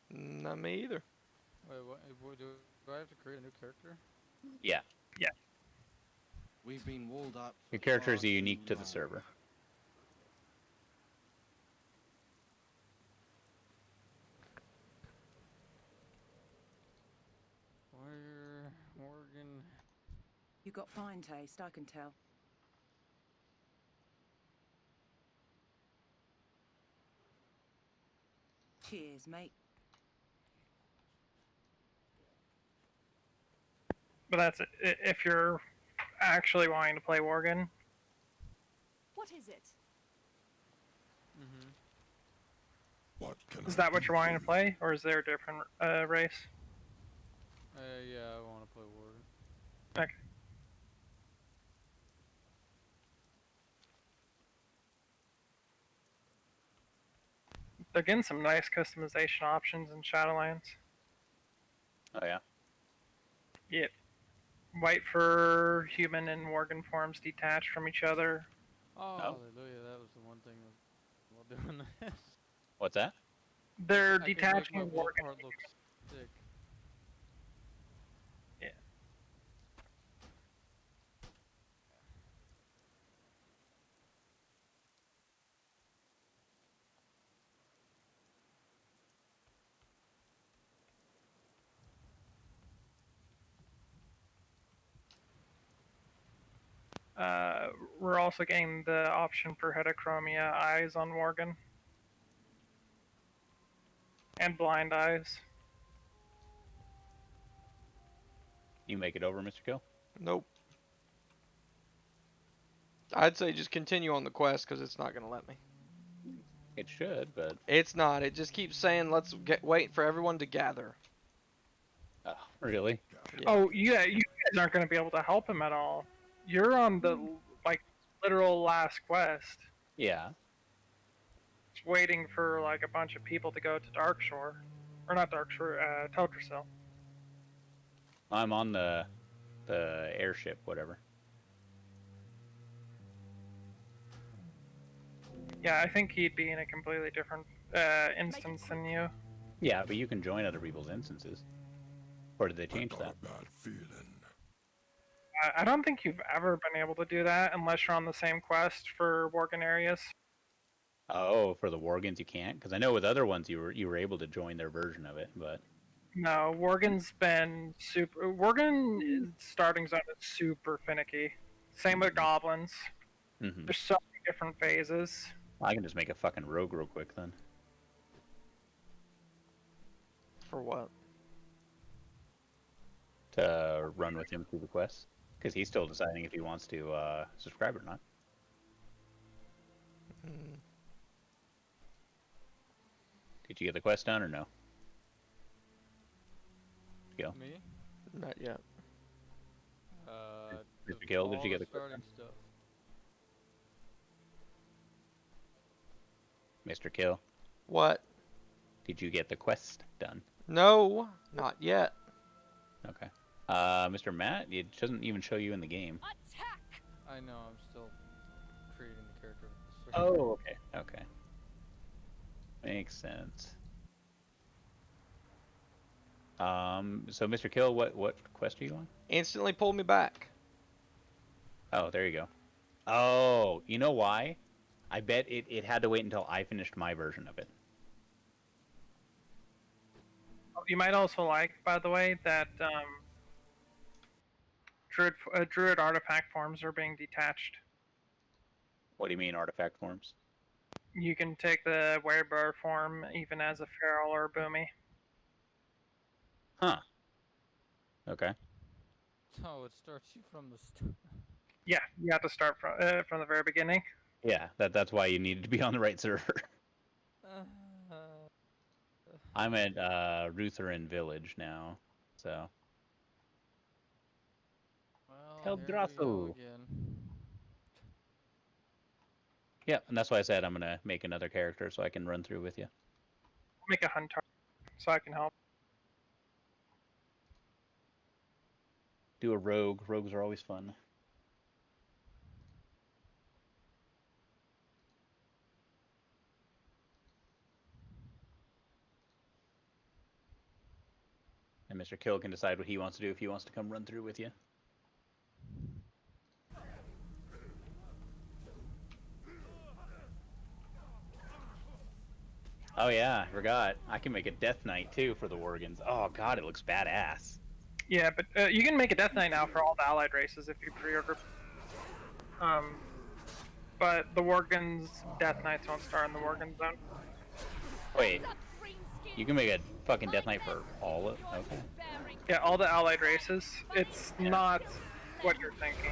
Speaker 1: Not me either.
Speaker 9: Wait, what do I have to create a new character?
Speaker 3: Yeah,
Speaker 6: We've been walled up. for
Speaker 3: your character is
Speaker 6: far too
Speaker 3: unique to the
Speaker 6: long.
Speaker 3: server.
Speaker 9: Warrior, Morgan.
Speaker 10: You got fine taste, I can tell. Cheers, mate.
Speaker 2: But that's it. If you're actually wanting to play Worgen,
Speaker 5: What is it?
Speaker 9: Mm-hmm.
Speaker 8: What can
Speaker 2: is
Speaker 8: I
Speaker 2: that what
Speaker 8: do
Speaker 2: you're wanting
Speaker 8: for
Speaker 2: to play, or is there a different race?
Speaker 9: Yeah, I want to play Warden.
Speaker 2: Okay. They're getting some nice customization options in Shadowlands.
Speaker 3: Oh yeah.
Speaker 2: Yep. White fur, human and Worgen forms detached from each other.
Speaker 9: Oh, hallelujah! That was the one thing while doing this.
Speaker 3: What's that?
Speaker 2: They're
Speaker 9: I can make
Speaker 2: detaching
Speaker 9: my wool
Speaker 2: Worgen.
Speaker 9: part look sick.
Speaker 2: Yeah. We're also getting the option for heterochromia eyes on Worgen. And blind eyes.
Speaker 3: You make it over, Mr. Kill?
Speaker 1: Nope. I'd say just continue on the quest because it's not gonna let me.
Speaker 3: It should, but
Speaker 1: It's not. It just keeps saying let's wait for everyone to gather.
Speaker 3: really?
Speaker 1: Yeah.
Speaker 2: Oh yeah, you guys aren't going to be able to help him at all. You're on the like literal last quest.
Speaker 3: Yeah.
Speaker 2: It's waiting for like a bunch of people to go to Darkshore, or not Darkshore, Teldrassil.
Speaker 3: I'm on the airship, whatever.
Speaker 2: Yeah, I think he'd be in a completely different instance than you.
Speaker 3: Yeah, but you can join other people's instances. Or did they change that?
Speaker 8: a bad feeling.
Speaker 2: I don't think you've ever been able to do that unless you're on the same quest for Worgen areas.
Speaker 3: Oh, for the Worgens you can't? Because I know with other ones you were able to join their version of it, but
Speaker 2: No, Worgen's been super. Worgen starting zone is super finicky. Same with goblins.
Speaker 3: mhm.
Speaker 2: There's so many different phases.
Speaker 3: I can just make a fucking rogue real quick then.
Speaker 1: For what?
Speaker 3: To run with him through the quest. Because he's still deciding if he wants to subscribe or not.
Speaker 1: Mm,
Speaker 3: Did you get the quest done or no? Gil?
Speaker 9: Me?
Speaker 1: not yet.
Speaker 3: Mr. Gil, did you get the quest
Speaker 9: starting
Speaker 3: done?
Speaker 9: stuff?
Speaker 3: Mr. Kill,
Speaker 1: What?
Speaker 3: did you get the quest done?
Speaker 1: No, not yet.
Speaker 3: Okay. Mr. Matt, it doesn't even show you in the game.
Speaker 5: Attack!
Speaker 9: I know, I'm still creating the character with the
Speaker 3: Oh, okay. Okay. Makes sense. So Mr. Kill, what quest are you on?
Speaker 1: Instantly pull me back.
Speaker 3: Oh, there you go. Oh, you know why? I bet it had to wait until I finished my version of it.
Speaker 2: You might also like, by the way, that druid artifact forms are being detached.
Speaker 3: What do you mean, artifact forms?
Speaker 2: You can take the werebear form even as a feral or boomy.
Speaker 3: Huh. Okay.
Speaker 9: Oh, it starts you from the start.
Speaker 2: Yeah, you have to start from the very beginning.
Speaker 3: Yeah, that's why you needed to be on the right server. I'm at Rutherin Village now, so.
Speaker 9: Well, here we go
Speaker 3: Eldrazo.
Speaker 9: again.
Speaker 3: Yeah, and that's why I said I'm gonna make another character so I can run through with you.
Speaker 2: Make a hunter so I can help.
Speaker 3: Do a rogue. Rogues are always fun. And Mr. Kill can decide what he wants to do if he wants to come run through with you. Oh yeah, I forgot. I can make a Death Knight too for the Worgans. Oh god, it looks badass.
Speaker 2: Yeah, but you can make a Death Knight now for all the allied races if you pre-order. But the Worgans Death Knights won't start in the Worgen zone.
Speaker 3: Wait, you can make a fucking Death Knight for all of okay.
Speaker 2: Yeah, all the allied races. It's not what you're thinking.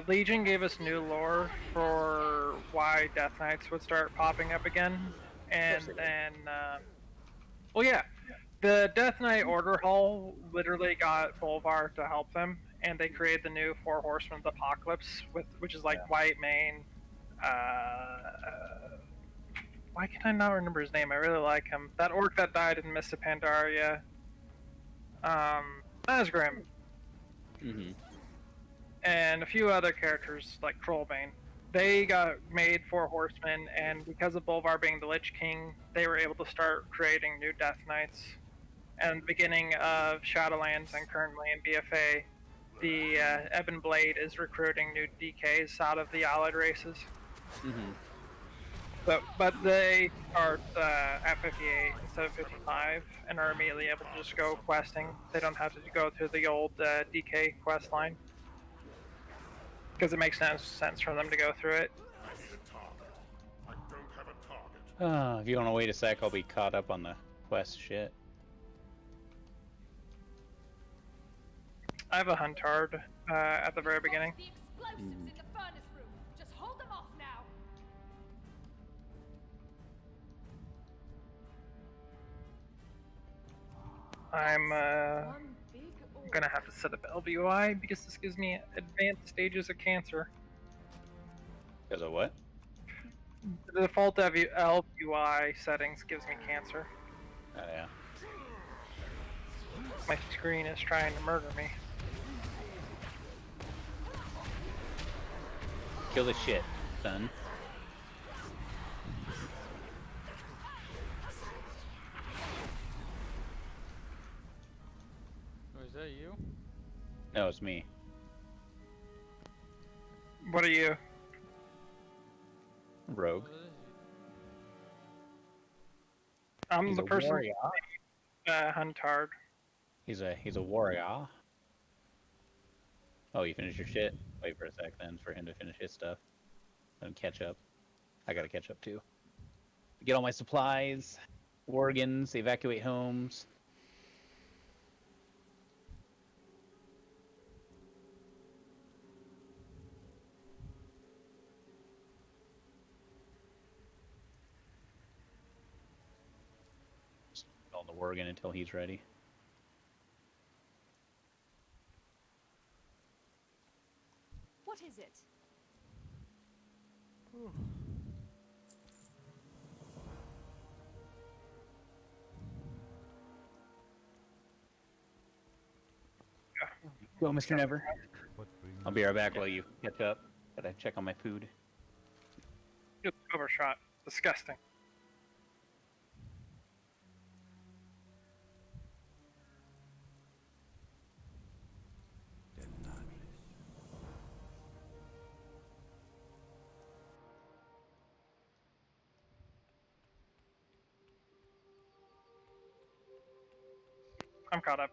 Speaker 2: Legion gave us new lore for why Death Knights would start popping up again, and then, well, yeah, the Death Knight Order Hall literally got Bolvar to help them, and they created the new Four Horsemen of the Apocalypse, which is like White Mane. Why can I not remember his name? I really like him. That orc that died in Mists of Pandaria. Nazgrim.
Speaker 3: Mm-hmm.
Speaker 2: And a few other characters like Trollbane. They got made Four Horsemen, and because of Bolvar being the Lich King, they were able to start creating new Death Knights. And the beginning of Shadowlands and currently in BFA, the Ebon Blade is recruiting new DKs out of the allied races.
Speaker 3: Mm-hmm.
Speaker 2: But they are at 58 instead of 55 and are immediately able to just go questing. They don't have to go through the old DK quest line. Because it makes sense for them to go through it.
Speaker 8: I need a target. I don't have a target.
Speaker 3: If you want to wait a sec, I'll be caught up on the quest shit.
Speaker 2: I have a Huntard at the very beginning.
Speaker 5: The explosives in the furnace room. Just hold them off now.
Speaker 2: I'm
Speaker 5: One big
Speaker 2: gonna have to set up LVUI because this gives me advanced stages of cancer.
Speaker 3: Because of what?
Speaker 2: The default LVUI settings gives me cancer.
Speaker 3: Oh yeah.
Speaker 2: My screen is trying to murder me.
Speaker 3: Kill the shit, son.
Speaker 9: Oh, is that you?
Speaker 3: No, it's me.
Speaker 2: What are you?
Speaker 3: Rogue.
Speaker 9: What is you?
Speaker 2: I'm
Speaker 3: He's
Speaker 2: the
Speaker 3: a
Speaker 2: person.
Speaker 3: warrior.
Speaker 2: Huntard.
Speaker 3: He's a warrior. Oh, you finished your shit? Wait for a sec then for him to finish his stuff. Then catch up. I gotta catch up too. Get all my supplies, organs, evacuate homes. On the Worgen until he's ready.
Speaker 5: What is it?
Speaker 3: Go, Mr. Never. I'll be right back while you catch up. Gotta check on my food.
Speaker 2: Just overshot. Disgusting. I'm caught up.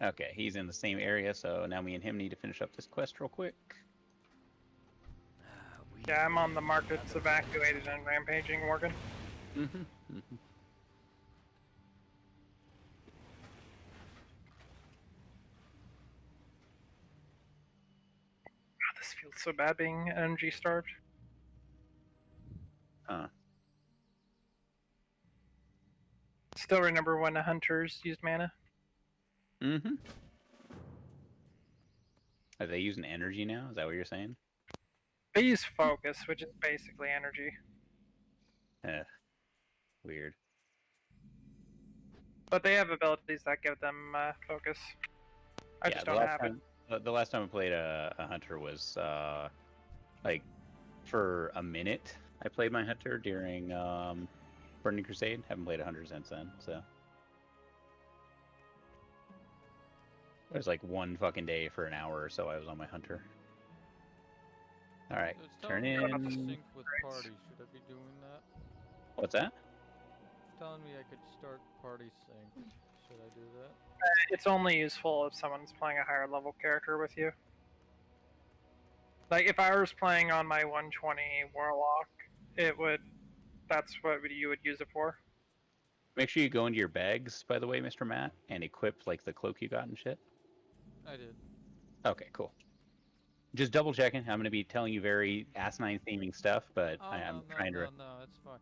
Speaker 3: Okay, he's in the same area, so now me and him need to finish up this quest real quick.
Speaker 2: Yeah, I'm on the markets evacuated and rampaging, Morgan. God, this feels so bad being energy starved.
Speaker 3: Huh.
Speaker 2: Still remember when the hunters used mana?
Speaker 3: Mm-hmm. Are they using energy now? Is that what you're saying?
Speaker 2: They use focus, which is basically energy.
Speaker 3: Weird.
Speaker 2: But they have abilities that give them focus. I just don't have it.
Speaker 3: The last time I played a hunter was like for a minute. I played my hunter during Burning Crusade. Haven't played a hunter since then, so it was like one fucking day for an hour or so I was on my hunter. All right,
Speaker 9: So it's
Speaker 3: turn
Speaker 9: telling me I
Speaker 3: in.
Speaker 9: could sync with party. Should I be doing that?
Speaker 3: What's that?
Speaker 9: It's telling me I could start party sync. Should I do that?
Speaker 2: It's only useful if someone's playing a higher level character with you. Like if I was playing on my 120 Warlock, it would. That's what you would use it for.
Speaker 3: Make sure you go into your bags, by the way, Mr. Matt, and equip like the cloak you got and shit.
Speaker 9: I did.
Speaker 3: Okay, cool. Just double checking. I'm going to be telling you very asinine theming stuff, but
Speaker 9: Oh,
Speaker 3: I'm
Speaker 9: no,
Speaker 3: trying to.
Speaker 9: no, it's fine.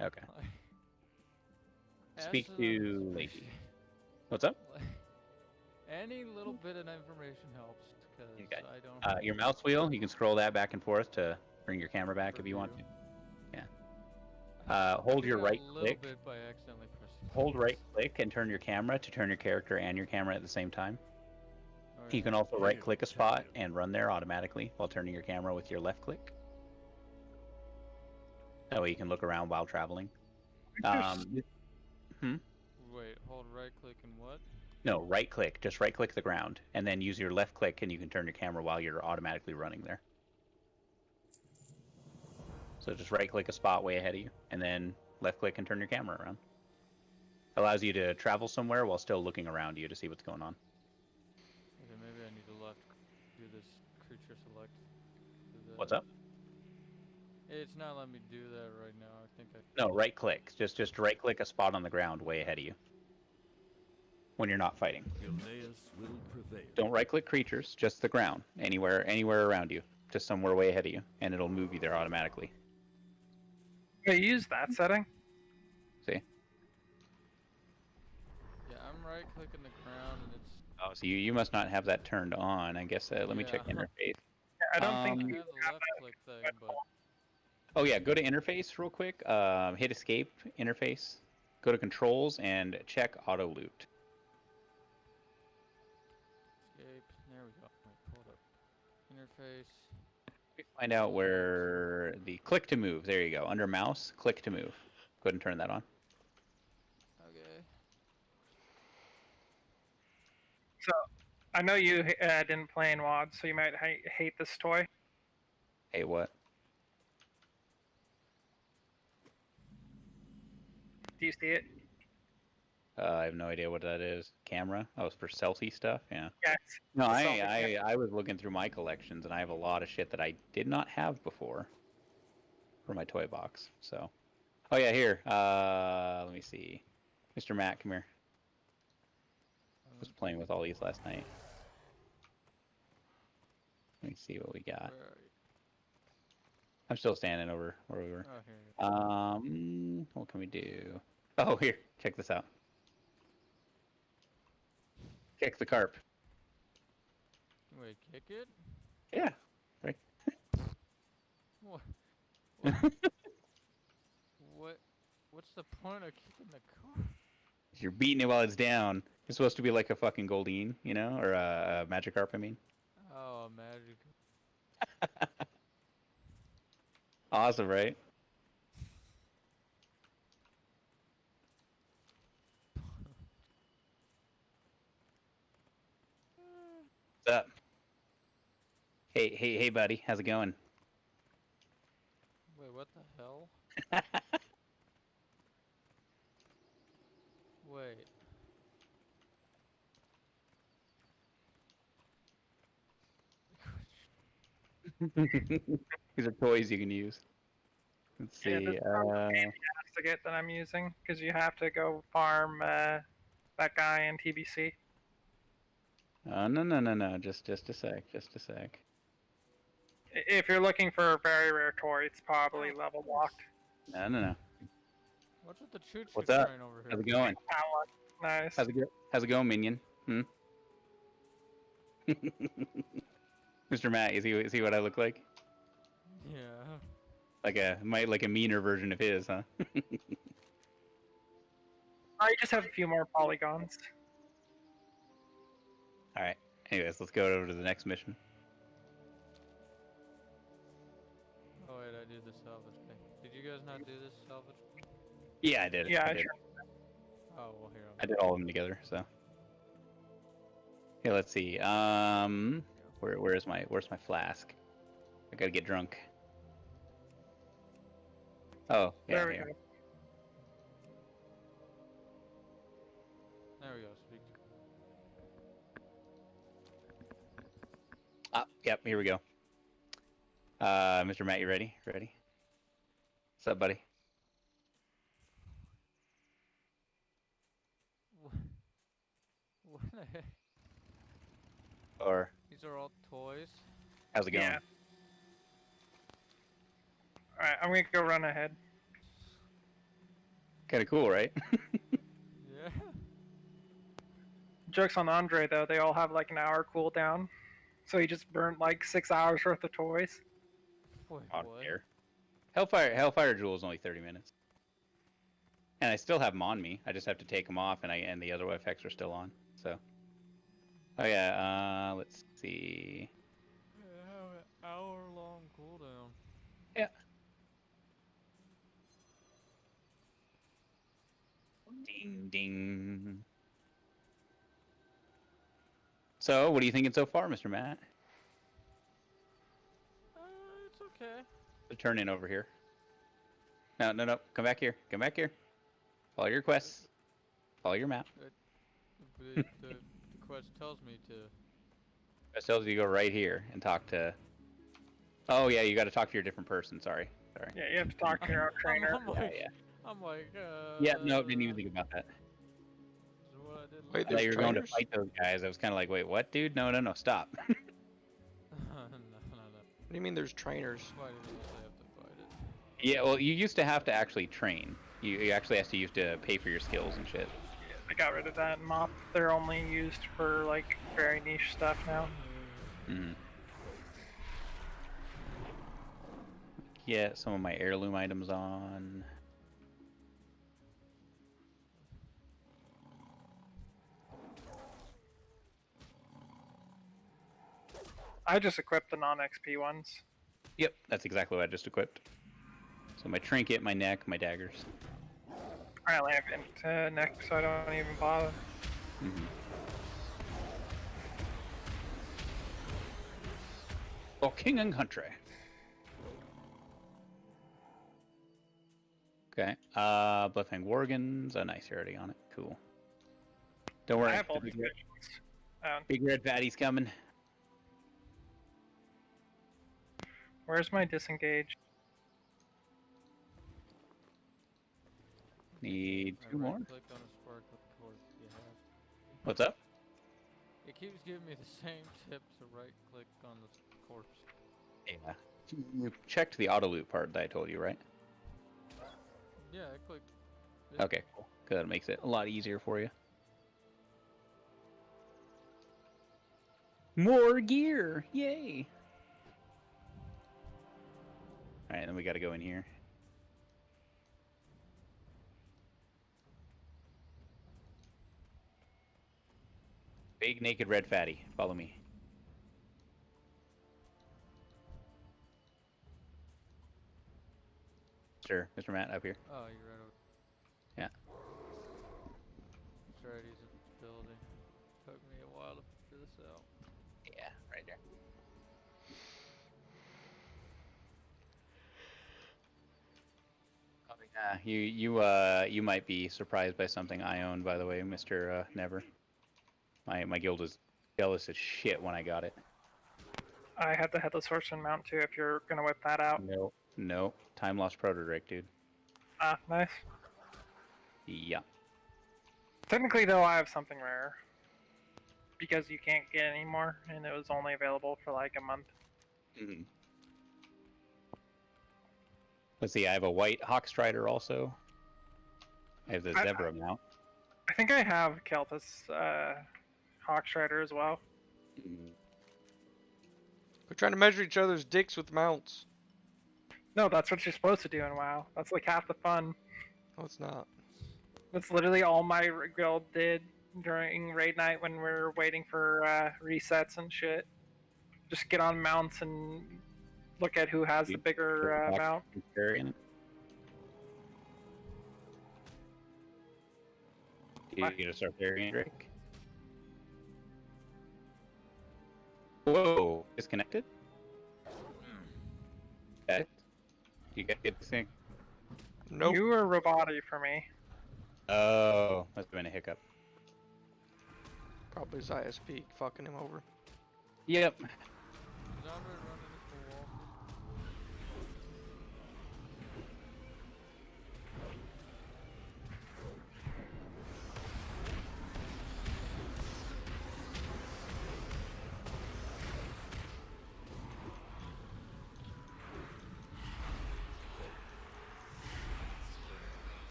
Speaker 3: Okay. Speak
Speaker 9: Asinine
Speaker 3: to
Speaker 9: is
Speaker 3: Lacey. What's up?
Speaker 9: Any little bit of information helps, because
Speaker 3: Okay.
Speaker 9: I don't. Have
Speaker 3: Your mouse wheel, you can scroll that back and forth to bring your camera back if you want to. Yeah. Hold your right click.
Speaker 9: Bit by accidentally pressing.
Speaker 3: Hold right click and turn your camera to turn your character and your camera at the same time.
Speaker 9: Oh,
Speaker 3: You can also right click a spot and run there automatically while turning your camera with your left click. That way you can look around while traveling.
Speaker 9: Wait, hold right click and what?
Speaker 3: No, right click. Just right click the ground and then use your left click and you can turn your camera while you're automatically running there. So just right click a spot way ahead of you and then left click and turn your camera around. Allows you to travel somewhere while still looking around you to see what's going on.
Speaker 9: Okay, maybe I need to left do this creature select.
Speaker 3: What's up?
Speaker 9: It's not letting me do that right now. I think I.
Speaker 3: No, right click. Just right click a spot on the ground way ahead of you. When you're not fighting.
Speaker 6: Gilneas will prevail.
Speaker 3: Don't right click creatures, just the ground. Anywhere around you. Just somewhere way ahead of you. And it'll move you there automatically.
Speaker 2: Yeah, use that setting.
Speaker 3: See?
Speaker 9: Yeah, I'm right clicking the ground and it's.
Speaker 3: Oh, so you must not have that turned on. I guess let me check interface.
Speaker 2: Yeah, I don't think
Speaker 9: I
Speaker 2: you
Speaker 9: have the left click thing, but.
Speaker 3: Oh yeah, go to interface real quick. Hit escape, interface. Go to controls and check auto loot.
Speaker 9: Escape. There we go. Wait, pull it up. Interface.
Speaker 3: Find out where the click to move. There you go. Under mouse, click to move. Go ahead and turn that on.
Speaker 9: Okay.
Speaker 2: So, I know you didn't play in WoD, so you might hate this toy.
Speaker 3: Hey, what?
Speaker 2: Do you see it?
Speaker 3: I have no idea what that is. Camera? Oh, it's for selfie stuff? Yeah.
Speaker 2: Yes.
Speaker 3: No, I was looking through my collections, and I have a lot of shit that I did not have before for my toy box. So, oh yeah, here. Let me see. Mr. Matt, come here. I was playing with all these last night. Let me see what we got.
Speaker 9: Where are you?
Speaker 3: I'm still standing over where we were.
Speaker 9: Oh, here you go.
Speaker 3: What can we do? Oh, here, check this out. Kick the carp.
Speaker 9: Wait, kick it?
Speaker 3: Yeah. Right.
Speaker 9: What? What's the point of kicking the car?
Speaker 3: You're beating it while it's down. It's supposed to be like a fucking Goldeen, you know, or a Magikarp. I mean.
Speaker 9: Oh, magic.
Speaker 3: Awesome, right? What's up? Hey, buddy. How's it going?
Speaker 9: Wait, what the hell? Wait.
Speaker 3: These are toys you can use. Let's
Speaker 2: Yeah,
Speaker 3: see.
Speaker 2: this is to get that I'm using because you have to go farm that guy in TBC.
Speaker 3: Oh no. Just a sec.
Speaker 2: If you're looking for a very rare toy, it's probably level locked.
Speaker 3: No.
Speaker 9: What's with the choo-choo
Speaker 3: What's up?
Speaker 9: train over here?
Speaker 3: How's it going?
Speaker 2: Nice.
Speaker 3: How's it going, minion? Mr. Matt, is he what I look like?
Speaker 9: Yeah.
Speaker 3: Like a meaner version of his, huh?
Speaker 2: I just have a few more polygons.
Speaker 3: All right. Anyways, let's go over to the next mission.
Speaker 9: Oh wait, I did the salvage thing. Did you guys not do this salvage?
Speaker 3: Yeah, I did.
Speaker 2: Yeah,
Speaker 3: I did.
Speaker 9: Oh well, here.
Speaker 3: I did all of them together. So. Okay, let's see. Where's my flask? I gotta get drunk. Oh, yeah.
Speaker 2: There we
Speaker 3: here.
Speaker 2: go.
Speaker 9: There we go. Speak.
Speaker 3: Ah, yep. Here we go. Mr. Matt, you ready? Ready? What's up, buddy?
Speaker 9: What the heck?
Speaker 3: Or
Speaker 9: These are all toys.
Speaker 3: how's it going?
Speaker 2: Yeah. Alright, I'm gonna go run ahead.
Speaker 3: Kind of cool, right?
Speaker 9: Yeah.
Speaker 2: Joke's on Andre though, they all have like an hour cooldown. So he just burned like 6 hours worth of toys.
Speaker 9: Wait,
Speaker 3: I don't
Speaker 9: what?
Speaker 3: care. Hellfire Jewel is only 30 minutes. And I still have them on me. I just have to take them off, and the other effects are still on. So. Oh yeah. Let's see.
Speaker 9: Yeah, have an hour-long cooldown.
Speaker 3: Yeah. Ding ding. So, what are you thinking so far, Mr. Matt?
Speaker 9: It's okay.
Speaker 3: Turn in over here. No. Come back here. Come back here. Follow your quests. Follow your map.
Speaker 9: The quest tells me to.
Speaker 3: It tells you to go right here and talk to. Oh yeah, you got to talk to your different person. Sorry.
Speaker 2: Yeah, you have to talk to your own trainer.
Speaker 9: I'm like,
Speaker 3: Yeah, no, didn't even think about that.
Speaker 9: This is what I did
Speaker 1: Wait,
Speaker 3: I thought you were going to
Speaker 1: trainers?
Speaker 3: fight those guys. I was kind of like, wait, what, dude? No, stop.
Speaker 9: no.
Speaker 1: What do you mean there's trainers?
Speaker 9: Why did you say I have to fight it?
Speaker 3: Yeah, well, you used to have to actually train. You actually used to pay for your skills and shit.
Speaker 2: I got rid of that in MOP. They're only used for like very niche stuff now.
Speaker 3: Mm-hmm. Get some of my heirloom items on.
Speaker 2: I just equipped the non-XP ones.
Speaker 3: Yep, that's exactly what I just equipped. So my trinket, my neck, my daggers.
Speaker 2: I only have into neck, so I don't even bother.
Speaker 3: Mm-hmm. For king and country. Okay. Bloodfang Worgans. Oh, nice. You're already on it. Cool. Don't worry.
Speaker 2: I have all
Speaker 3: the
Speaker 2: the
Speaker 3: big, red,
Speaker 2: missions.
Speaker 3: big red fatty's coming.
Speaker 2: Where's my disengage?
Speaker 3: Need
Speaker 9: I
Speaker 3: two more.
Speaker 9: right-clicked on a spark with the corpse. You have.
Speaker 3: What's up?
Speaker 9: It keeps giving me the same tip to right-click on the corpse.
Speaker 3: Yeah. You checked the auto loot part that I told you, right?
Speaker 9: Yeah, I clicked.
Speaker 3: Okay, cool. Good. That makes it a lot easier for you. More gear! Yay! Alright, then we gotta go in here. Big naked red fatty. Follow me. Sure, Mr. Matt, up here.
Speaker 9: Oh, you're right over.
Speaker 3: Yeah.
Speaker 9: That's right, he's in the building. Took me a while to figure this out.
Speaker 3: Yeah, right there. Oh, yeah, you might be surprised by something I own, by the way, Mr. Never. My guild is jealous as shit when I got it.
Speaker 2: I had the Headless Horseman mount too if you're gonna whip that out.
Speaker 3: No. No. Time Lost Proto-Drake, dude.
Speaker 2: Ah, nice.
Speaker 3: Yeah.
Speaker 2: Technically though, I have something rare. Because you can't get any more, and it was only available for like a month.
Speaker 3: Mm-hmm. Let's see, I have a white Hawkstrider also. I have the Zebra mount.
Speaker 2: I think I have Kelthus Hawkstrider as well.
Speaker 1: We're trying to measure each other's dicks with mounts.
Speaker 2: No, that's what you're supposed to do in WoW. That's like half the fun.
Speaker 1: No, it's not.
Speaker 2: That's literally all my guild did during raid night when we're waiting for resets and shit. Just get on mounts and look at who has the bigger mount.
Speaker 3: You get a Sartharian Drake. Whoa, disconnected? Okay. You guys get this thing?
Speaker 1: Nope.
Speaker 2: You were Roboti for me.
Speaker 3: Oh, must have been a hiccup.
Speaker 1: Probably his ISP fucking him over.
Speaker 3: Yep.
Speaker 9: Is Andre running into a wall?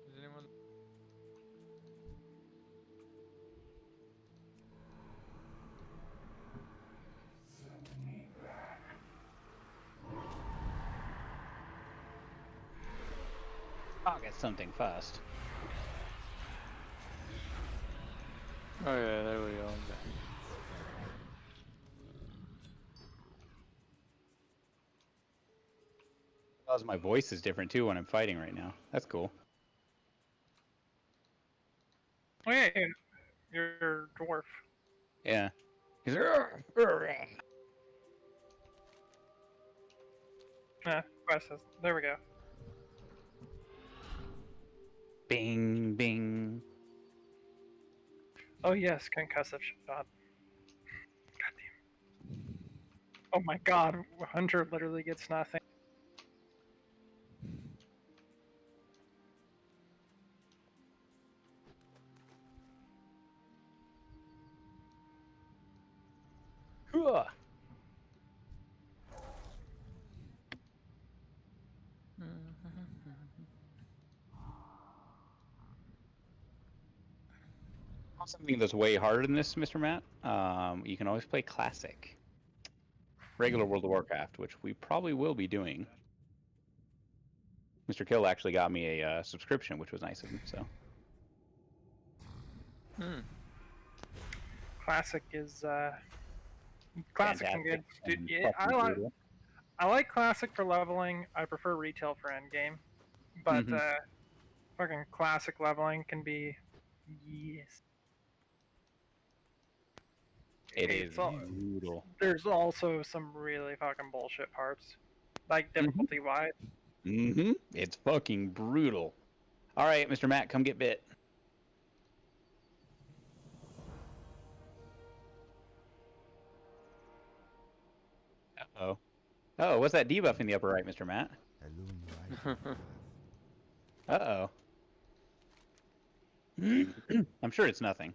Speaker 9: Is anyone?
Speaker 3: I'll get something fast.
Speaker 9: Oh yeah, there we go.
Speaker 3: Because my voice is different too when I'm fighting right now. That's cool.
Speaker 2: Oh yeah, you're dwarf.
Speaker 3: Yeah. He's
Speaker 2: Quests. There we go.
Speaker 3: Bing, bing.
Speaker 2: Oh yes, concussive shot. Goddamn. Oh my god, Hunter literally gets nothing.
Speaker 3: Hooah. Something that's way harder than this, Mr. Matt. You can always play Classic. Regular World of Warcraft, which we probably will be doing. Mr. Kill actually got me a subscription, which was nice of him, so.
Speaker 2: Classic is classic and good.
Speaker 3: Fantastic.
Speaker 2: Dude, yeah, I like classic for leveling. I prefer retail for endgame. But fucking classic leveling can be yes.
Speaker 3: It is
Speaker 2: all,
Speaker 3: brutal.
Speaker 2: There's also some really fucking bullshit parts. Like difficulty wise.
Speaker 3: It's fucking brutal. Alright, Mr. Matt, come get bit. Uh-oh. Oh, what's that debuff in the upper right, Mr. Matt? Uh-oh. I'm sure it's nothing.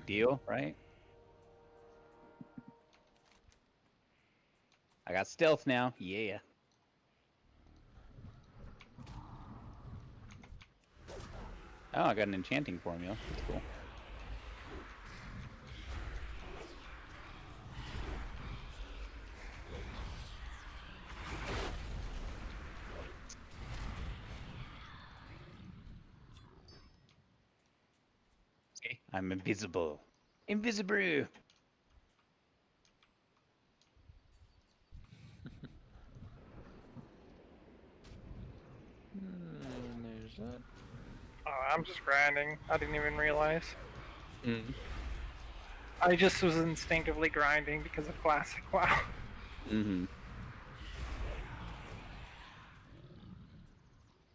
Speaker 3: deal, right? I got stealth now. Yeah. Oh, I got an enchanting formula. That's cool. Okay, I'm invisible. Invisible.
Speaker 9: There's that.
Speaker 2: Oh, I'm just grinding. I didn't even realize.
Speaker 3: Mm.
Speaker 2: I just was instinctively grinding because of classic WoW.
Speaker 3: Mm-hmm.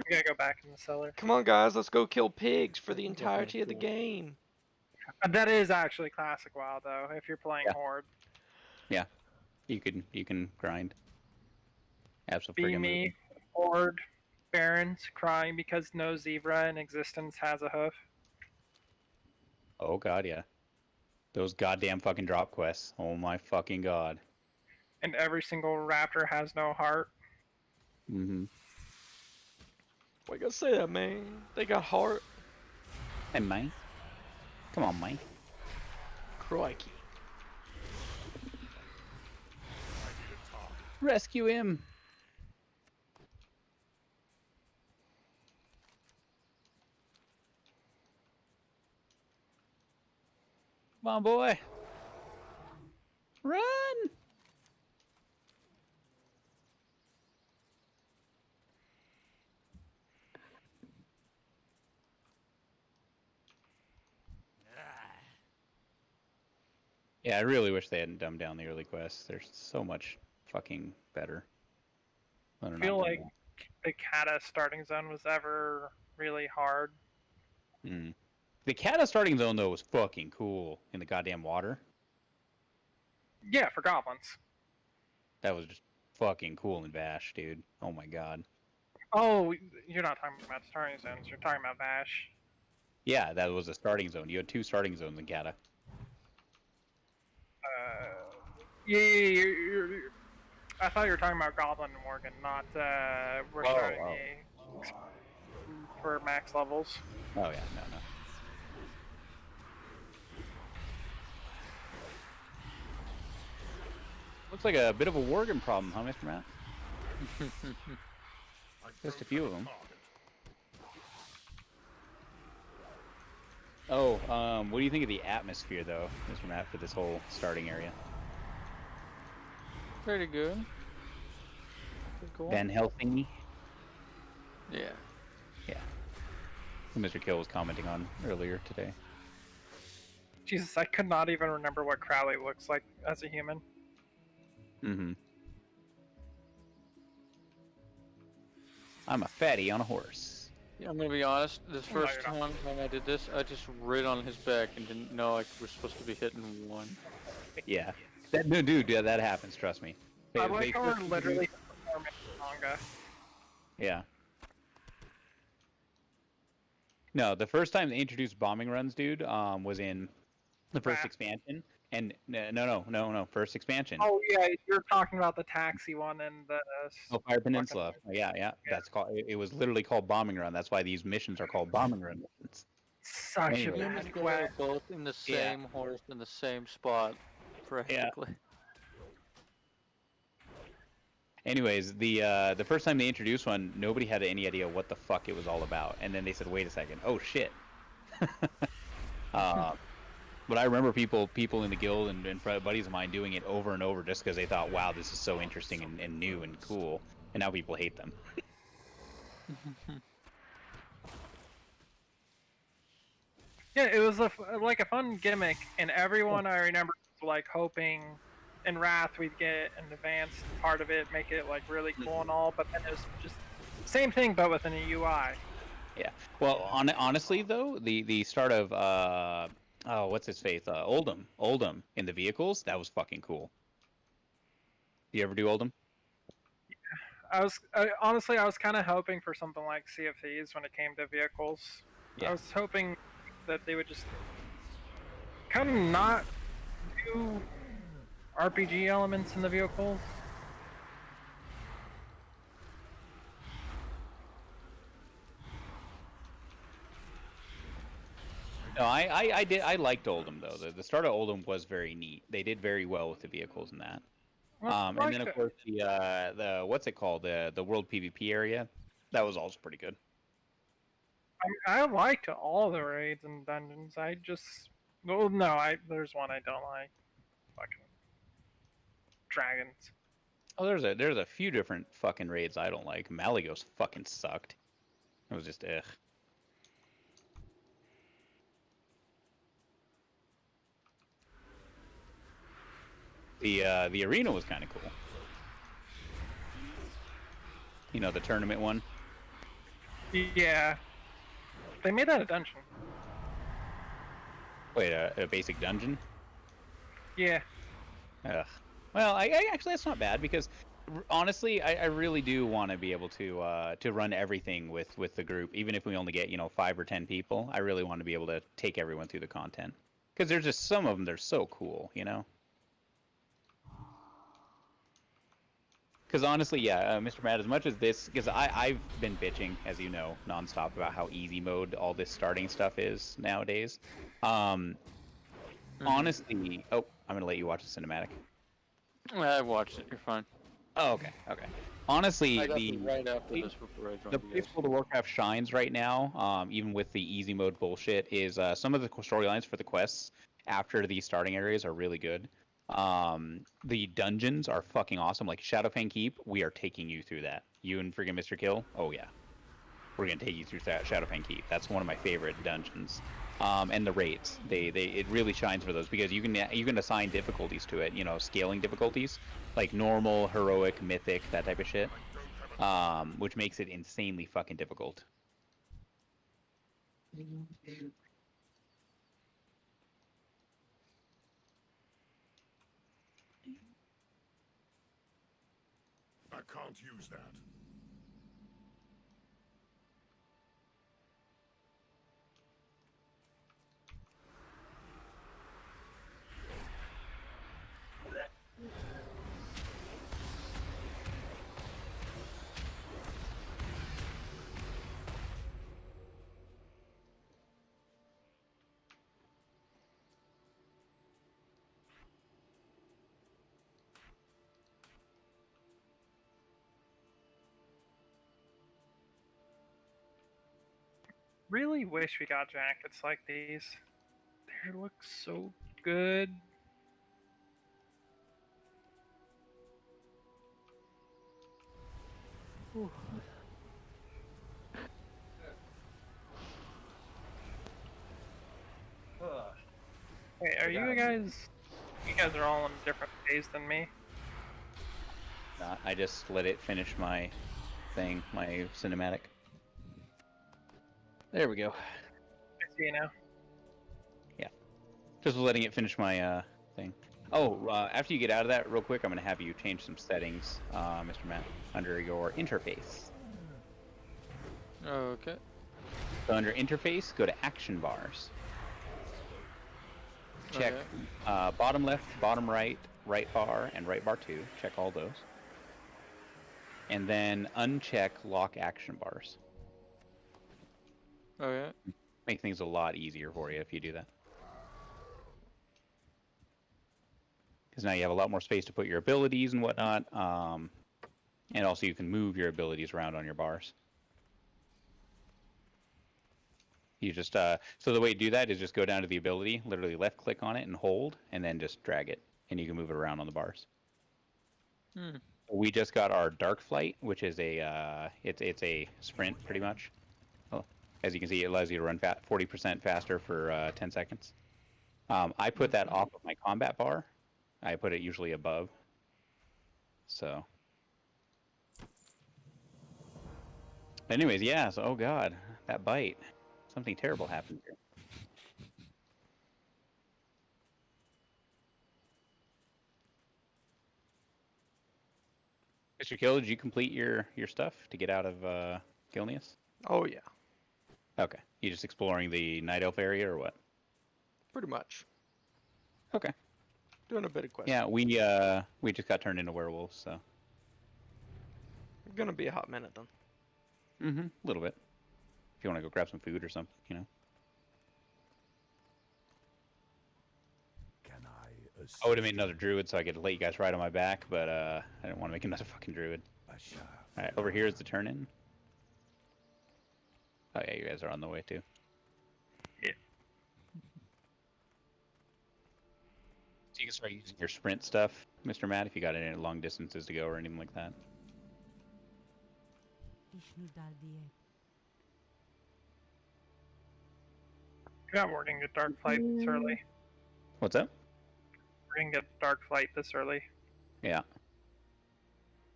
Speaker 2: I gotta go back in the cellar.
Speaker 1: Come on, guys, let's go kill pigs for the
Speaker 9: That's definitely
Speaker 1: entirety of the
Speaker 9: cool.
Speaker 1: game.
Speaker 2: That is actually classic WoW though, if you're playing
Speaker 3: Yeah.
Speaker 2: Horde.
Speaker 3: Yeah. You can grind.
Speaker 2: Be
Speaker 3: Absolutely.
Speaker 2: me, Horde, Barons, crying because no zebra in existence has a hoof.
Speaker 3: Oh god, yeah. Those goddamn fucking drop quests. Oh my fucking god.
Speaker 2: And every single raptor has no heart.
Speaker 3: Mm-hmm.
Speaker 1: Why you gotta say that, man? They got heart.
Speaker 3: Hey, man. Come on, man.
Speaker 1: Crikey.
Speaker 3: Rescue him. Come on, boy. Run. Yeah, I really wish they hadn't dumbed down the early quests. They're so much fucking better.
Speaker 2: I feel like the Kata starting zone was ever really hard.
Speaker 3: Mm. The Kata starting zone though was fucking cool in the goddamn water.
Speaker 2: Yeah, for goblins.
Speaker 3: That was just fucking cool in Vash, dude. Oh my god.
Speaker 2: Oh, you're not talking about starting zones. You're talking about Vash.
Speaker 3: Yeah, that was a starting zone. You had 2 starting zones in Kata.
Speaker 2: I thought you were talking about Goblin and Morgan, not we're starting the for max levels.
Speaker 3: Oh yeah, no. Looks like a bit of a Worgen problem, huh, Mr. Matt? Just a few of them. Oh, what do you think of the atmosphere, though, Mr. Matt, for this whole starting area?
Speaker 9: Pretty good. Pretty cool.
Speaker 3: Van Helsing?
Speaker 9: Yeah.
Speaker 3: Yeah. Who Mr. Kill was commenting on earlier today.
Speaker 2: Jesus, I could not even remember what Crowley looks like as a human.
Speaker 3: Mm-hmm. I'm a fatty on a horse.
Speaker 9: Yeah, I'm gonna be honest. This
Speaker 2: No,
Speaker 9: first
Speaker 2: you're not.
Speaker 9: time I did this, I just rid on his back and didn't know I was supposed to be hitting one.
Speaker 3: Yeah. No, dude, yeah, that happens, trust me.
Speaker 2: I like how we're literally performing manga.
Speaker 3: Yeah. No, the first time they introduced bombing runs, dude, was in the first
Speaker 2: Wrath.
Speaker 3: expansion. And no, first expansion.
Speaker 2: Oh yeah, you're talking about the taxi one and the.
Speaker 3: Oh, Fire Peninsula. Yeah. That's called. It was literally called bombing run. That's why these missions are called bombing run missions.
Speaker 2: Such
Speaker 3: Anyway.
Speaker 2: a
Speaker 9: You
Speaker 2: bad
Speaker 9: and Claire
Speaker 2: quest.
Speaker 9: are both in the
Speaker 3: Yeah.
Speaker 9: same horse in the same spot, practically.
Speaker 3: Anyways, the first time they introduced one, nobody had any idea what the fuck it was all about, and then they said, "Wait a second, oh shit." But I remember people in the guild and buddies of mine doing it over and over just because they thought, "Wow, this is so interesting and new and cool," and now people hate them.
Speaker 2: Yeah, it was like a fun gimmick, and everyone I remember was like hoping in Wrath we'd get an advanced part of it, make it like really cool and all, but then it was just same thing but with a new UI.
Speaker 3: Yeah. Well, honestly though, the start of oh, what's his face? Oldham in the vehicles, that was fucking cool. You ever do Oldham?
Speaker 2: Honestly, I was kind of hoping for something like Sea of Thieves when it came to vehicles.
Speaker 3: Yeah.
Speaker 2: I was hoping that they would just kind of not do RPG elements in the vehicles.
Speaker 3: No, I liked Oldham though. The start of Oldham was very neat. They did very well with the vehicles in that. And then of course the what's it called, the World PvP area, that was also pretty good.
Speaker 2: I liked all the raids and dungeons. I just there's one I don't like. Fucking dragons.
Speaker 3: Oh, there's a few different fucking raids I don't like. Malygos fucking sucked. It was just ugh. The arena was kind of cool. You know, the tournament one.
Speaker 2: Yeah, they made that a dungeon.
Speaker 3: Wait, a basic dungeon?
Speaker 2: Yeah.
Speaker 3: Ugh. Well, I actually that's not bad because honestly, I really do want to be able to run everything with the group, even if we only get 5 or 10 people. I really want to be able to take everyone through the content because there's just some of them they're so cool, you know. Because honestly, yeah, Mr. Matt, as much as this, because I've been bitching, as you know, nonstop about how easy mode all this starting stuff is nowadays. Honestly, oh, I'm gonna let you watch the cinematic.
Speaker 9: I watched it. You're fine.
Speaker 3: Oh, okay, okay. Honestly,
Speaker 9: I got right after this before I joined
Speaker 3: the
Speaker 9: you
Speaker 3: place
Speaker 9: guys.
Speaker 3: World of Warcraft shines right now, even with the easy mode bullshit, is some of the storylines for the quests after the starting areas are really good. The dungeons are fucking awesome. Like Shadowfang Keep, we are taking you through that. You and friggin' Mr. Kill, oh yeah, we're gonna take you through that Shadowfang Keep. That's one of my favorite dungeons. And the raids, it really shines for those because you can assign difficulties to it. You know, scaling difficulties like normal, heroic, mythic, that type of shit, which makes it insanely fucking difficult.
Speaker 8: I can't use that.
Speaker 2: Really wish we got jackets like these. They look so good. Whew. Wait, are you guys? You guys are all on different days than me.
Speaker 3: I just let it finish my thing, my cinematic. There we go.
Speaker 2: I see you now.
Speaker 3: Yeah, just letting it finish my thing. Oh, after you get out of that, real quick, I'm gonna have you change some settings, Mr. Matt, under your interface.
Speaker 9: Okay.
Speaker 3: So under interface, go to action bars. Check bottom left, bottom right, right bar, and right bar 2. Check all those. And then uncheck lock action bars.
Speaker 9: Okay.
Speaker 3: Make things a lot easier for you if you do that. Because now you have a lot more space to put your abilities and whatnot. And also you can move your abilities around on your bars. You just, so the way you do that is just go down to the ability, literally left click on it and hold, and then just drag it. And you can move it around on the bars. We just got our Dark Flight, which is a, it's a sprint pretty much. Well, as you can see, it allows you to run 40% faster for 10 seconds. I put that off of my combat bar. I put it usually above. So. Anyways, yeah, so, oh god, that bite. Something terrible happened here. Mr. Kill, did you complete your stuff to get out of Gilneas?
Speaker 1: Oh yeah.
Speaker 3: Okay. You just exploring the Night Elf area or what?
Speaker 1: Pretty much.
Speaker 3: Okay.
Speaker 1: Doing a bit of quest.
Speaker 3: Yeah, we just got turned into werewolves, so.
Speaker 1: Gonna be a hot minute then.
Speaker 3: Mm-hmm. A little bit. If you want to go grab some food or something, you know.
Speaker 8: Can I assist?
Speaker 3: I would have made another druid so I could let you guys ride on my back, but I didn't want to make another fucking druid. All right, over here is the turn in. Oh yeah, you guys are on the way too.
Speaker 2: Yeah.
Speaker 3: So you can start using your sprint stuff, Mr. Matt, if you got any long distances to go or anything like that.
Speaker 2: Yeah, we're gonna get dark flight this early.
Speaker 3: What's up?
Speaker 2: We're gonna get dark flight this early.
Speaker 3: Yeah.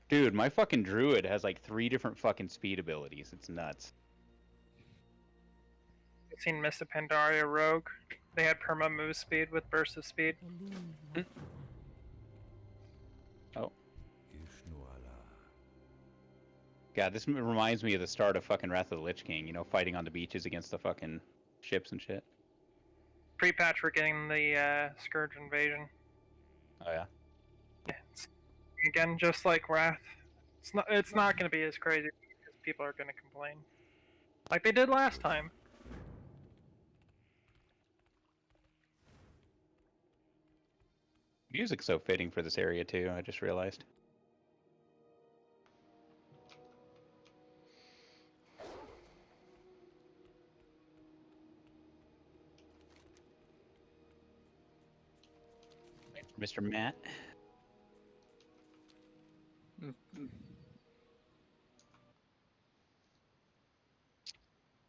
Speaker 3: Dude, my fucking druid has like 3 different fucking speed abilities. It's nuts.
Speaker 2: I've seen Miss Pandaria Rogue. They had perma move speed with burst of speed.
Speaker 3: Oh. God, this reminds me of the start of fucking Wrath of the Lich King, you know, fighting on the beaches against the fucking ships and shit.
Speaker 2: Pre-patch we're getting the Scourge invasion.
Speaker 3: Oh yeah.
Speaker 2: Yeah, again, just like Wrath, it's not going to be as crazy because people are going to complain, like they did last time.
Speaker 3: Music's so fitting for this area too, I just realized. Wait for Mr. Matt. We're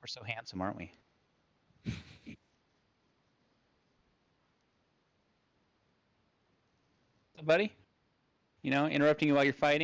Speaker 3: so handsome, aren't we? Buddy? You know, interrupting you while you're fighting?